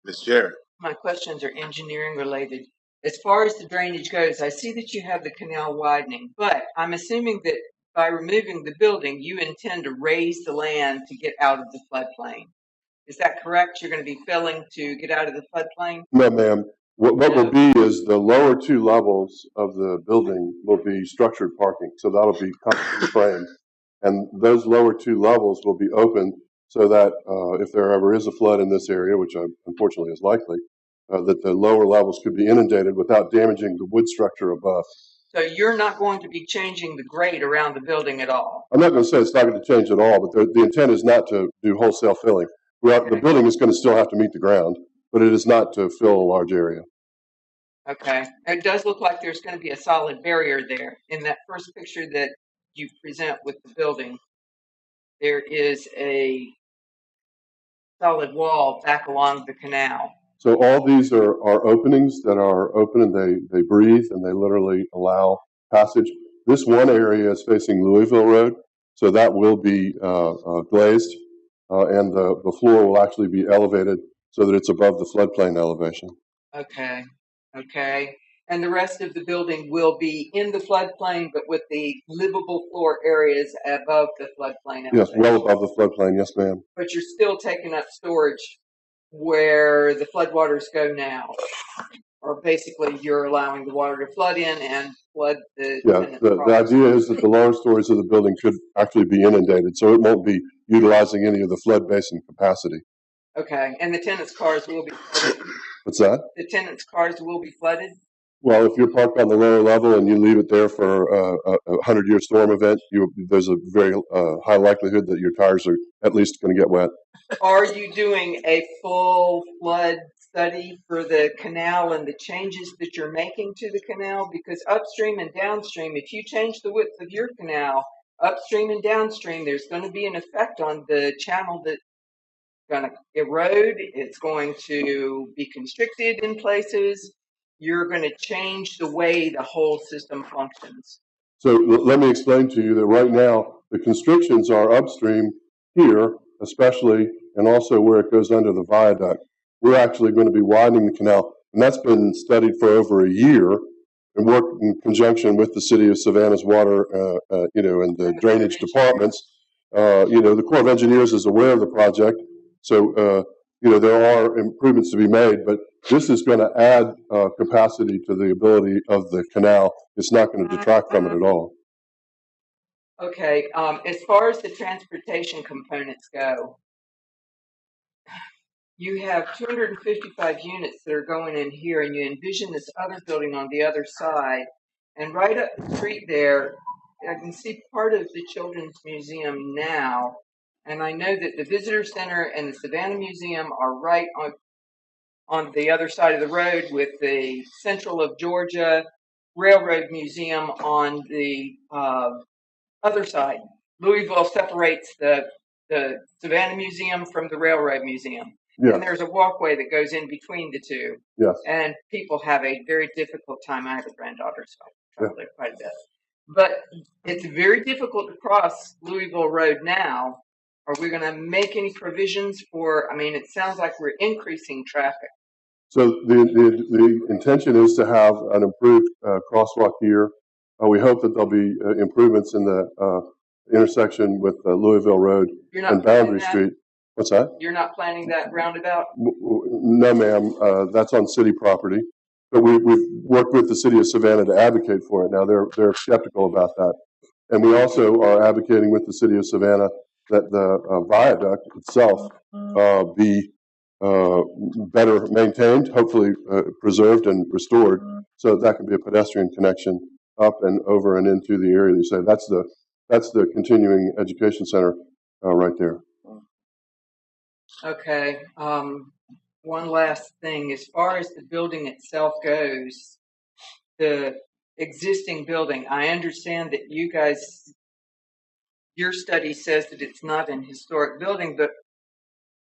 Speaker 10: Ms. Jarrett?
Speaker 9: My questions are engineering related. As far as the drainage goes, I see that you have the canal widening, but I'm assuming that by removing the building, you intend to raise the land to get out of the floodplain. Is that correct? You're going to be filling to get out of the floodplain?
Speaker 12: No, ma'am. What will be is the lower 2 levels of the building will be structured parking, so that'll be concrete framed. And those lower 2 levels will be open so that if there ever is a flood in this area, which unfortunately is likely, that the lower levels could be inundated without damaging the wood structure above.
Speaker 9: So you're not going to be changing the grade around the building at all?
Speaker 12: I'm not going to say it's not going to change at all, but the intent is not to do wholesale filling. The building is going to still have to meet the ground, but it is not to fill a large area.
Speaker 9: Okay. It does look like there's going to be a solid barrier there. In that first picture that you present with the building, there is a solid wall back along the canal.
Speaker 12: So all these are openings that are open, and they breathe, and they literally allow passage. This one area is facing Louisville Road, so that will be glazed, and the floor will actually be elevated so that it's above the floodplain elevation.
Speaker 9: Okay. Okay. And the rest of the building will be in the floodplain, but with the livable floor areas above the floodplain elevation?
Speaker 12: Yes, well above the floodplain, yes, ma'am.
Speaker 9: But you're still taking up storage where the floodwaters go now, or basically you're allowing the water to flood in and flood the.
Speaker 12: Yeah, the idea is that the lower stories of the building could actually be inundated, so it won't be utilizing any of the flood basin capacity.
Speaker 9: Okay, and the tenants' cars will be flooded?
Speaker 12: What's that?
Speaker 9: The tenants' cars will be flooded?
Speaker 12: Well, if you're parked on the lower level and you leave it there for a 100-year storm event, there's a very high likelihood that your tires are at least going to get wet.
Speaker 9: Are you doing a full flood study for the canal and the changes that you're making to the canal? Because upstream and downstream, if you change the width of your canal, upstream and downstream, there's going to be an effect on the channel that's going to erode. It's going to be constricted in places. You're going to change the way the whole system functions.
Speaker 12: So let me explain to you that right now the constrictions are upstream here, especially, and also where it goes under the viaduct. We're actually going to be widening the canal, and that's been studied for over a year and worked in conjunction with the city of Savannah's water, and the drainage departments. The Corps of Engineers is aware of the project, so there are improvements to be made, but This is going to add capacity to the ability of the canal. It's not going to detract from it at all.
Speaker 9: Okay, as far as the transportation components go, you have 255 units that are going in here, and you envision this other building on the other side. And right up the street there, I can see part of the Children's Museum now. And I know that the Visitor Center and the Savannah Museum are right on the other side of the road, with the Central of Georgia Railroad Museum on the other side. Louisville separates the Savannah Museum from the Railroad Museum.
Speaker 12: Yes.
Speaker 9: And there's a walkway that goes in between the two.
Speaker 12: Yes.
Speaker 9: And people have a very difficult time. I have a granddaughter, so I travel there quite a bit. But it's very difficult to cross Louisville Road now. Are we going to make any provisions for, I mean, it sounds like we're increasing traffic.
Speaker 12: So the intention is to have an improved crosswalk here. We hope that there'll be improvements in the intersection with Louisville Road and Boundary Street. What's that?
Speaker 9: You're not planning that roundabout?
Speaker 12: No, ma'am. That's on city property. But we've worked with the city of Savannah to advocate for it. Now they're skeptical about that, and we also are advocating with the city of Savannah that the viaduct itself be better maintained, hopefully preserved and restored, so that can be a pedestrian connection up and over and into the area. You say that's the continuing education center right there.
Speaker 9: Okay. One last thing, as far as the building itself goes, the existing building, I understand that you guys, your study says that it's not an historic building, but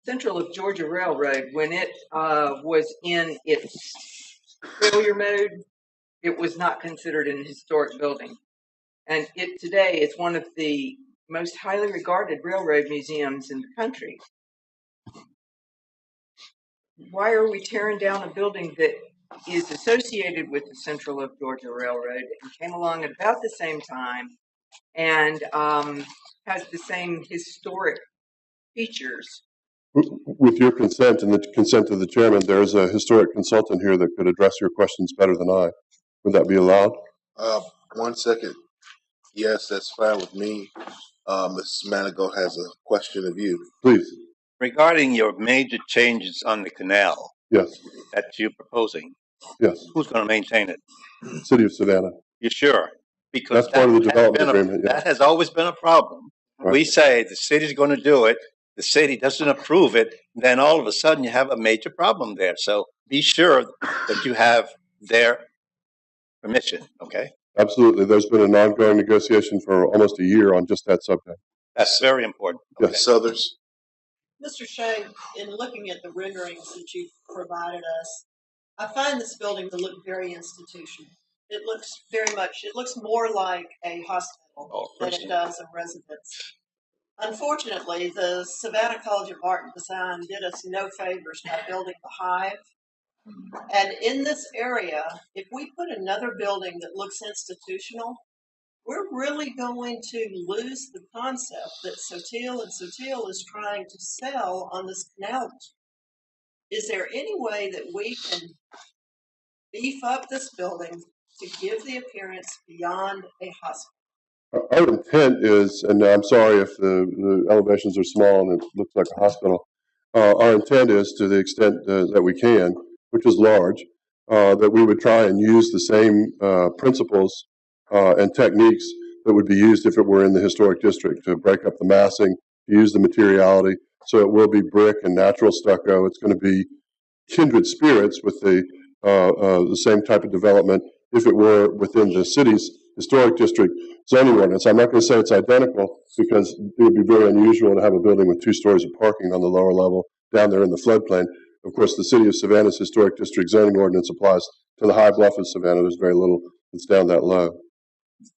Speaker 9: Central of Georgia Railroad, when it was in its failure mode, it was not considered an historic building. And it today is one of the most highly regarded railroad museums in the country. Why are we tearing down a building that is associated with the Central of Georgia Railroad and came along at about the same time and has the same historic features?
Speaker 12: With your consent and the consent of the chairman, there's a historic consultant here that could address your questions better than I. Would that be allowed?
Speaker 10: 1 second. Yes, that's fine with me. Mrs. Manigault has a question of you.
Speaker 12: Please.
Speaker 2: Regarding your major changes on the canal.
Speaker 12: Yes.
Speaker 2: That you're proposing.
Speaker 12: Yes.
Speaker 2: Who's going to maintain it?
Speaker 12: City of Savannah.
Speaker 2: You sure? Because
Speaker 12: that's part of the development agreement.
Speaker 2: That has always been a problem. Right. We say the city's going to do it. The city doesn't approve it. Then all of a sudden you have a major problem there. So be sure that you have their permission. Okay.
Speaker 12: Absolutely. There's been an ongoing negotiation for almost a year on just that subject.
Speaker 2: That's very important.
Speaker 12: Okay. Yes.
Speaker 10: Southers.
Speaker 13: Mr. Shea, in looking at the renderings that you provided us, I find this building to look very institutional. It looks more like a hospital than it does a residence. Unfortunately, the Savannah College of Art and Design did us no favors by building the Hive. And in this area, if we put another building that looks institutional, we're really going to lose the concept that Sotil and Sotil is trying to sell on this canal. Is there any way that we can beef up this building to give the appearance beyond a hospital?
Speaker 12: Our intent is, and I'm sorry if the elevations are small and it looks like a hospital, our intent is, to the extent that we can, which is large, that we would try and use the same principles and techniques that would be used if it were in the historic district, to break up the massing, to use the materiality. So it will be brick and natural stucco. It's going to be kindred spirits with the same type of development if it were within the city's historic district zoning ordinance. I'm not going to say it's identical, because it would be very unusual to have a building with 2 stories of parking on the lower level down there in the floodplain. Of course, the city of Savannah's historic district zoning ordinance applies to the high bluff of Savannah. There's very little that's down that low.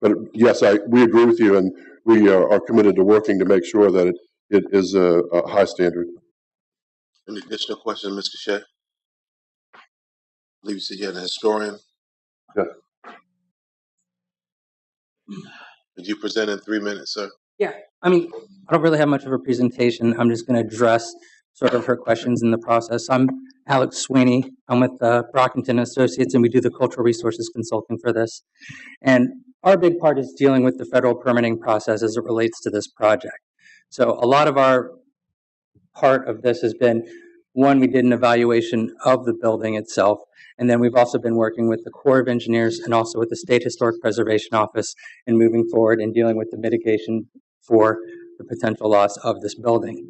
Speaker 12: But yes, we agree with you, and we are committed to working to make sure that it is a high standard.
Speaker 10: Any additional questions, Mr. Shea? I believe you said you had a historian.
Speaker 12: Yes.
Speaker 10: Did you present in 3 minutes, sir?
Speaker 14: Yeah, I mean, I don't really have much of a presentation. I'm just going to address sort of her questions in the process. I'm Alex Sweeney. I'm with Brockington Associates, and we do the cultural resources consulting for this. And our big part is dealing with the federal permitting process as it relates to this project. So a lot of our part of this has been, one, we did an evaluation of the building itself, and then we've also been working with the Corps of Engineers and also with the State Historic Preservation Office and moving forward and dealing with the mitigation for the potential loss of this building.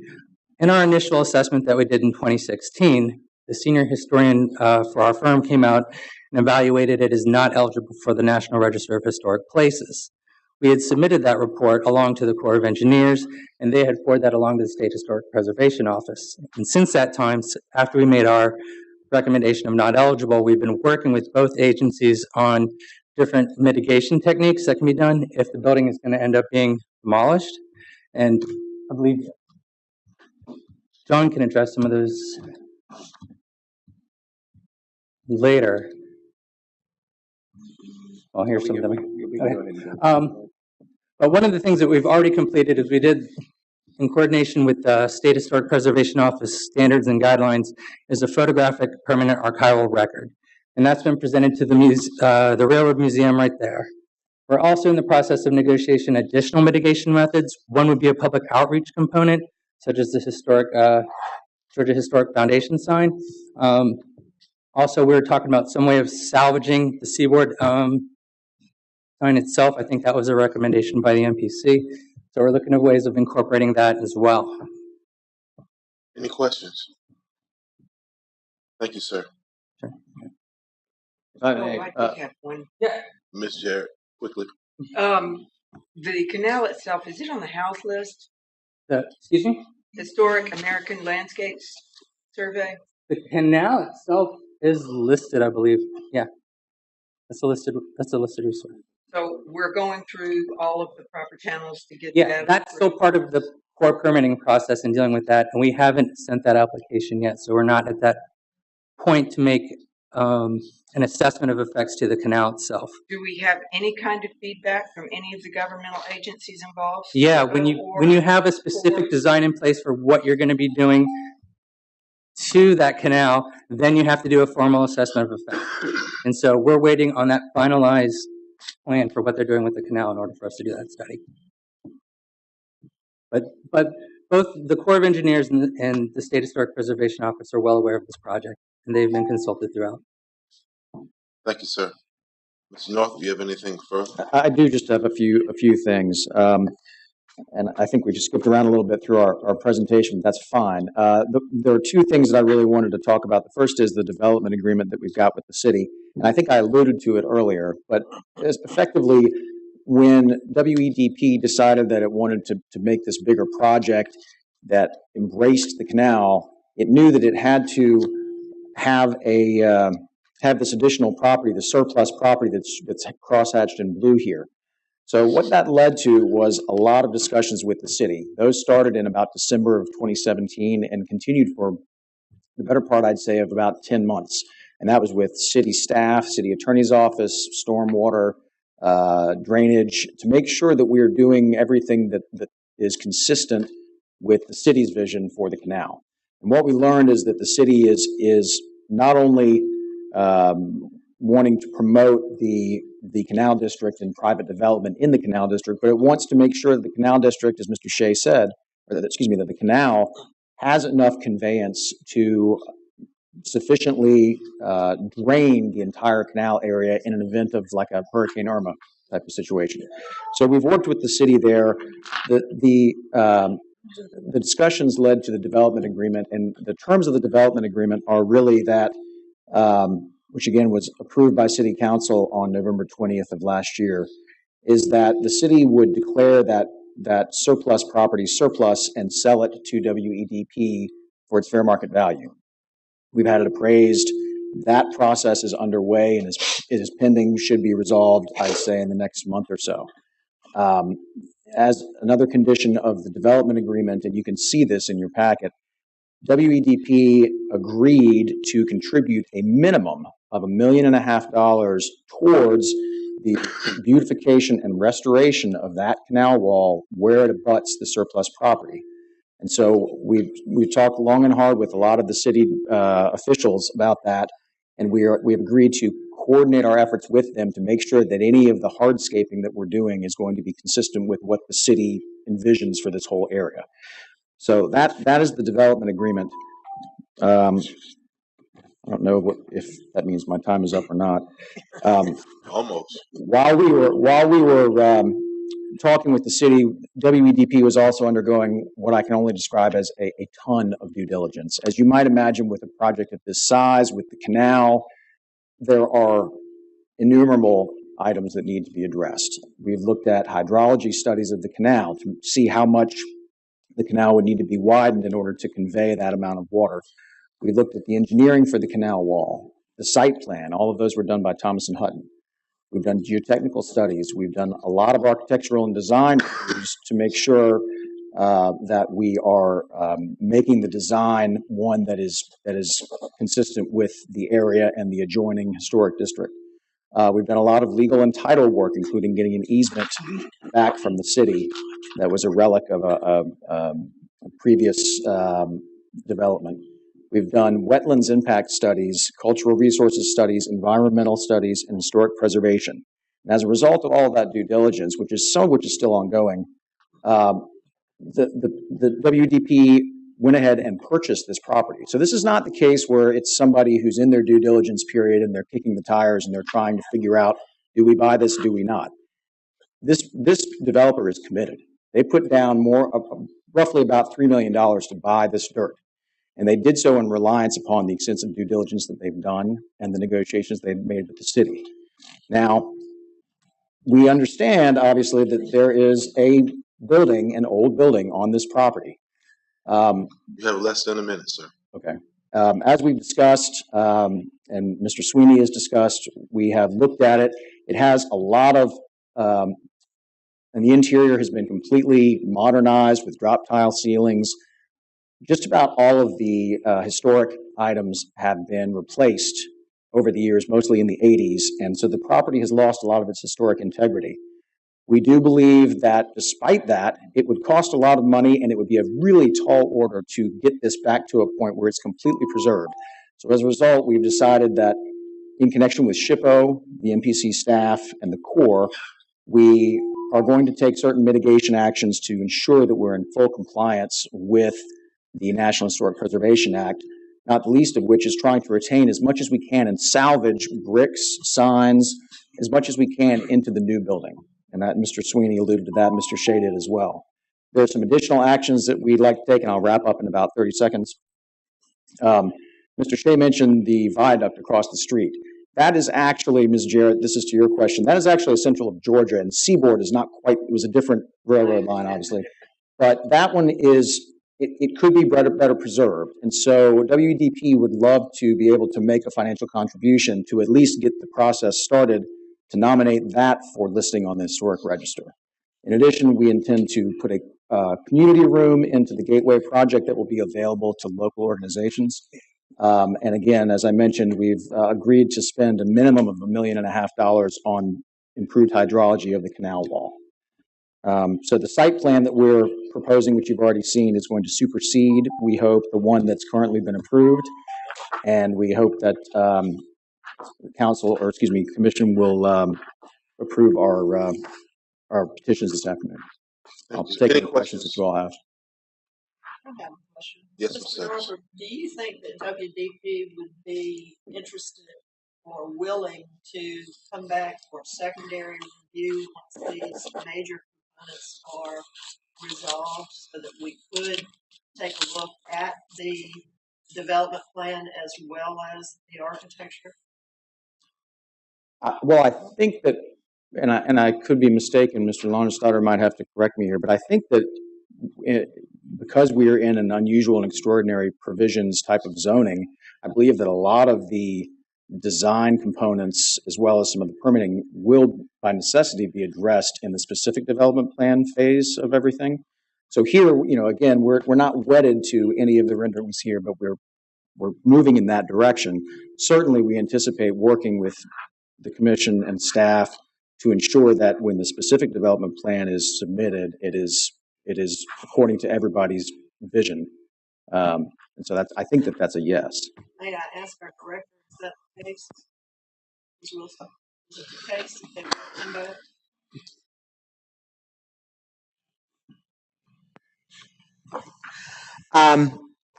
Speaker 14: In our initial assessment that we did in 2016, the senior historian for our firm came out and evaluated it as not eligible for the National Register of Historic Places. We had submitted that report along to the Corps of Engineers, and they had forwarded that along to the State Historic Preservation Office. And since that time, after we made our recommendation of not eligible, we've been working with both agencies on different mitigation techniques that can be done if the building is going to end up being demolished. And I believe John can address some of those later. Well, here's some of them. Okay. But one of the things that we've already completed is we did, in coordination with the State Historic Preservation Office standards and guidelines, is a photographic permanent archival record. And that's been presented to the Railroad Museum right there. We're also in the process of negotiation additional mitigation methods. One would be a public outreach component, such as the historic Georgia Historic Foundation sign. Also, we were talking about some way of salvaging the seaboard sign itself. I think that was a recommendation by the MPC. So we're looking at ways of incorporating that as well.
Speaker 10: Any questions? Thank you, sir.
Speaker 14: Sure.
Speaker 9: I did have one. Yeah.
Speaker 10: Ms. Jarrett, quickly.
Speaker 9: The canal itself, is it on the house list?
Speaker 14: Excuse me?
Speaker 9: Historic American Landscapes Survey?
Speaker 14: The canal itself is listed, I believe. Yeah. That's a listed resource.
Speaker 9: So we're going through all of the proper channels to get that.
Speaker 14: That's still part of the core permitting process and dealing with that, and we haven't sent that application yet, so we're not at that point to make an assessment of effects to the canal itself.
Speaker 9: Do we have any kind of feedback from any of the governmental agencies involved?
Speaker 14: Yeah, when you have a specific design in place for what you're going to be doing to that canal, then you have to do a formal assessment of effect. And so we're waiting on that finalized plan for what they're doing with the canal in order for us to do that study. But both the Corps of Engineers and the State Historic Preservation Office are well aware of this project, and they've been consulted throughout.
Speaker 10: Thank you, sir. Mr. North, do you have anything further?
Speaker 11: I do just have a few things. And I think we just skipped around a little bit through our presentation. That's fine. There are two things that I really wanted to talk about. The first is the development agreement that we've got with the city. And I think I alluded to it earlier, but effectively, when WEDP decided that it wanted to make this bigger project that embraced the canal, it knew that it had to have have this additional property, the surplus property that's crosshatched in blue here. So what that led to was a lot of discussions with the city. Those started in about December of 2017 and continued for the better part, I'd say, of about 10 months. And that was with city staff, city attorney's office, stormwater, drainage, to make sure that we are doing everything that is consistent with the city's vision for the canal. And what we learned is that the city is not only wanting to promote the canal district and private development in the canal district, but it wants to make sure that the canal district, as Mr. Shea said, that the canal has enough conveyance to sufficiently drain the entire canal area in an event of like a Hurricane Irma type of situation. So we've worked with the city there. The discussions led to the development agreement, and the terms of the development agreement are really that which again was approved by City Council on November 20th of last year, is that the city would declare that surplus property surplus and sell it to WEDP for its fair market value. We've had it appraised. That process is underway and is pending, should be resolved, I'd say, in the next month or so. As another condition of the development agreement, and you can see this in your packet, WEDP agreed to contribute a minimum of $1.5 million towards the beautification and restoration of that canal wall where it abuts the surplus property. And so we've talked long and hard with a lot of the city officials about that, and we've agreed to coordinate our efforts with them to make sure that any of the hardscaping that we're doing is going to be consistent with what the city envisions for this whole area. So that is the development agreement. I don't know if that means my time is up or not.
Speaker 10: Almost.
Speaker 11: While we were talking with the city, WEDP was also undergoing what I can only describe as a ton of due diligence. As you might imagine, with a project of this size, with the canal, there are innumerable items that need to be addressed. We've looked at hydrology studies of the canal to see how much the canal would need to be widened in order to convey that amount of water. We looked at the engineering for the canal wall, the site plan. All of those were done by Thomas and Hutton. We've done geotechnical studies. We've done a lot of architectural and design reviews to make sure that we are making the design one that is consistent with the area and the adjoining historic district. We've done a lot of legal and title work, including getting an easement back from the city that was a relic of a previous development. We've done wetlands impact studies, cultural resources studies, environmental studies, and historic preservation. And as a result of all of that due diligence, which is still ongoing, the WDP went ahead and purchased this property. So this is not the case where it's somebody who's in their due diligence period and they're kicking the tires and they're trying to figure out, do we buy this, do we not? This developer is committed. They put down roughly about $3 million to buy this dirt. And they did so in reliance upon the extensive due diligence that they've done and the negotiations they've made with the city. Now, we understand, obviously, that there is an old building on this property.
Speaker 10: You have less than a minute, sir.
Speaker 11: Okay. As we've discussed, and Mr. Sweeney has discussed, we have looked at it. It has a lot of, and the interior has been completely modernized with drop tile ceilings. Just about all of the historic items have been replaced over the years, mostly in the 80s, and so the property has lost a lot of its historic integrity. We do believe that despite that, it would cost a lot of money and it would be a really tall order to get this back to a point where it's completely preserved. So as a result, we've decided that in connection with SHPO, the MPC staff, and the Corps, we are going to take certain mitigation actions to ensure that we're in full compliance with the National Historic Preservation Act, not the least of which is trying to retain as much as we can and salvage bricks, signs, as much as we can into the new building. And that Mr. Sweeney alluded to that, Mr. Shea did as well. There are some additional actions that we'd like to take, and I'll wrap up in about 30 seconds. Mr. Shea mentioned the viaduct across the street. That is actually, Ms. Jarrett, this is to your question, that is actually Central of Georgia, and Seaboard is not quite, it was a different railroad line, obviously. But that one is, it could be better preserved. And so WDP would love to be able to make a financial contribution to at least get the process started to nominate that for listing on the historic register. In addition, we intend to put a community room into the Gateway project that will be available to local organizations. And again, as I mentioned, we've agreed to spend a minimum of $1.5 million on improved hydrology of the canal wall. So the site plan that we're proposing, which you've already seen, is going to supersede, we hope, the one that's currently been approved. And we hope that commission will approve our petitions this afternoon. I'll take any questions that you all have.
Speaker 13: I have a question.
Speaker 10: Yes,
Speaker 13: Mr. Norfolk, do you think that WDP would be interested or willing to come back for secondary review once these major components are resolved so that we could take a look at the development plan as well as the architecture?
Speaker 11: Well, I think that, and I could be mistaken, Mr. Lonestadter might have to correct me here, but I think that because we are in an unusual and extraordinary provisions type of zoning, I believe that a lot of the design components as well as some of the permitting will by necessity be addressed in the specific development plan phase of everything. So here, again, we're not wedded to any of the renderings here, but we're moving in that direction. Certainly we anticipate working with the commission and staff to ensure that when the specific development plan is submitted, it is according to everybody's vision. And so I think that's a yes.
Speaker 13: May I ask our director, is that the case? Ms. Wilson, is it the case that they will come back?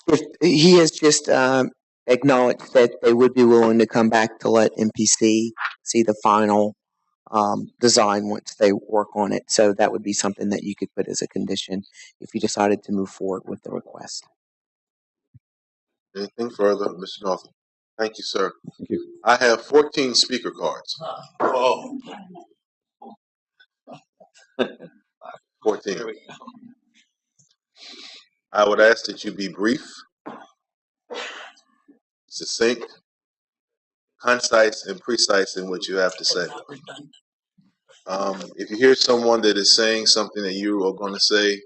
Speaker 15: If he has just acknowledged that they would be willing to come back to let MPC see the final design once they work on it. So that would be something that you could put as a condition if you decided to move forward with the request.
Speaker 10: Anything further, Mr. Northrup? Thank you, sir.
Speaker 11: Thank you.
Speaker 10: I have 14 speaker cards. Oh. 14. I would ask that you be brief, succinct, concise, and precise in what you have to say. If you hear someone that is saying something that you are going to say,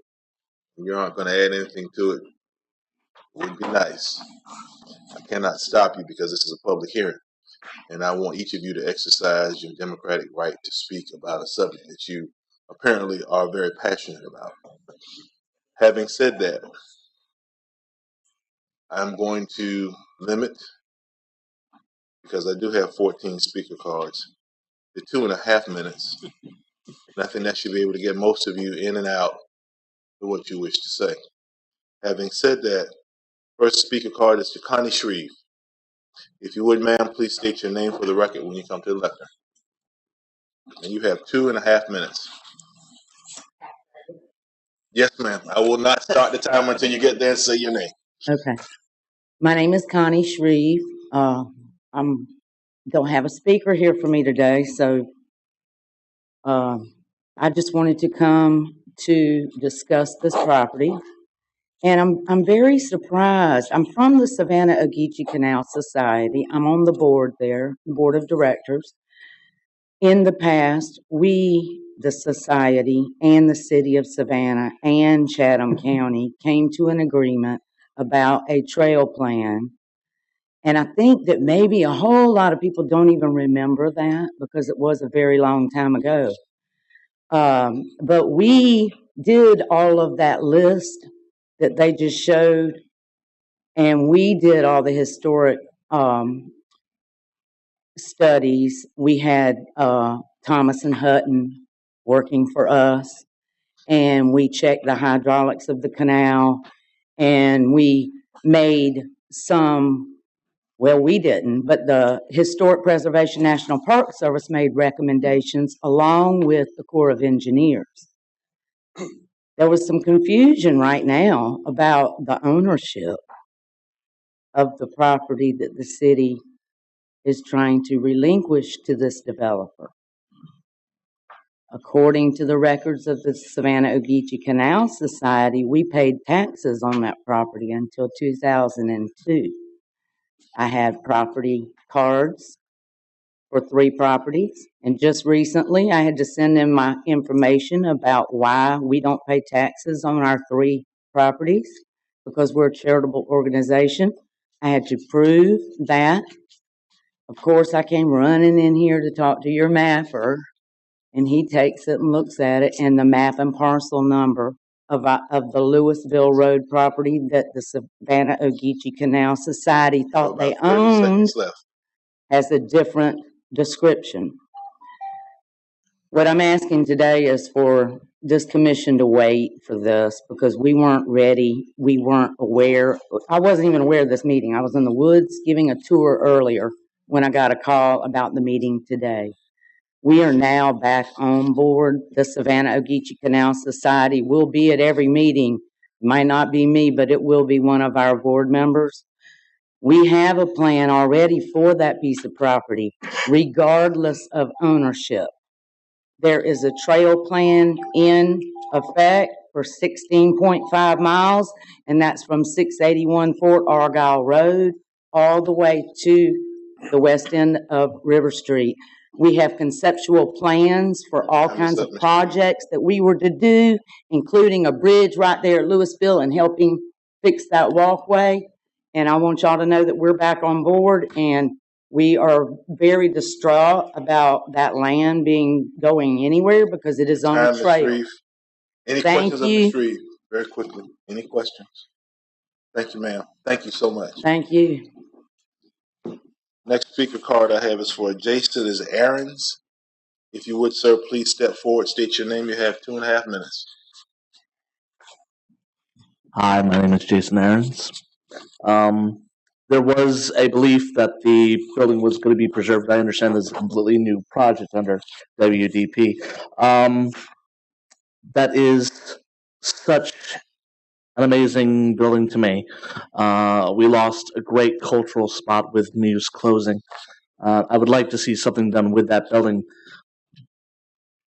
Speaker 10: and you're not going to add anything to it, it would be nice. I cannot stop you because this is a public hearing, and I want each of you to exercise your democratic right to speak about a subject that you apparently are very passionate about. Having said that, I'm going to limit, because I do have 14 speaker cards, to 2.5 minutes. And I think that should be able to get most of you in and out of what you wish to say. Having said that, first speaker card is to Connie Shreve. If you would, ma'am, please state your name for the record when you come to the lectern. And you have 2.5 minutes. Yes, ma'am. I will not start the timer until you get there and say your name.
Speaker 16: Okay. My name is Connie Shreve. I'm don't have a speaker here for me today, so I just wanted to come to discuss this property. And I'm very surprised. I'm from the Savannah Ogeechee Canal Society. I'm on the board there, the board of directors. In the past, we, the society, and the city of Savannah and Chatham County came to an agreement about a trail plan. And I think that maybe a whole lot of people don't even remember that because it was a very long time ago. But we did all of that list that they just showed, and we did all the historic studies. We had Thomas and Hutton working for us, and we checked the hydraulics of the canal, and we made some, well, we didn't, but the Historic Preservation National Park Service made recommendations along with the Corps of Engineers. There was some confusion right now about the ownership of the property that the city is trying to relinquish to this developer. According to the records of the Savannah Ogeechee Canal Society, we paid taxes on that property until 2002. I had property cards for 3 properties, and just recently I had to send in my information about why we don't pay taxes on our 3 properties, because we're a charitable organization. I had to prove that. Of course, I came running in here to talk to your mapper, and he takes it and looks at it, and the map and parcel number of the Louisville Road property that the Savannah Ogeechee Canal Society thought they owned has a different description. What I'm asking today is for this commission to wait for this because we weren't ready. We weren't aware. I wasn't even aware of this meeting. I was in the woods giving a tour earlier when I got a call about the meeting today. We are now back on board. The Savannah Ogeechee Canal Society will be at every meeting. It might not be me, but it will be one of our board members. We have a plan already for that piece of property, regardless of ownership. There is a trail plan in effect for 16.5 miles, and that's from 681 Fort Argyle Road all the way to the west end of River Street. We have conceptual plans for all kinds of projects that we were to do, including a bridge right there at Louisville and helping fix that walkway. And I want y'all to know that we're back on board, and we are very distraught about that land going anywhere because it is on a trail.
Speaker 10: Any questions of Ms. Shreve? Very quickly. Any questions? Thank you, ma'am. Thank you so much.
Speaker 16: Thank you.
Speaker 10: Next speaker card I have is for Jason is Aaron's. If you would, sir, please step forward, state your name. You have 2.5 minutes.
Speaker 3: Hi, my name is Jason Aarons. There was a belief that the building was going to be preserved. I understand this is a completely new project under WDP. That is such an amazing building to me. We lost a great cultural spot with Muse closing. I would like to see something done with that building.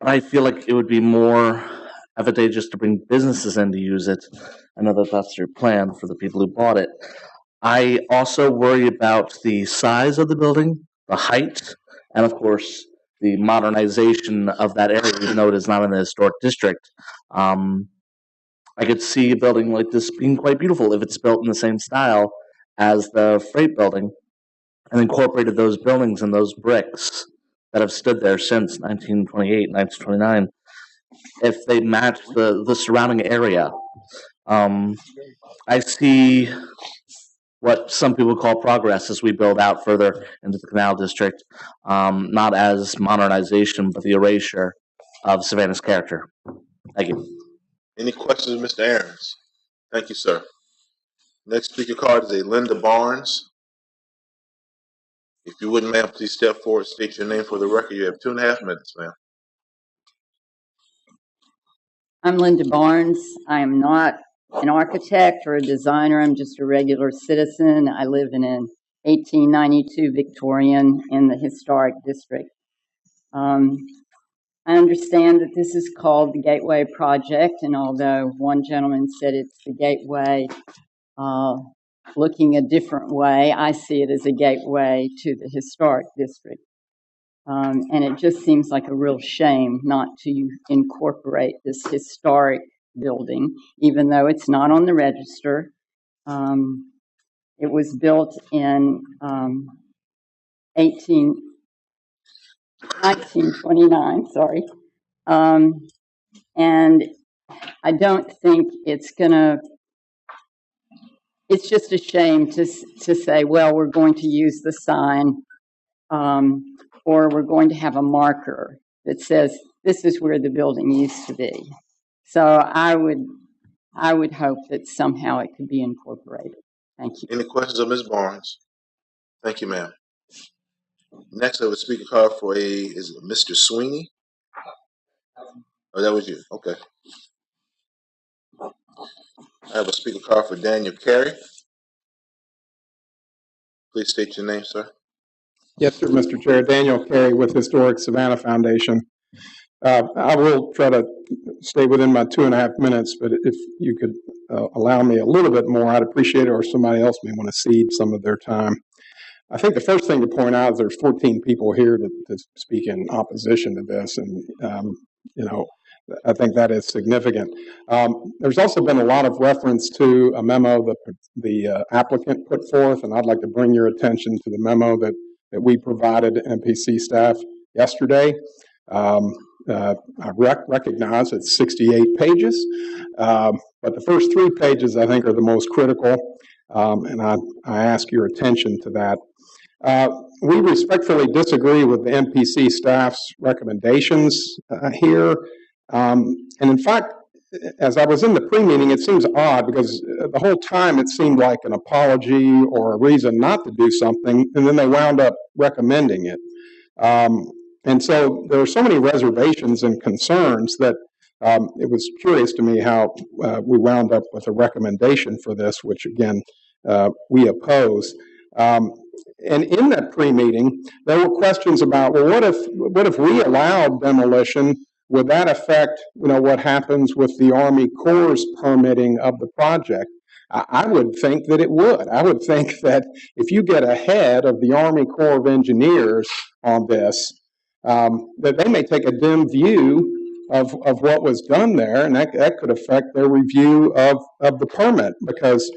Speaker 3: I feel like it would be more advantageous to bring businesses in to use it. I know that that's your plan for the people who bought it. I also worry about the size of the building, the height, and of course the modernization of that area, even though it is not in the historic district. I could see a building like this being quite beautiful if it's built in the same style as the freight building and incorporated those buildings and those bricks that have stood there since 1928, 1929, if they match the surrounding area. I see what some people call progress as we build out further into the Canal District, not as modernization, but the erasure of Savannah's character. Thank you.
Speaker 10: Any questions, Mr. Aarons? Thank you, sir. Next speaker card is a Linda Barnes. If you wouldn't, ma'am, please step forward, state your name for the record. You have 2.5 minutes, ma'am.
Speaker 19: I'm Linda Barnes. I am not an architect or a designer. I'm just a regular citizen. I live in an 1892 Victorian in the historic district. I understand that this is called the Gateway Project, and although one gentleman said it's the Gateway looking a different way, I see it as a gateway to the historic district. And it just seems like a real shame not to incorporate this historic building, even though it's not on the register. It was built in 1929, sorry. And I don't think it's just a shame to say, well, we're going to use the sign, or we're going to have a marker that says this is where the building used to be. So I would hope that somehow it could be incorporated. Thank you.
Speaker 10: Any questions of Ms. Barnes? Thank you, ma'am. Next, I have a speaker card for is it Mr. Sweeney? Oh, that was you. Okay. I have a speaker card for Daniel Carey. Please state your name, sir.
Speaker 6: Yes, sir, Mr. Chair. Daniel Carey with Historic Savannah Foundation. I will try to stay within my 2.5 minutes, but if you could allow me a little bit more, I'd appreciate it, or somebody else may want to cede some of their time. I think the first thing to point out is there's 14 people here to speak in opposition to this, and I think that is significant. There's also been a lot of reference to a memo that the applicant put forth, and I'd like to bring your attention to the memo that we provided MPC staff yesterday. I recognize it's 68 pages, but the first 3 pages I think are the most critical, and I ask your attention to that. We respectfully disagree with the MPC staff's recommendations here. And in fact, as I was in the pre-meeting, it seems odd because the whole time it seemed like an apology or a reason not to do something, and then they wound up recommending it. And so there are so many reservations and concerns that it was curious to me how we wound up with a recommendation for this, which again, we oppose. And in that pre-meeting, there were questions about, well, what if we allowed demolition? Would that affect, what happens with the Army Corps' permitting of the project? I would think that it would. I would think that if you get ahead of the Army Corps of Engineers on this, that they may take a dim view of what was done there, and that could affect their review of the permit, because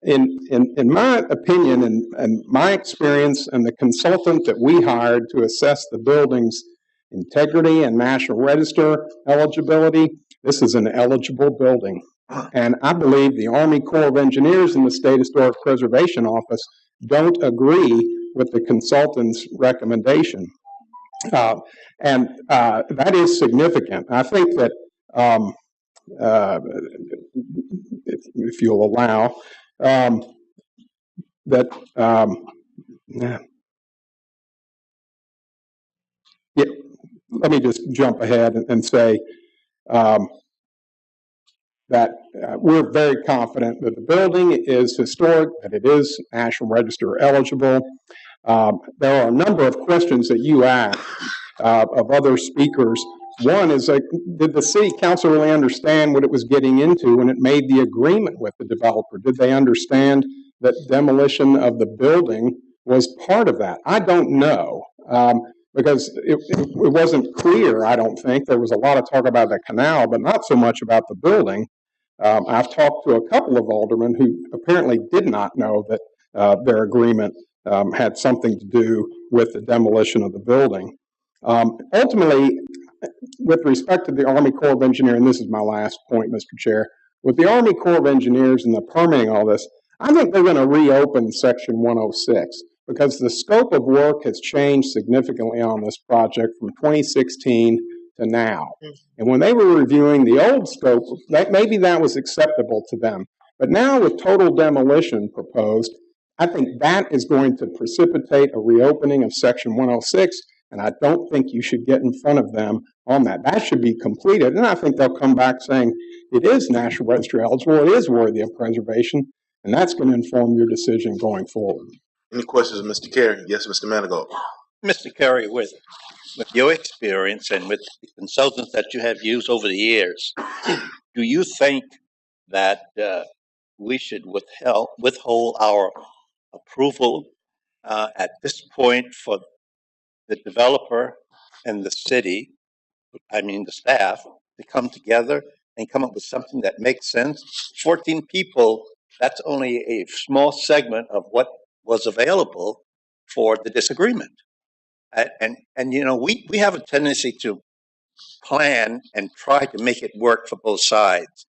Speaker 6: in my opinion and my experience, and the consultant that we hired to assess the building's integrity and National Register eligibility, This is an eligible building. And I believe the Army Corps of Engineers and the State Historic Preservation Office don't agree with the consultant's recommendation. That is significant. I think that, if you'll allow, that, yeah, let me just jump ahead and say that we're very confident that the building is historic, that it is National Register eligible. There are a number of questions that you asked of other speakers. One is, did the city council really understand what it was getting into when it made the agreement with the developer? Did they understand that demolition of the building was part of that? I don't know, because it wasn't clear, I don't think. There was a lot of talk about the canal, but not so much about the building. I've talked to a couple of aldermen who apparently did not know that their agreement had something to do with the demolition of the building. Ultimately, with respect to the Army Corps of Engineers, and this is my last point, Mr. Chair, with the Army Corps of Engineers and the permitting all this, I think they're going to reopen Section 106 because the scope of work has changed significantly on this project from 2016 to now. And when they were reviewing the old scope, maybe that was acceptable to them. But now with total demolition proposed, I think that is going to precipitate a reopening of Section 106, and I don't think you should get in front of them on that. That should be completed, and I think they'll come back saying it is National Register eligible, it is worthy of preservation, and that's going to inform your decision going forward.
Speaker 10: Any questions of Mr. Carey? Yes, Mr. Manigault.
Speaker 5: Mr. Carey, with your experience and with the consultants that you have used over the years, do you think that we should withhold our approval at this point for the developer and the city, the staff, to come together and come up with something that makes sense? 14 people, that's only a small segment of what was available for the disagreement. And you know, we have a tendency to plan and try to make it work for both sides.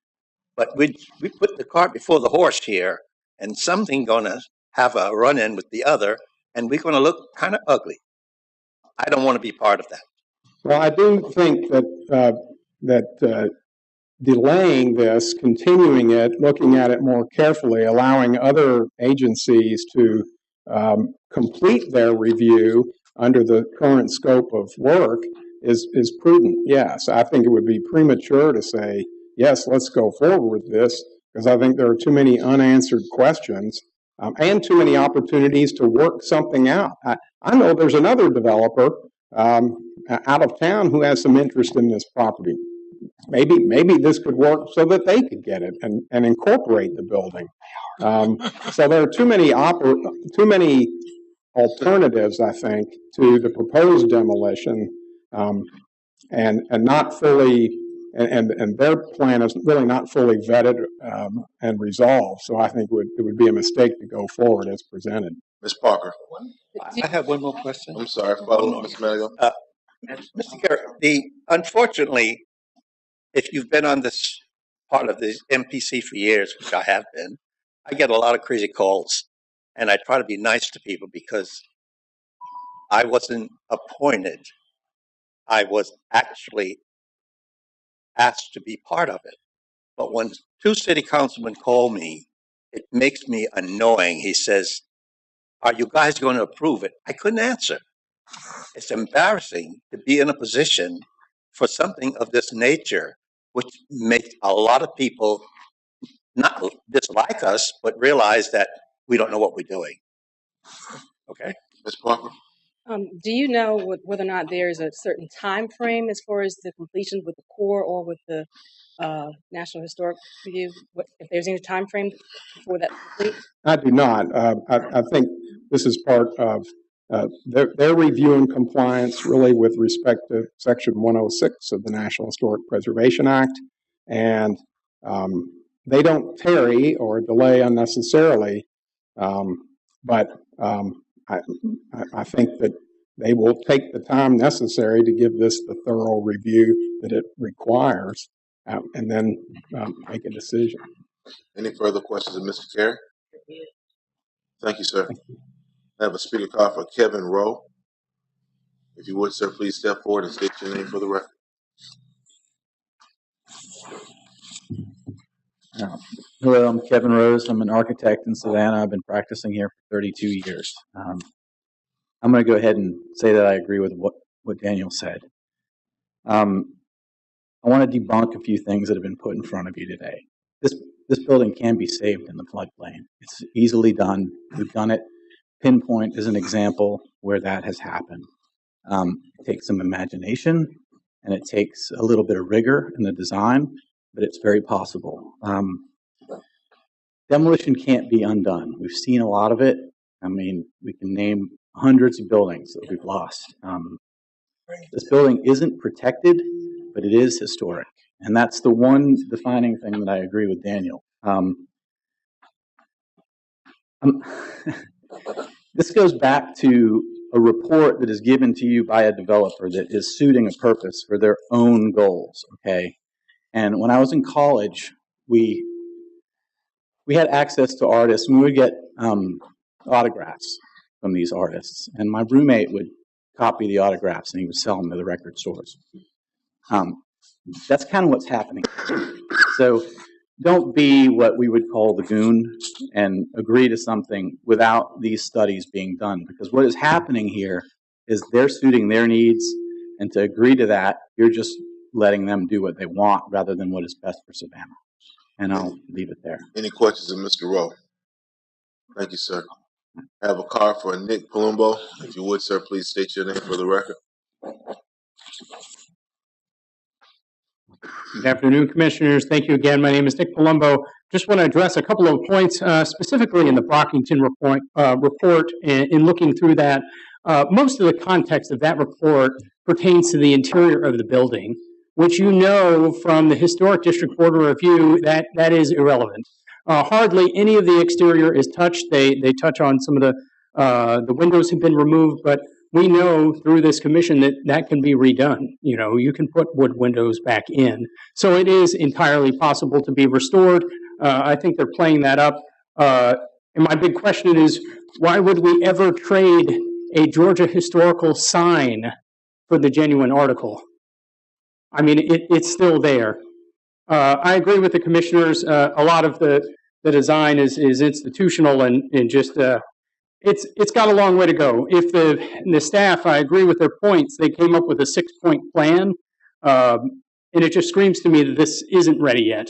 Speaker 5: But we put the cart before the horse here, and something gonna have a run-in with the other, and we're gonna look kind of ugly. I don't want to be part of that.
Speaker 6: Well, I do think that delaying this, continuing it, looking at it more carefully, allowing other agencies to complete their review under the current scope of work is prudent. Yes, I think it would be premature to say, yes, let's go forward with this, because I think there are too many unanswered questions and too many opportunities to work something out. I know there's another developer out of town who has some interest in this property. Maybe this could work so that they could get it and incorporate the building. So there are too many alternatives, I think, to the proposed demolition, and not fully, and their plan is really not fully vetted and resolved. So I think it would be a mistake to go forward as presented.
Speaker 10: Ms. Parker.
Speaker 5: I have one more question.
Speaker 10: I'm sorry, follow Mr. Manigault.
Speaker 5: Mr. Carey, unfortunately, if you've been on this part of the MPC for years, which I have been, I get a lot of crazy calls, and I try to be nice to people because I wasn't appointed. I was actually asked to be part of it. But when two city councilmen call me, it makes me annoying. He says, "Are you guys going to approve it?" I couldn't answer. It's embarrassing to be in a position for something of this nature, which makes a lot of people not dislike us, but realize that we don't know what we're doing. Okay?
Speaker 10: Ms. Parker?
Speaker 8: Do you know whether or not there's a certain time frame as far as the completion with the Corps or with the National Historic Review? If there's any time frame before that's complete?
Speaker 6: I do not. I think this is part of their review and compliance really with respect to Section 106 of the National Historic Preservation Act. And they don't tarry or delay unnecessarily, but I think that they will take the time necessary to give this the thorough review that it requires. and then make a decision.
Speaker 10: Any further questions of Mr. Carey? Thank you, sir. I have a speaker card for Kevin Rowe. If you would, sir, please step forward and state your name for the record.
Speaker 11: Hello, I'm Kevin Rose. I'm an architect in Savannah. I've been practicing here for 32 years. I'm going to go ahead and say that I agree with what Daniel said. I want to debunk a few things that have been put in front of you today. This building can be saved in the floodplain. It's easily done. We've done it. Pinpoint is an example where that has happened. It takes some imagination and it takes a little bit of rigor in the design, but it's very possible. Demolition can't be undone. We've seen a lot of it. I mean, we can name hundreds of buildings that we've lost. This building isn't protected, but it is historic. And that's the one defining thing that I agree with Daniel. This goes back to a report that is given to you by a developer that is suiting a purpose for their own goals, okay? And when I was in college, we had access to artists, and we would get autographs from these artists. And my roommate would copy the autographs, and he would sell them to the record stores. That's kind of what's happening. So don't be what we would call the goon and agree to something without these studies being done. Because what is happening here is they're suiting their needs, and to agree to that, you're just letting them do what they want rather than what is best for Savannah. And I'll leave it there.
Speaker 10: Any questions of Mr. Rowe? Thank you, sir. I have a card for Nick Palumbo. If you would, sir, please state your name for the record.
Speaker 4: Good afternoon, Commissioners. Thank you again. My name is Nick Palumbo. Just want to address a couple of points, specifically in the Brockington report. In looking through that, most of the context of that report pertains to the interior of the building, which you know from the Historic District Board of Review that is irrelevant. Hardly any of the exterior is touched. They touch on some of the windows have been removed, but we know through this commission that can be redone. You know, you can put wood windows back in. So it is entirely possible to be restored. I think they're playing that up. And my big question is, why would we ever trade a Georgia historical sign for the genuine article? I mean, it's still there. I agree with the commissioners. A lot of the design is institutional and just it's got a long way to go. If the staff, I agree with their points, they came up with a 6-point plan, and it just screams to me that this isn't ready yet.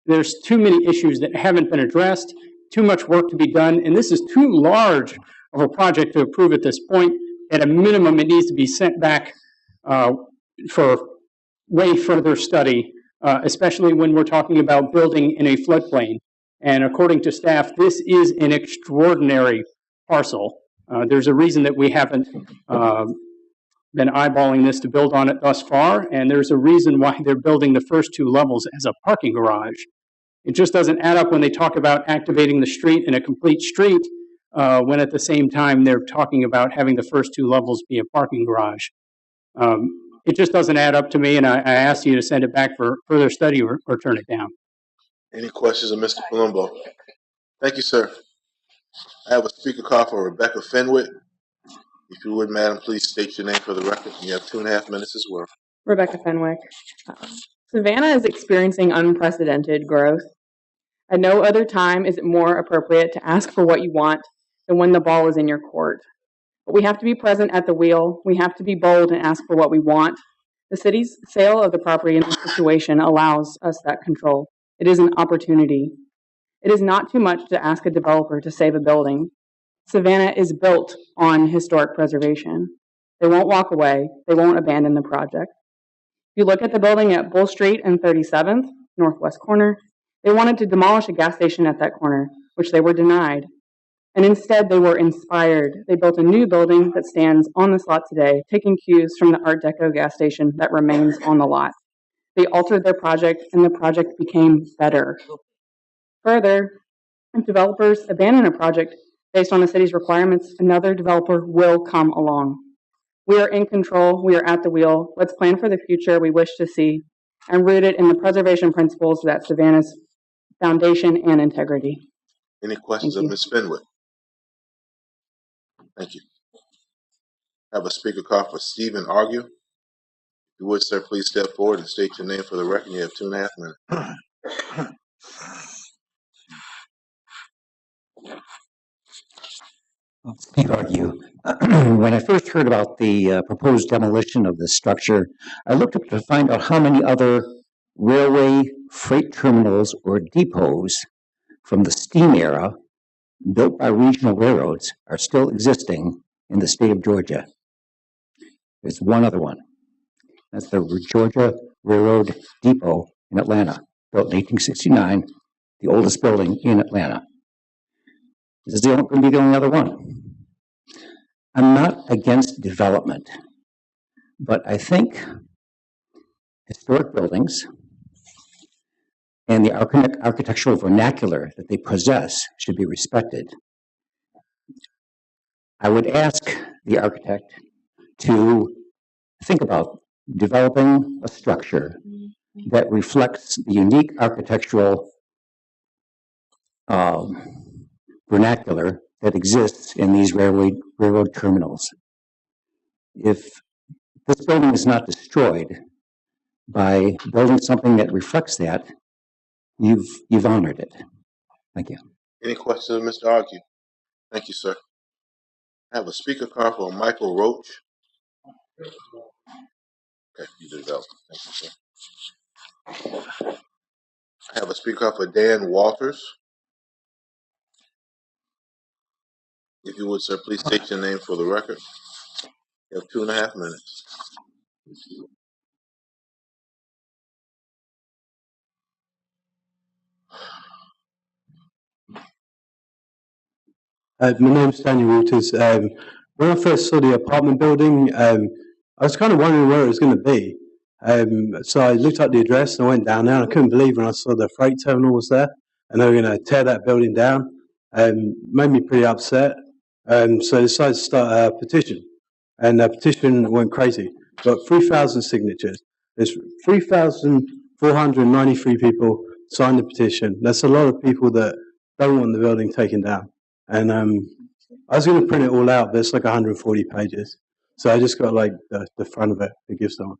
Speaker 4: There's too many issues that haven't been addressed, too much work to be done, and this is too large of a project to approve at this point. At a minimum, it needs to be sent back for way further study, especially when we're talking about building in a floodplain. And according to staff, this is an extraordinary parcel. There's a reason that we haven't been eyeballing this to build on it thus far, and there's a reason why they're building the first 2 levels as a parking garage. It just doesn't add up when they talk about activating the street in a complete street, when at the same time they're talking about having the first 2 levels be a parking garage. It just doesn't add up to me, and I ask you to send it back for further study or turn it down.
Speaker 10: Any questions of Mr. Palumbo? Thank you, sir. I have a speaker card for Rebecca Fenwick. If you would, madam, please state your name for the record. You have 2.5 minutes as well.
Speaker 20: Rebecca Fenwick. Savannah is experiencing unprecedented growth. At no other time is it more appropriate to ask for what you want than when the ball is in your court. But we have to be present at the wheel. We have to be bold and ask for what we want. The city's sale of the property in this situation allows us that control. It is an opportunity. It is not too much to ask a developer to save a building. Savannah is built on historic preservation. They won't walk away. They won't abandon the project. If you look at the building at Bull Street and 37th, northwest corner, they wanted to demolish a gas station at that corner, which they were denied. And instead, they were inspired. They built a new building that stands on this lot today, taking cues from the Art Deco gas station that remains on the lot. They altered their project, and the project became better. Further, if developers abandon a project based on the city's requirements, another developer will come along. We are in control. We are at the wheel. Let's plan for the future we wish to see. and rooted in the preservation principles that Savannah's foundation and integrity.
Speaker 10: Any questions of Ms. Fenwick? Thank you. Have a speaker card for Stephen Argue. If you would, sir, please step forward and state your name for the record. You have 2.5 minutes.
Speaker 7: Steve Argue. When I first heard about the proposed demolition of this structure, I looked up to find out how many other railway freight terminals or depots from the steam era built by regional railroads are still existing in the state of Georgia. There's one other one. That's the Georgia Railroad Depot in Atlanta, built in 1869, the oldest building in Atlanta. This is going to be the only other one. I'm not against development, but I think historic buildings and the architectural vernacular that they possess should be respected. I would ask the architect to think about developing a structure that reflects the unique architectural vernacular that exists in these railroad terminals. If this building is not destroyed by building something that reflects that, you've honored it. Thank you.
Speaker 10: Any questions of Mr. Argue? Thank you, sir. I have a speaker card for Michael Roach. Okay, you did well. Thank you, sir. I have a speaker card for Dan Walters. If you would, sir, please state your name for the record. You have 2.5 minutes.
Speaker 21: My name's Daniel Walters. When I first saw the apartment building, I was kind of wondering where it was going to be. So I looked up the address and I went down there, and I couldn't believe when I saw the freight terminal was there, and they were going to tear that building down. Made me pretty upset. So I decided to start a petition, and the petition went crazy. Got 3,000 signatures. There's 3,493 people signed the petition. That's a lot of people that don't want the building taken down. And I was going to print it all out, but it's like 140 pages. So I just got like the front of it to give someone.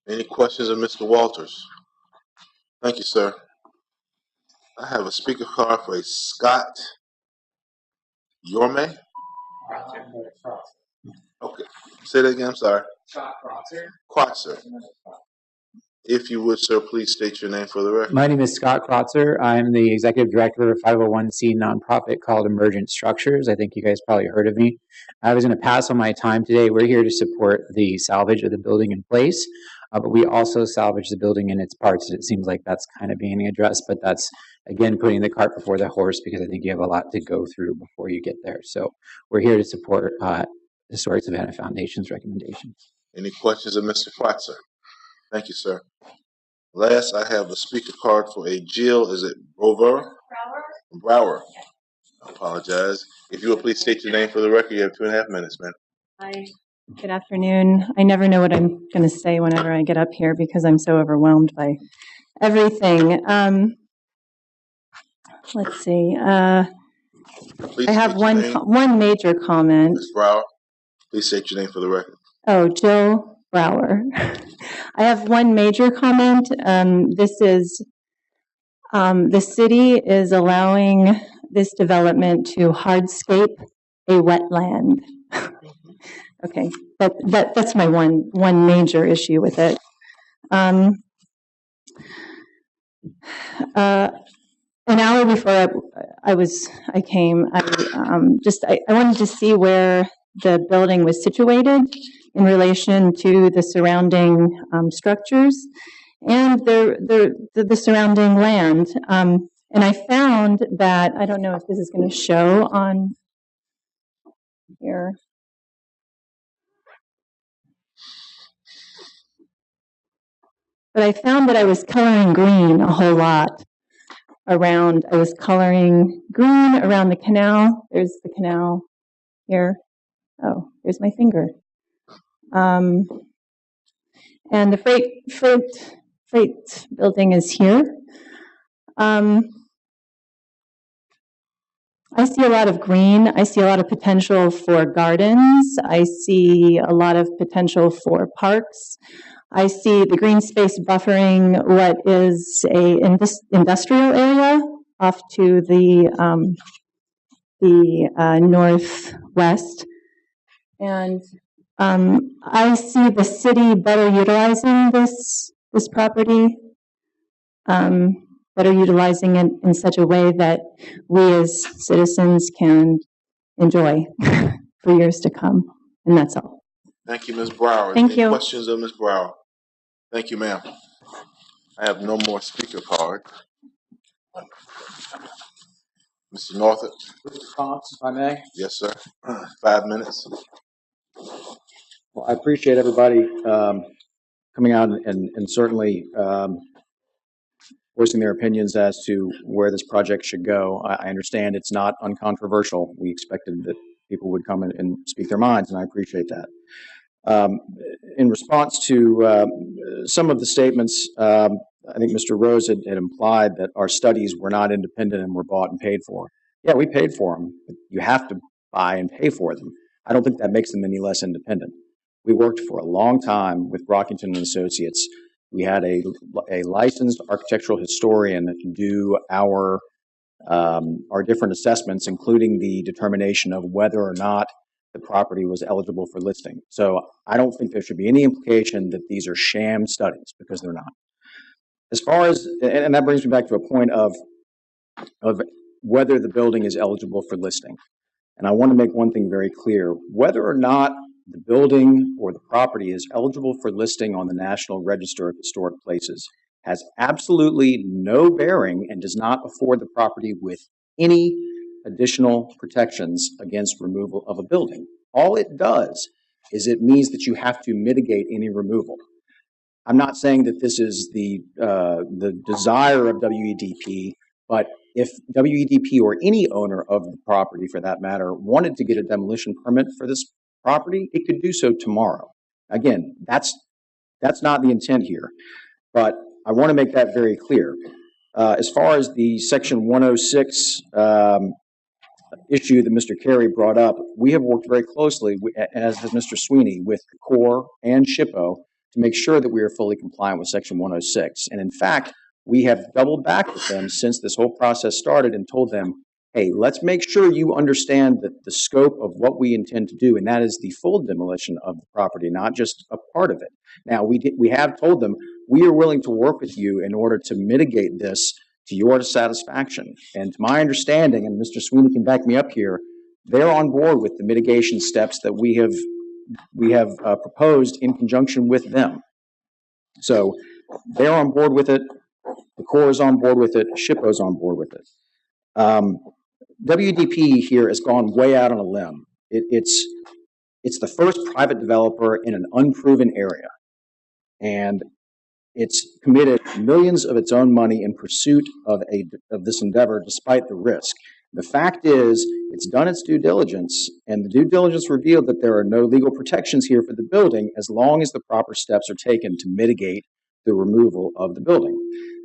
Speaker 10: Any questions of Mr. Walters? Thank you, sir. I have a speaker card for a Scott Yorme. Okay. Say that again, I'm sorry.
Speaker 22: Scott Crotzer.
Speaker 10: Crotzer. If you would, sir, please state your name for the record.
Speaker 22: My name is Scott Crotzer. I'm the executive director of a 501c nonprofit called Emergent Structures. I think you guys probably heard of me. I was going to pass on my time today. We're here to support the salvage of the building in place, but we also salvage the building in its parts. It seems like that's kind of being addressed, but that's, again, putting the cart before the horse, because I think you have a lot to go through before you get there. So we're here to support Historic Savannah Foundation's recommendations.
Speaker 10: Any questions of Mr. Crotzer? Thank you, sir. Last, I have a speaker card for a Jill. Is it Brower? Brower. I apologize. If you will please state your name for the record. You have 2.5 minutes, ma'am.
Speaker 24: Hi. Good afternoon. I never know what I'm going to say whenever I get up here because I'm so overwhelmed by everything. Let's see. I have one major comment.
Speaker 10: Ms. Brower, please state your name for the record.
Speaker 24: Oh, Jill Brower. I have one major comment. This is the city is allowing this development to hardscape a wetland. Okay, that's my one major issue with it. An hour before I came, I wanted to see where the building was situated in relation to the surrounding structures and the surrounding land. And I found that, I don't know if this is going to show on here. But I found that I was coloring green a whole lot around. I was coloring green around the canal. There's the canal here. Oh, there's my finger. And the freight building is here. I see a lot of green. I see a lot of potential for gardens. I see a lot of potential for parks. I see the green space buffering what is a industrial area off to the northwest. And I see the city better utilizing this property, better utilizing it in such a way that we as citizens can enjoy for years to come. And that's all.
Speaker 10: Thank you, Ms. Brower.
Speaker 24: Thank
Speaker 10: Any
Speaker 24: you.
Speaker 10: questions of Ms. Brower? Thank you, ma'am. I have no more speaker card. Mr. Northup?
Speaker 11: Response, if I may.
Speaker 10: Yes, sir. 5 minutes.
Speaker 11: Well, I appreciate everybody coming out and certainly voicing their opinions as to where this project should go. I understand it's not uncontroversial. We expected that people would come and speak their minds, and I appreciate that. In response to some of the statements, I think Mr. Rose had implied that our studies were not independent and were bought and paid for. Yeah, we paid for them. But you have to buy and pay for them. I don't think that makes them any less independent. We worked for a long time with Brockington and Associates. We had a licensed architectural historian do our different assessments, including the determination of whether or not the property was eligible for listing. So I don't think there should be any implication that these are sham studies, because they're not. As far as, and that brings me back to a point of whether the building is eligible for listing. And I want to make one thing very clear. Whether or not the building or the property is eligible for listing on the National Register of Historic Places has absolutely no bearing and does not afford the property with any additional protections against removal of a building. All it does is it means that you have to mitigate any removal. I'm not saying that this is the desire of WEDP, but if WEDP or any owner of the property, for that matter, wanted to get a demolition permit for this property, it could do so tomorrow. Again, that's not the intent here, but I want to make that very clear. As far as the Section 106 issue that Mr. Carey brought up, we have worked very closely, as has Mr. Sweeney, with the Corps and SHPO to make sure that we are fully compliant with Section 106. And in fact, we have doubled back with them since this whole process started and told them, hey, let's make sure you understand the scope of what we intend to do, and that is the full demolition of the property, not just a part of it. Now, we have told them we are willing to work with you in order to mitigate this to your satisfaction. And to my understanding, and Mr. Sweeney can back me up here, they're on board with the mitigation steps that we have proposed in conjunction with them. So they're on board with it. The Corps is on board with it. SHPO is on board with it. WDP here has gone way out on a limb. It's the first private developer in an unproven area, and it's committed millions of its own money in pursuit of this endeavor, despite the risk. The fact is, it's done its due diligence, and the due diligence revealed that there are no legal protections here for the building as long as the proper steps are taken to mitigate the removal of the building.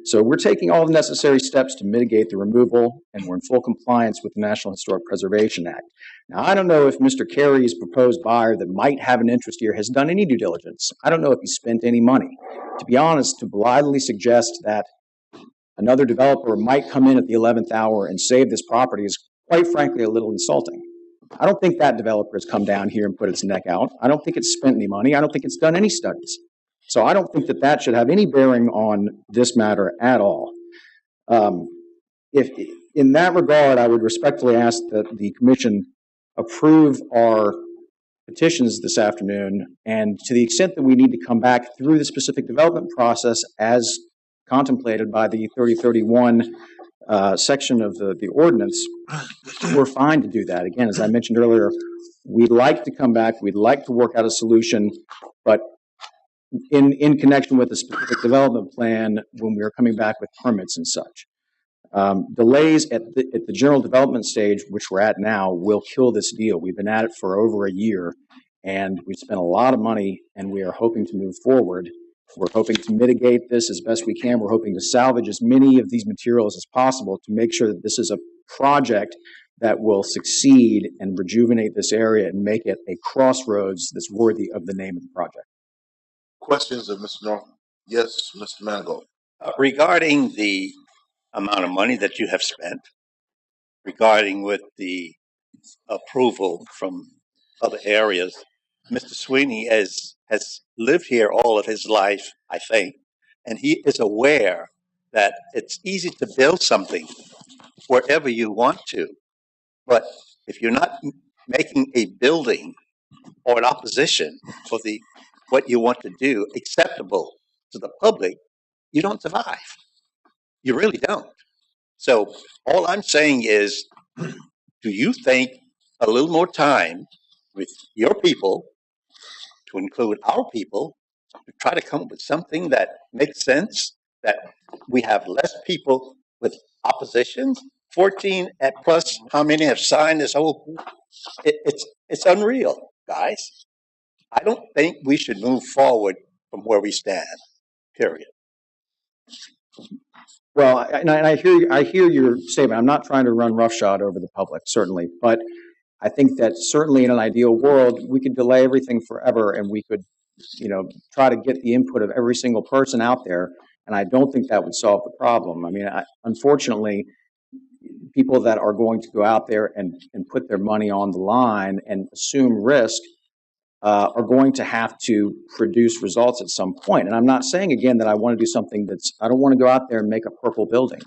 Speaker 11: So we're taking all the necessary steps to mitigate the removal, and we're in full compliance with the National Historic Preservation Act. Now, I don't know if Mr. Carey's proposed buyer that might have an interest here has done any due diligence. I don't know if he spent any money. To be honest, to blithely suggest that another developer might come in at the 11th hour and save this property is, quite frankly, a little insulting. I don't think that developer has come down here and put its neck out. I don't think it's spent any money. I don't think it's done any studies. So I don't think that should have any bearing on this matter at all. If in that regard, I would respectfully ask that the Commission approve our petitions this afternoon, and to the extent that we need to come back through the specific development process as contemplated by the 3031 section of the ordinance, we're fine to do that. Again, as I mentioned earlier, we'd like to come back, we'd like to work out a solution, but in connection with a specific development plan when we are coming back with permits and such. Delays at the general development stage, which we're at now, will kill this deal. We've been at it for over a year, and we've spent a lot of money, and we are hoping to move forward. We're hoping to mitigate this as best we can. We're hoping to salvage as many of these materials as possible to make sure that this is a project that will succeed and rejuvenate this area and make it a crossroads that's worthy of the name of the project.
Speaker 10: Questions of Mr. North? Yes, Mr. Manigault.
Speaker 5: Regarding the amount of money that you have spent, regarding with the approval from other areas, Mr. Sweeney has lived here all of his life, I think, and he is aware that it's easy to build something wherever you want to, but if you're not making a building or an opposition for the what you want to do acceptable to the public, you don't survive. You really don't. So all I'm saying is, do you think a little more time with your people, to include our people, to try to come up with something that makes sense, that we have less people with opposition? 14 at plus, how many have signed this whole? It's unreal, guys. I don't think we should move forward from where we stand. Period.
Speaker 11: Well, and I hear your statement. I'm not trying to run roughshod over the public, certainly, but I think that certainly in an ideal world, we could delay everything forever, and we could, try to get the input of every single person out there. And I don't think that would solve the problem. I mean, unfortunately, people that are going to go out there and put their money on the line and assume risk are going to have to produce results at some point. And I'm not saying, again, that I want to do something I don't want to go out there and make a purple building.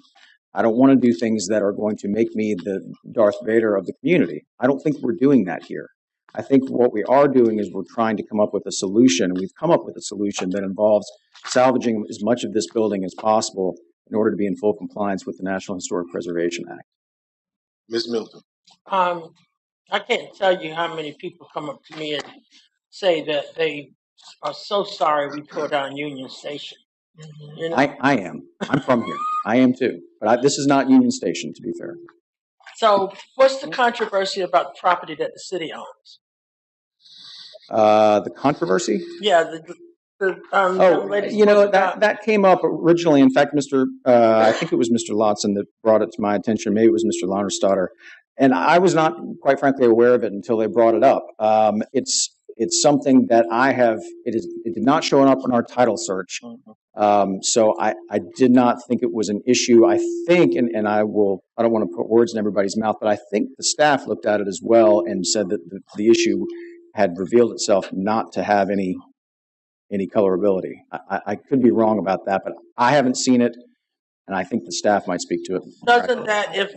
Speaker 11: I don't want to do things that are going to make me the Darth Vader of the community. I don't think we're doing that here. I think what we are doing is we're trying to come up with a solution. We've come up with a solution that involves salvaging as much of this building as possible in order to be in full compliance with the National Historic Preservation Act.
Speaker 10: Ms. Milton.
Speaker 1: I can't tell you how many people come up to me and say that they are so sorry we tore down Union Station. You know?
Speaker 11: I am. I'm from here. I am too. But this is not Union Station, to be fair.
Speaker 1: So what's the controversy about the property that the city owns?
Speaker 11: The controversy?
Speaker 1: Yeah,
Speaker 11: that came up originally. In fact, I think it was Mr. Lotson that brought it to my attention. Maybe it was Mr. Launerstatter. And I was not, quite frankly, aware of it until they brought it up. It's something that it did not show up in our title search. So I did not think it was an issue. I think, and I don't want to put words in everybody's mouth, but I think the staff looked at it as well and said that the issue had revealed itself not to have any colorability. I could be wrong about that, but I haven't seen it, and I think the staff might speak to it.
Speaker 1: Doesn't that, if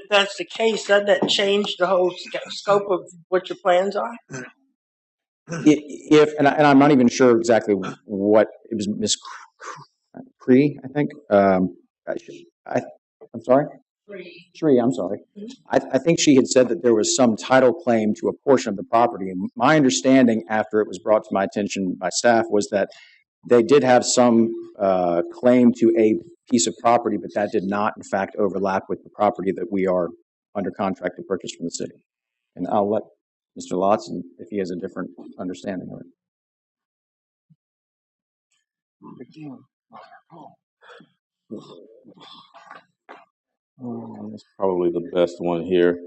Speaker 1: that's the case, doesn't that change the whole scope of what your plans are?
Speaker 11: And I'm not even sure exactly what it was, Miss Cree, I think. I'm sorry? Shree, I'm sorry. I think she had said that there was some title claim to a portion of the property. And my understanding after it was brought to my attention by staff was that they did have some claim to a piece of property, but that did not, in fact, overlap with the property that we are under contract to purchase from the city. And I'll let Mr. Lotson, if he has a different understanding of it.
Speaker 17: That's probably the best one here.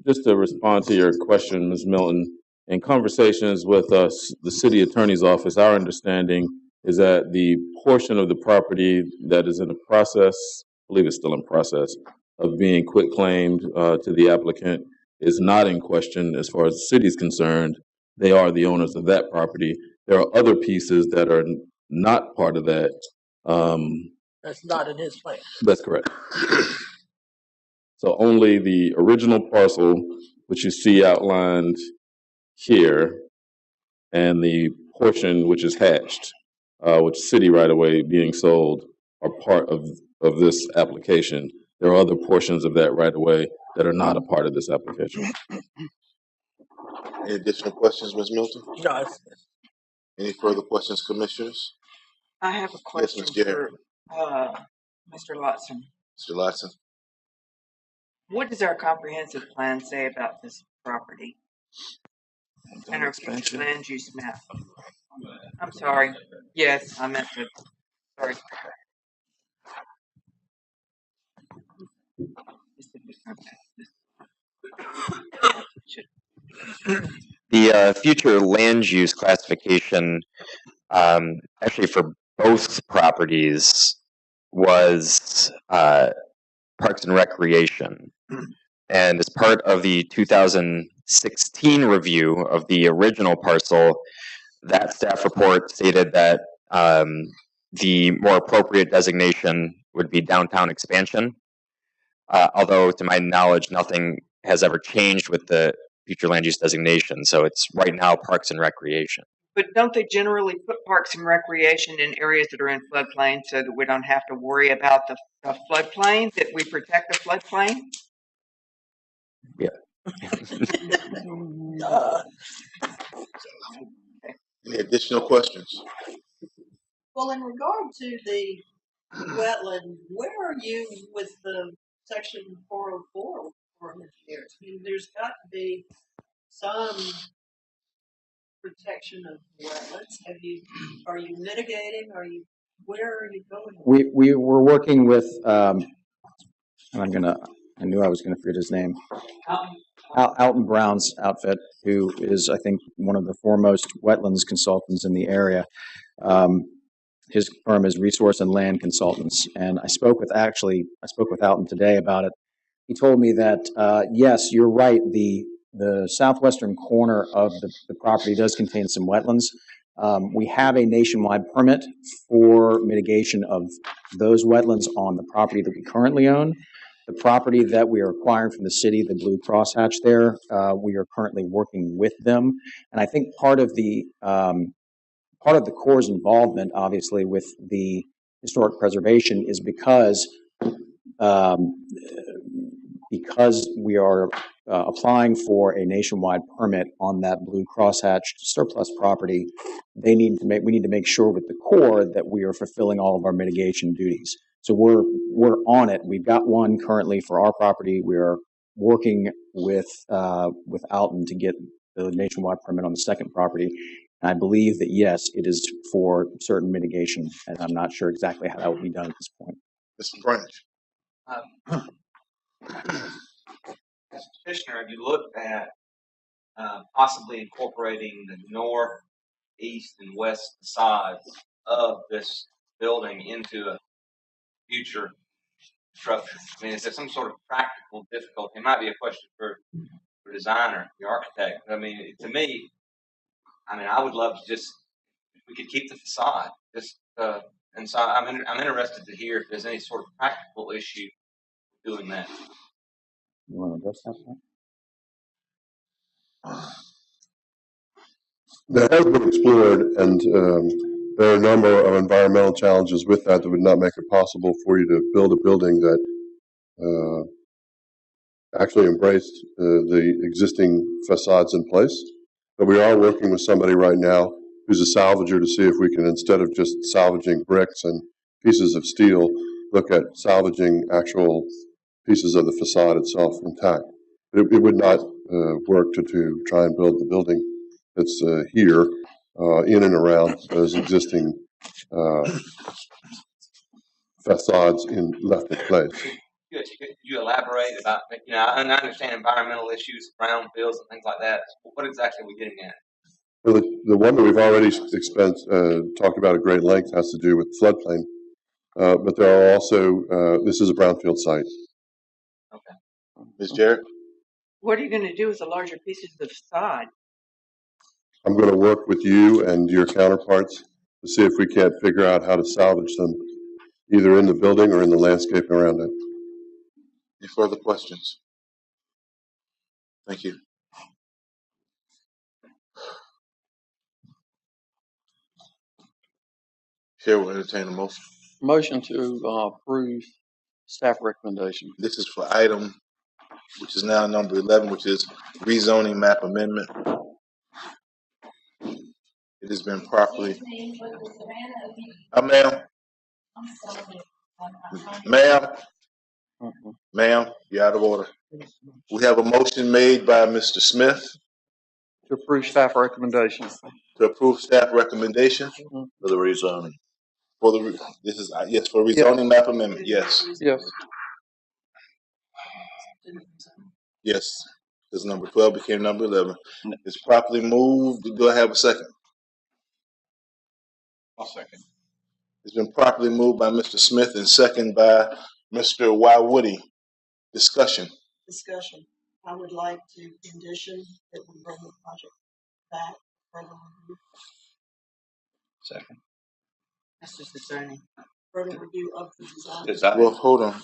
Speaker 17: Just to respond to your question, Ms. Milton, in conversations with us, the city attorney's office, our understanding is that the portion of the property that is in the process, I believe it's still in process, of being quitclaimed to the applicant is not in question as far as the city is concerned. They are the owners of that property. There are other pieces that are not part of that.
Speaker 1: That's not in his plan.
Speaker 17: That's correct. So only the original parcel, which you see outlined here, and the portion which is hatched, which city right away being sold, are part of this application. There are other portions of that right away that are not a part of this application.
Speaker 10: Any additional questions, Ms. Milton?
Speaker 1: No.
Speaker 10: Any further questions, commissioners?
Speaker 9: I have a question for Mr. Lotson.
Speaker 10: Mr. Lotson.
Speaker 9: What does our comprehensive plan say about this property and our future land use map? I'm sorry. Yes, I meant to. Sorry.
Speaker 2: The future land use classification, actually for both properties, was Parks and Recreation. And as part of the 2016 review of the original parcel, that staff report stated that the more appropriate designation would be downtown expansion. Although, to my knowledge, nothing has ever changed with the future land use designation. So it's right now Parks and Recreation.
Speaker 9: But don't they generally put parks and recreation in areas that are in floodplain so that we don't have to worry about the floodplain, that we protect the floodplain?
Speaker 2: Yeah.
Speaker 10: Any additional questions?
Speaker 13: Well, in regard to the wetland, where are you with the section 404 ordinance here? I mean, there's got to be some protection of wetlands. Are you mitigating? Where are you going?
Speaker 11: We were working with, I knew I was gonna forget his name. Alton Brown's outfit, who is, I think, one of the foremost wetlands consultants in the area. His firm is Resource and Land Consultants, and I spoke with Alton today about it. He told me that, yes, you're right, the southwestern corner of the property does contain some wetlands. We have a nationwide permit for mitigation of those wetlands on the property that we currently own. The property that we are acquiring from the city, the blue crosshatch there, we are currently working with them. And I think part of the Corps' involvement, obviously, with the historic preservation is because we are applying for a nationwide permit on that blue crosshatch surplus property. We need to make sure with the Corps that we are fulfilling all of our mitigation duties. So we're on it. We've got one currently for our property. We are working with Alton to get the nationwide permit on the second property. And I believe that yes, it is for certain mitigation, and I'm not sure exactly how that will be done at this point.
Speaker 10: Mr. Branch.
Speaker 12: As petitioner, have you looked at possibly incorporating the north, east, and west facades of this building into a future structure? I mean, is there some sort of practical difficulty? It might be a question for designer, the architect. I mean, to me, I would love to if we could keep the facade. And so I'm interested to hear if there's any sort of practical issue doing that.
Speaker 11: You want to address that?
Speaker 18: That has been explored, and there are a number of environmental challenges with that would not make it possible for you to build a building that actually embraced the existing facades in place. But we are working with somebody right now who's a salvager to see if we can, instead of just salvaging bricks and pieces of steel, look at salvaging actual pieces of the facade itself intact. It would not work to try and build the building that's here in and around those existing facades left in place.
Speaker 12: Could you elaborate about, I understand environmental issues, brownfields and things like that. What exactly are we getting at?
Speaker 18: Well, the one that we've already talked about at great length has to do with floodplain. But there are also, this is a brownfield site.
Speaker 12: Okay.
Speaker 10: Ms. Jarrett?
Speaker 9: What are you going to do with the larger pieces of the facade?
Speaker 18: I'm going to work with you and your counterparts to see if we can't figure out how to salvage them, either in the building or in the landscape around it.
Speaker 10: Any further questions? Thank you. Chair will entertain a motion.
Speaker 23: Motion to approve staff recommendation.
Speaker 10: This is for item, which is now number 11, which is rezoning map amendment. It has been properly. Ma'am. Ma'am, you're out of order. We have a motion made by Mr. Smith.
Speaker 23: To approve staff recommendation.
Speaker 10: To approve staff recommendation
Speaker 23: For the rezoning.
Speaker 10: for the, this is, yes, for rezoning map amendment, yes.
Speaker 23: Yes.
Speaker 10: Yes, because number 12 became number 11. It's properly moved. Do I have a second?
Speaker 5: I'll second.
Speaker 10: It's been properly moved by Mr. Smith and second by Mr. Woody. Discussion.
Speaker 13: I would like to condition that we bring the project back for further review.
Speaker 5: Second.
Speaker 9: That's just the zoning.
Speaker 13: Further review of the design.
Speaker 10: Well, hold on.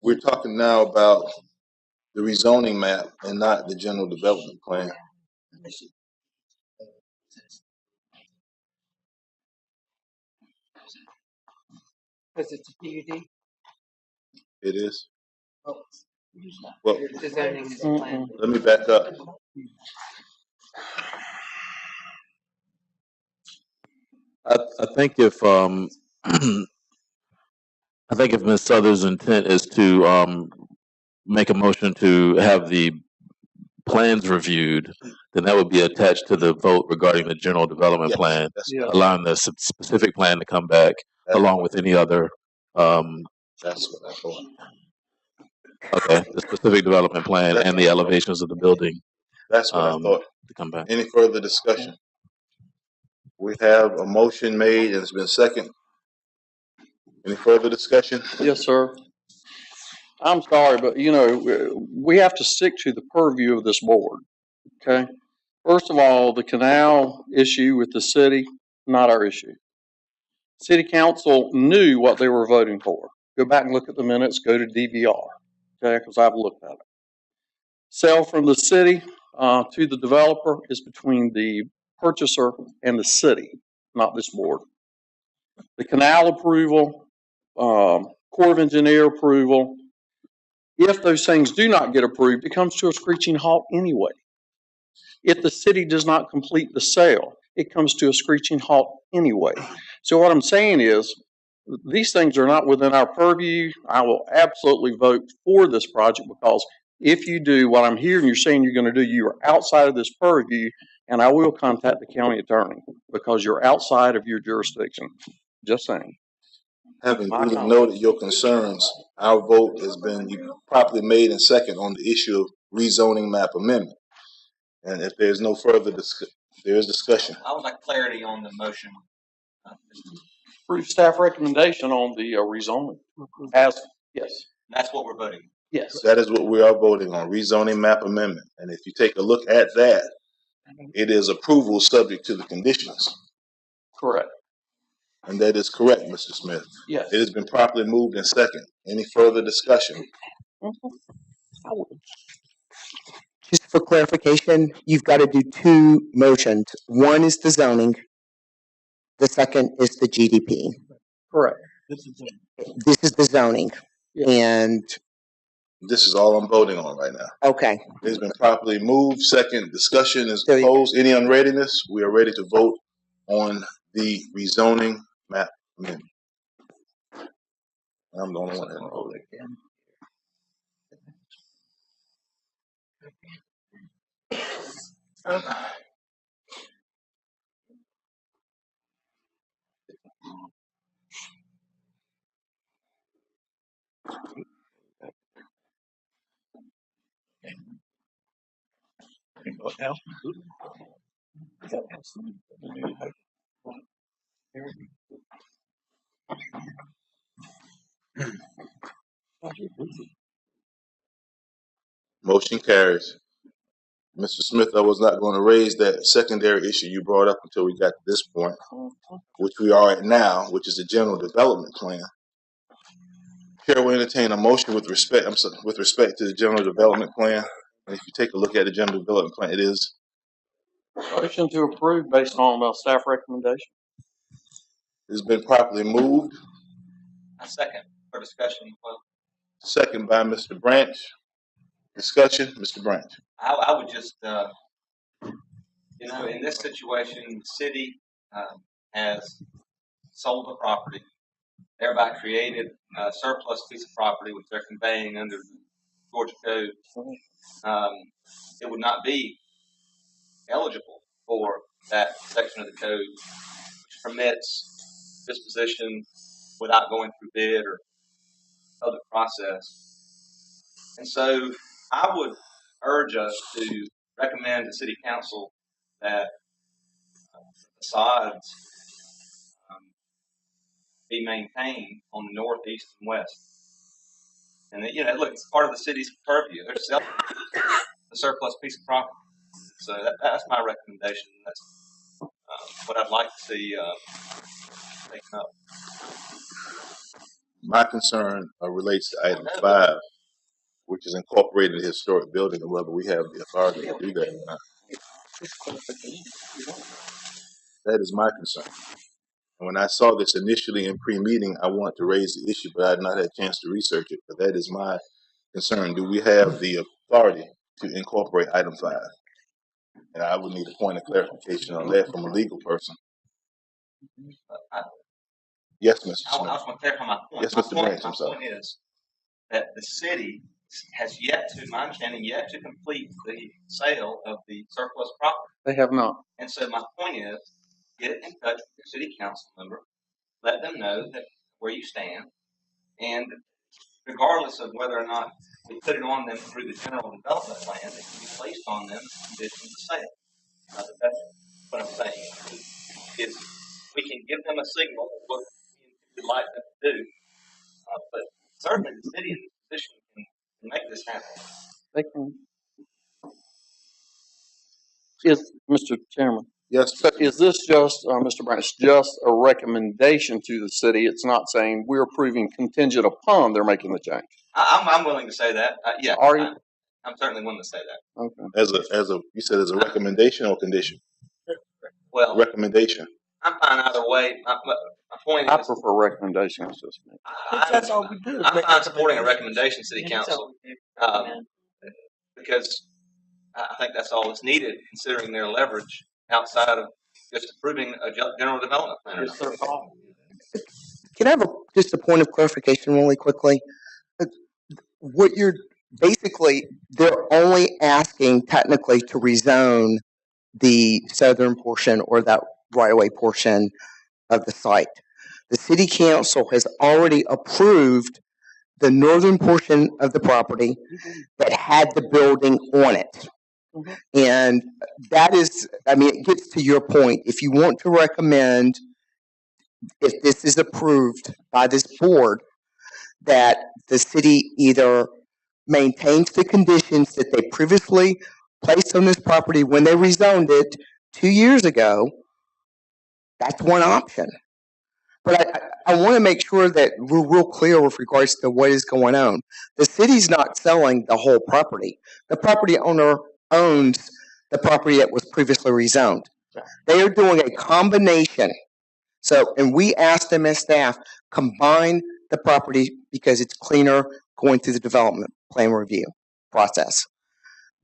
Speaker 10: We're talking now about the rezoning map and not the general development plan.
Speaker 9: Because it's a PUD.
Speaker 10: It is.
Speaker 9: Oh,
Speaker 10: Well,
Speaker 9: the zoning is a plan.
Speaker 10: let me back up.
Speaker 17: I think if I think if Ms. Souther's intent is to make a motion to have the plans reviewed, then that would be attached to the vote regarding the general development plan, allowing the specific plan to come back along with any other.
Speaker 10: That's what I thought.
Speaker 17: Okay, the specific development plan and the elevations of the building.
Speaker 10: That's what I thought.
Speaker 17: To come back.
Speaker 10: Any further discussion? We have a motion made and it's been second. Any further discussion?
Speaker 23: Yes, sir. I'm sorry, but we have to stick to the purview of this board. Okay. First of all, the canal issue with the city, not our issue. City council knew what they were voting for. Go back and look at the minutes. Go to DVR. Okay, because I've looked at it. Sale from the city to the developer is between the purchaser and the city, not this board. The canal approval, Corps of Engineer approval, if those things do not get approved, it comes to a screeching halt anyway. If the city does not complete the sale, it comes to a screeching halt anyway. So what I'm saying is, these things are not within our purview. I will absolutely vote for this project because if you do what I'm hearing you're saying you're going to do, you are outside of this purview, and I will contact the county attorney because you're outside of your jurisdiction. Just saying.
Speaker 10: Having duly noted your concerns, our vote has been properly made and second on the issue of rezoning map amendment. And if there's no further discussion.
Speaker 12: I would like clarity on the motion.
Speaker 23: Approve staff recommendation on the rezoning. Yes.
Speaker 12: That's what we're voting.
Speaker 23: Yes.
Speaker 10: That is what we are voting on, rezoning map amendment. And if you take a look at that, it is approval subject to the conditions.
Speaker 23: Correct.
Speaker 10: And that is correct, Mr. Smith.
Speaker 23: Yes.
Speaker 10: It has been properly moved and second. Any further discussion?
Speaker 3: Just for clarification, you've got to do two motions. One is the zoning. The second is the GDP.
Speaker 23: Correct.
Speaker 3: This is the zoning. Yes. And
Speaker 10: this is all I'm voting on right now.
Speaker 3: Okay.
Speaker 10: It has been properly moved. Second, discussion is closed. Any unreadiness? We are ready to vote on the rezoning map amendment. I'm the only one that voted. Motion carries. Mr. Smith, I was not going to raise that secondary issue you brought up until we got to this point, which we are at now, which is the general development plan. Chair will entertain a motion with respect to the general development plan. And if you take a look at the general development plan, it is
Speaker 23: motion to approve based on staff recommendation.
Speaker 10: It's been properly moved.
Speaker 12: A second for discussion.
Speaker 10: Second by Mr. Branch. Discussion, Mr. Branch.
Speaker 12: I would just, in this situation, the city has sold the property, thereby created a surplus piece of property which they're conveying under the Georgia Code. It would not be eligible for that section of the code which permits disposition without going through bid or other process. And so I would urge us to recommend to City Council that facades be maintained on the north, east, and west. And look, it's part of the city's purview. They're selling the surplus piece of property. So that's my recommendation. That's what I'd like to see taken up.
Speaker 10: My concern relates to item 5, which is incorporated historic building, and whether we have the authority to do that or not. That is my concern. And when I saw this initially in pre-meeting, I want to raise the issue, but I had not had a chance to research it. But that is my concern. Do we have the authority to incorporate item 5? And I would need a point of clarification on that from a legal person. Yes, Mr. Smith.
Speaker 12: I was going to clarify my point.
Speaker 10: Yes, Mr. Branch, I'm sorry.
Speaker 12: My point is that the city has yet to, my understanding, yet to complete the sale of the surplus property.
Speaker 23: They have not.
Speaker 12: And so my point is, get in touch with your city council member, let them know that where you stand, and regardless of whether or not we put it on them through the general development plan, it can be placed on them as conditions of sale. That's what I'm saying. Is we can give them a signal of what we'd like them to do, but certainly the city in this position can make this happen.
Speaker 23: They can. Is Mr. Chairman?
Speaker 10: Yes.
Speaker 23: So is this just, Mr. Branch, just a recommendation to the city? It's not saying we're approving contingent upon they're making the change.
Speaker 12: I'm willing to say that. Yeah.
Speaker 23: Are you?
Speaker 12: I'm certainly willing to say that.
Speaker 23: Okay.
Speaker 10: As a you said as a recommendation or condition?
Speaker 12: Well,
Speaker 10: recommendation.
Speaker 12: I'm fine either way. My point is,
Speaker 23: I prefer recommendations.
Speaker 12: That's all we do. I'm fine supporting a recommendation, City Council, because I think that's all that's needed, considering their leverage outside of just approving a general development plan.
Speaker 3: Can I have just a point of clarification really quickly? What you're basically, they're only asking technically to rezone the southern portion or that right-of-way portion of the site. The city council has already approved the northern portion of the property that had the building on it. And that is, I mean, it gets to your point. If you want to recommend, if this is approved by this board, that the city either maintains the conditions that they previously placed on this property when they rezoned it 2 years ago, that's one option. But I want to make sure that we're real clear with regards to what is going on. The city's not selling the whole property. The property owner owns the property that was previously rezoned. They are doing a combination. So, and we asked them as staff, combine the property because it's cleaner going through the development plan review process.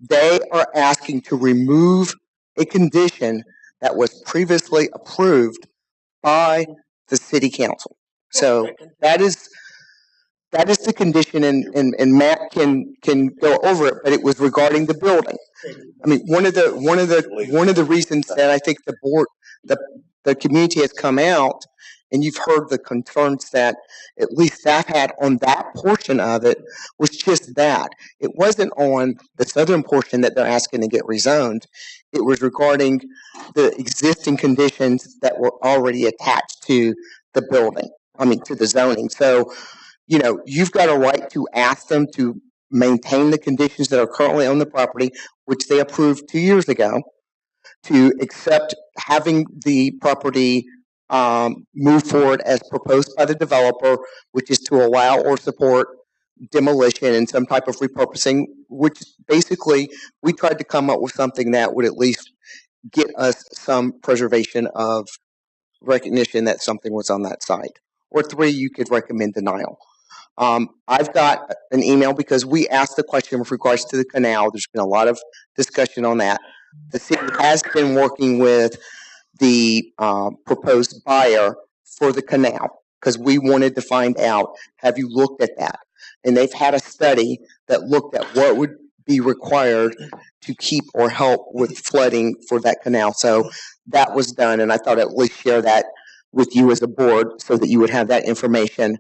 Speaker 3: They are asking to remove a condition that was previously approved by the city council. So that is the condition, and Matt can go over it, but it was regarding the building. I mean, one of the reasons that I think the board, the community has come out, and you've heard the concerns that at least staff had on that portion of it, was just that. It wasn't on the southern portion that they're asking to get rezoned. It was regarding the existing conditions that were already attached to the building, I mean, to the zoning. So, you know, you've got a right to ask them to maintain the conditions that are currently on the property, which they approved 2 years ago, to accept having the property move forward as proposed by the developer, which is to allow or support demolition and some type of repurposing, which basically we tried to come up with something that would at least get us some preservation of recognition that something was on that site. Or 3, you could recommend denial. I've got an email because we asked the question with regards to the canal. There's been a lot of discussion on that. The city has been working with the proposed buyer for the canal because we wanted to find out, have you looked at that? And they've had a study that looked at what would be required to keep or help with flooding for that canal. So that was done, and I thought I'd at least share that with you as a board so that you would have that information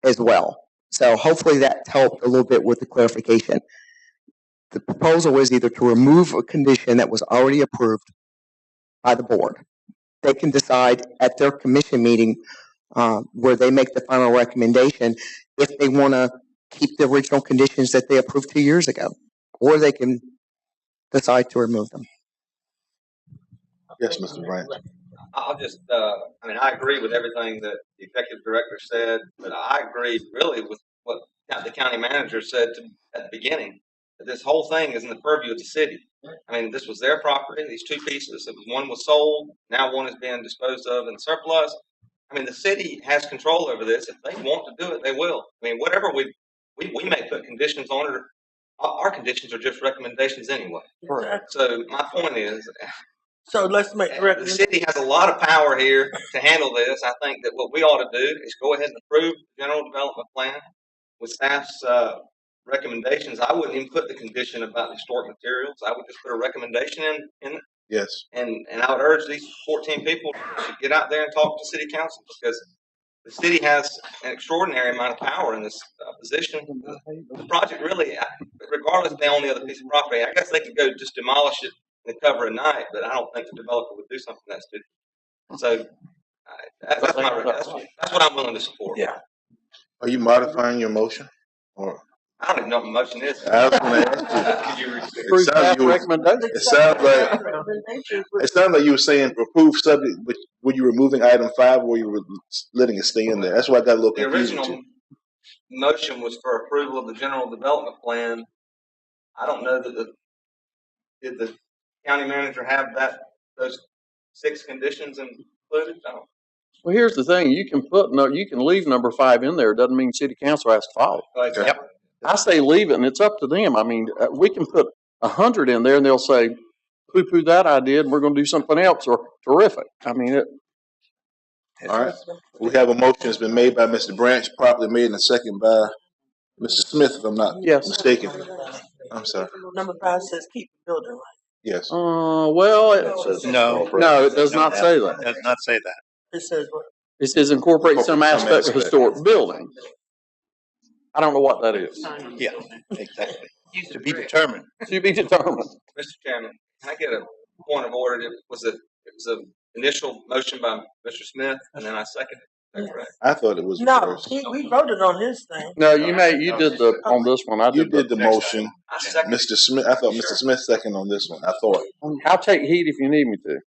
Speaker 3: as well. So hopefully that helped a little bit with the clarification. The proposal was either to remove a condition that was already approved by the board. They can decide at their commission meeting where they make the final recommendation if they want to keep the original conditions that they approved 2 years ago, or they can decide to remove them.
Speaker 10: Yes, Mr. Branch.
Speaker 12: I'll just, I mean, I agree with everything that the executive director said, but I agree really with what the county manager said at the beginning, that this whole thing is in the purview of the city. I mean, this was their property, these two pieces. One was sold, now one is being disposed of in surplus. I mean, the city has control over this. If they want to do it, they will. I mean, whatever we may put conditions on it. Our conditions are just recommendations anyway.
Speaker 1: Correct.
Speaker 12: So my point is,
Speaker 1: so let's make
Speaker 12: the city has a lot of power here to handle this. I think that what we ought to do is go ahead and approve the general development plan with staff's recommendations. I wouldn't even put the condition about the historic materials. I would just put a recommendation in.
Speaker 10: Yes.
Speaker 12: And I would urge these 14 people to get out there and talk to city council, because the city has an extraordinary amount of power in this position. The project really, regardless if they own the other piece of property, I guess they could go just demolish it and cover a night, but I don't think the developer would do something that stupid. So that's what I'm willing to support.
Speaker 10: Yeah. Are you modifying your motion? Or
Speaker 12: I don't even know what my motion is.
Speaker 10: I was going to ask you. It sounds like you were saying approve subject, but were you removing item 5 or you were letting it stay in there? That's why I got a little confused.
Speaker 12: The original motion was for approval of the general development plan. I don't know that did the county manager have those 6 conditions included? I don't.
Speaker 23: Well, here's the thing: you can leave number 5 in there. It doesn't mean city council has to follow.
Speaker 12: Exactly.
Speaker 23: Yep. I say leave it, and it's up to them. I mean, we can put 100 in there, and they'll say, "Poo-poo that I did, and we're going to do something else." Or terrific. I mean,
Speaker 10: all right. We have a motion that's been made by Mr. Branch, properly made in a second by Mr. Smith, if I'm not mistaken. I'm sorry.
Speaker 1: Number 5 says keep the building right.
Speaker 10: Yes.
Speaker 23: Well, no, it does not say that.
Speaker 5: It does not say that.
Speaker 1: It says what?
Speaker 23: It says incorporate some aspect of historic building. I don't know what that is.
Speaker 5: Yeah, exactly. To be determined.
Speaker 23: To be determined.
Speaker 12: Mr. Chairman, can I get a point of order? It was an initial motion by Mr. Smith, and then I seconded it. Is that correct?
Speaker 10: I thought it was
Speaker 1: no. We voted on his thing.
Speaker 23: No, you did on this one.
Speaker 10: You did the motion, Mr. Smith. I thought Mr. Smith seconded on this one. I thought.
Speaker 23: I'll take heat if you need me to.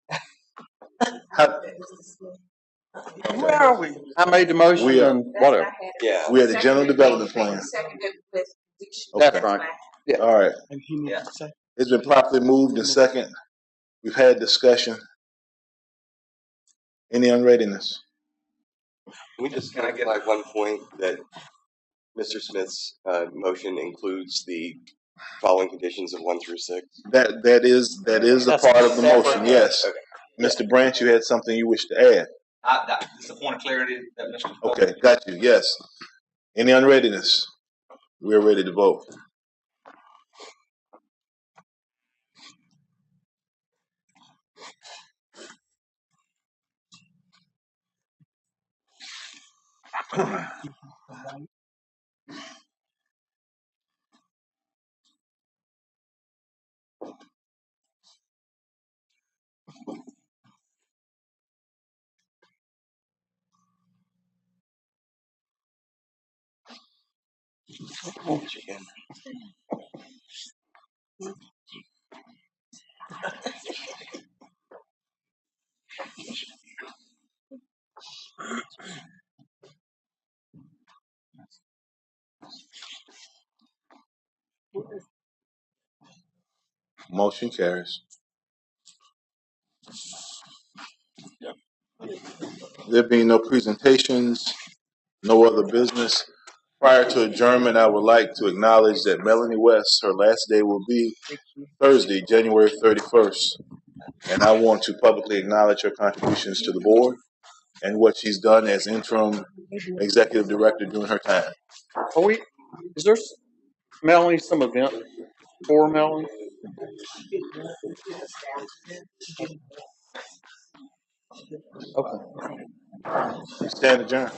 Speaker 1: Where are we?
Speaker 23: I made the motion and whatever.
Speaker 10: Yeah. We had the general development plan.
Speaker 23: That's right.
Speaker 10: Yeah. All right. It's been properly moved and second. We've had discussion. Any unreadiness?
Speaker 14: Can I get one point that Mr. Smith's motion includes the following conditions of 1 through 6?
Speaker 10: That is a part of the motion. Yes. Okay. Mr. Branch, you had something you wish to add.
Speaker 12: It's a point of clarity that Mr.
Speaker 10: Okay, got you. Yes. Any unreadiness? We're ready to vote. Motion carries. There being no presentations, no other business. Prior to adjournment, I would like to acknowledge that Melanie West, her last day will be Thursday, January 31st. And I want to publicly acknowledge her contributions to the board and what she's done as interim executive director during her time.
Speaker 23: Is there, Melanie, some event for Melanie?
Speaker 10: Okay. Stand adjourned.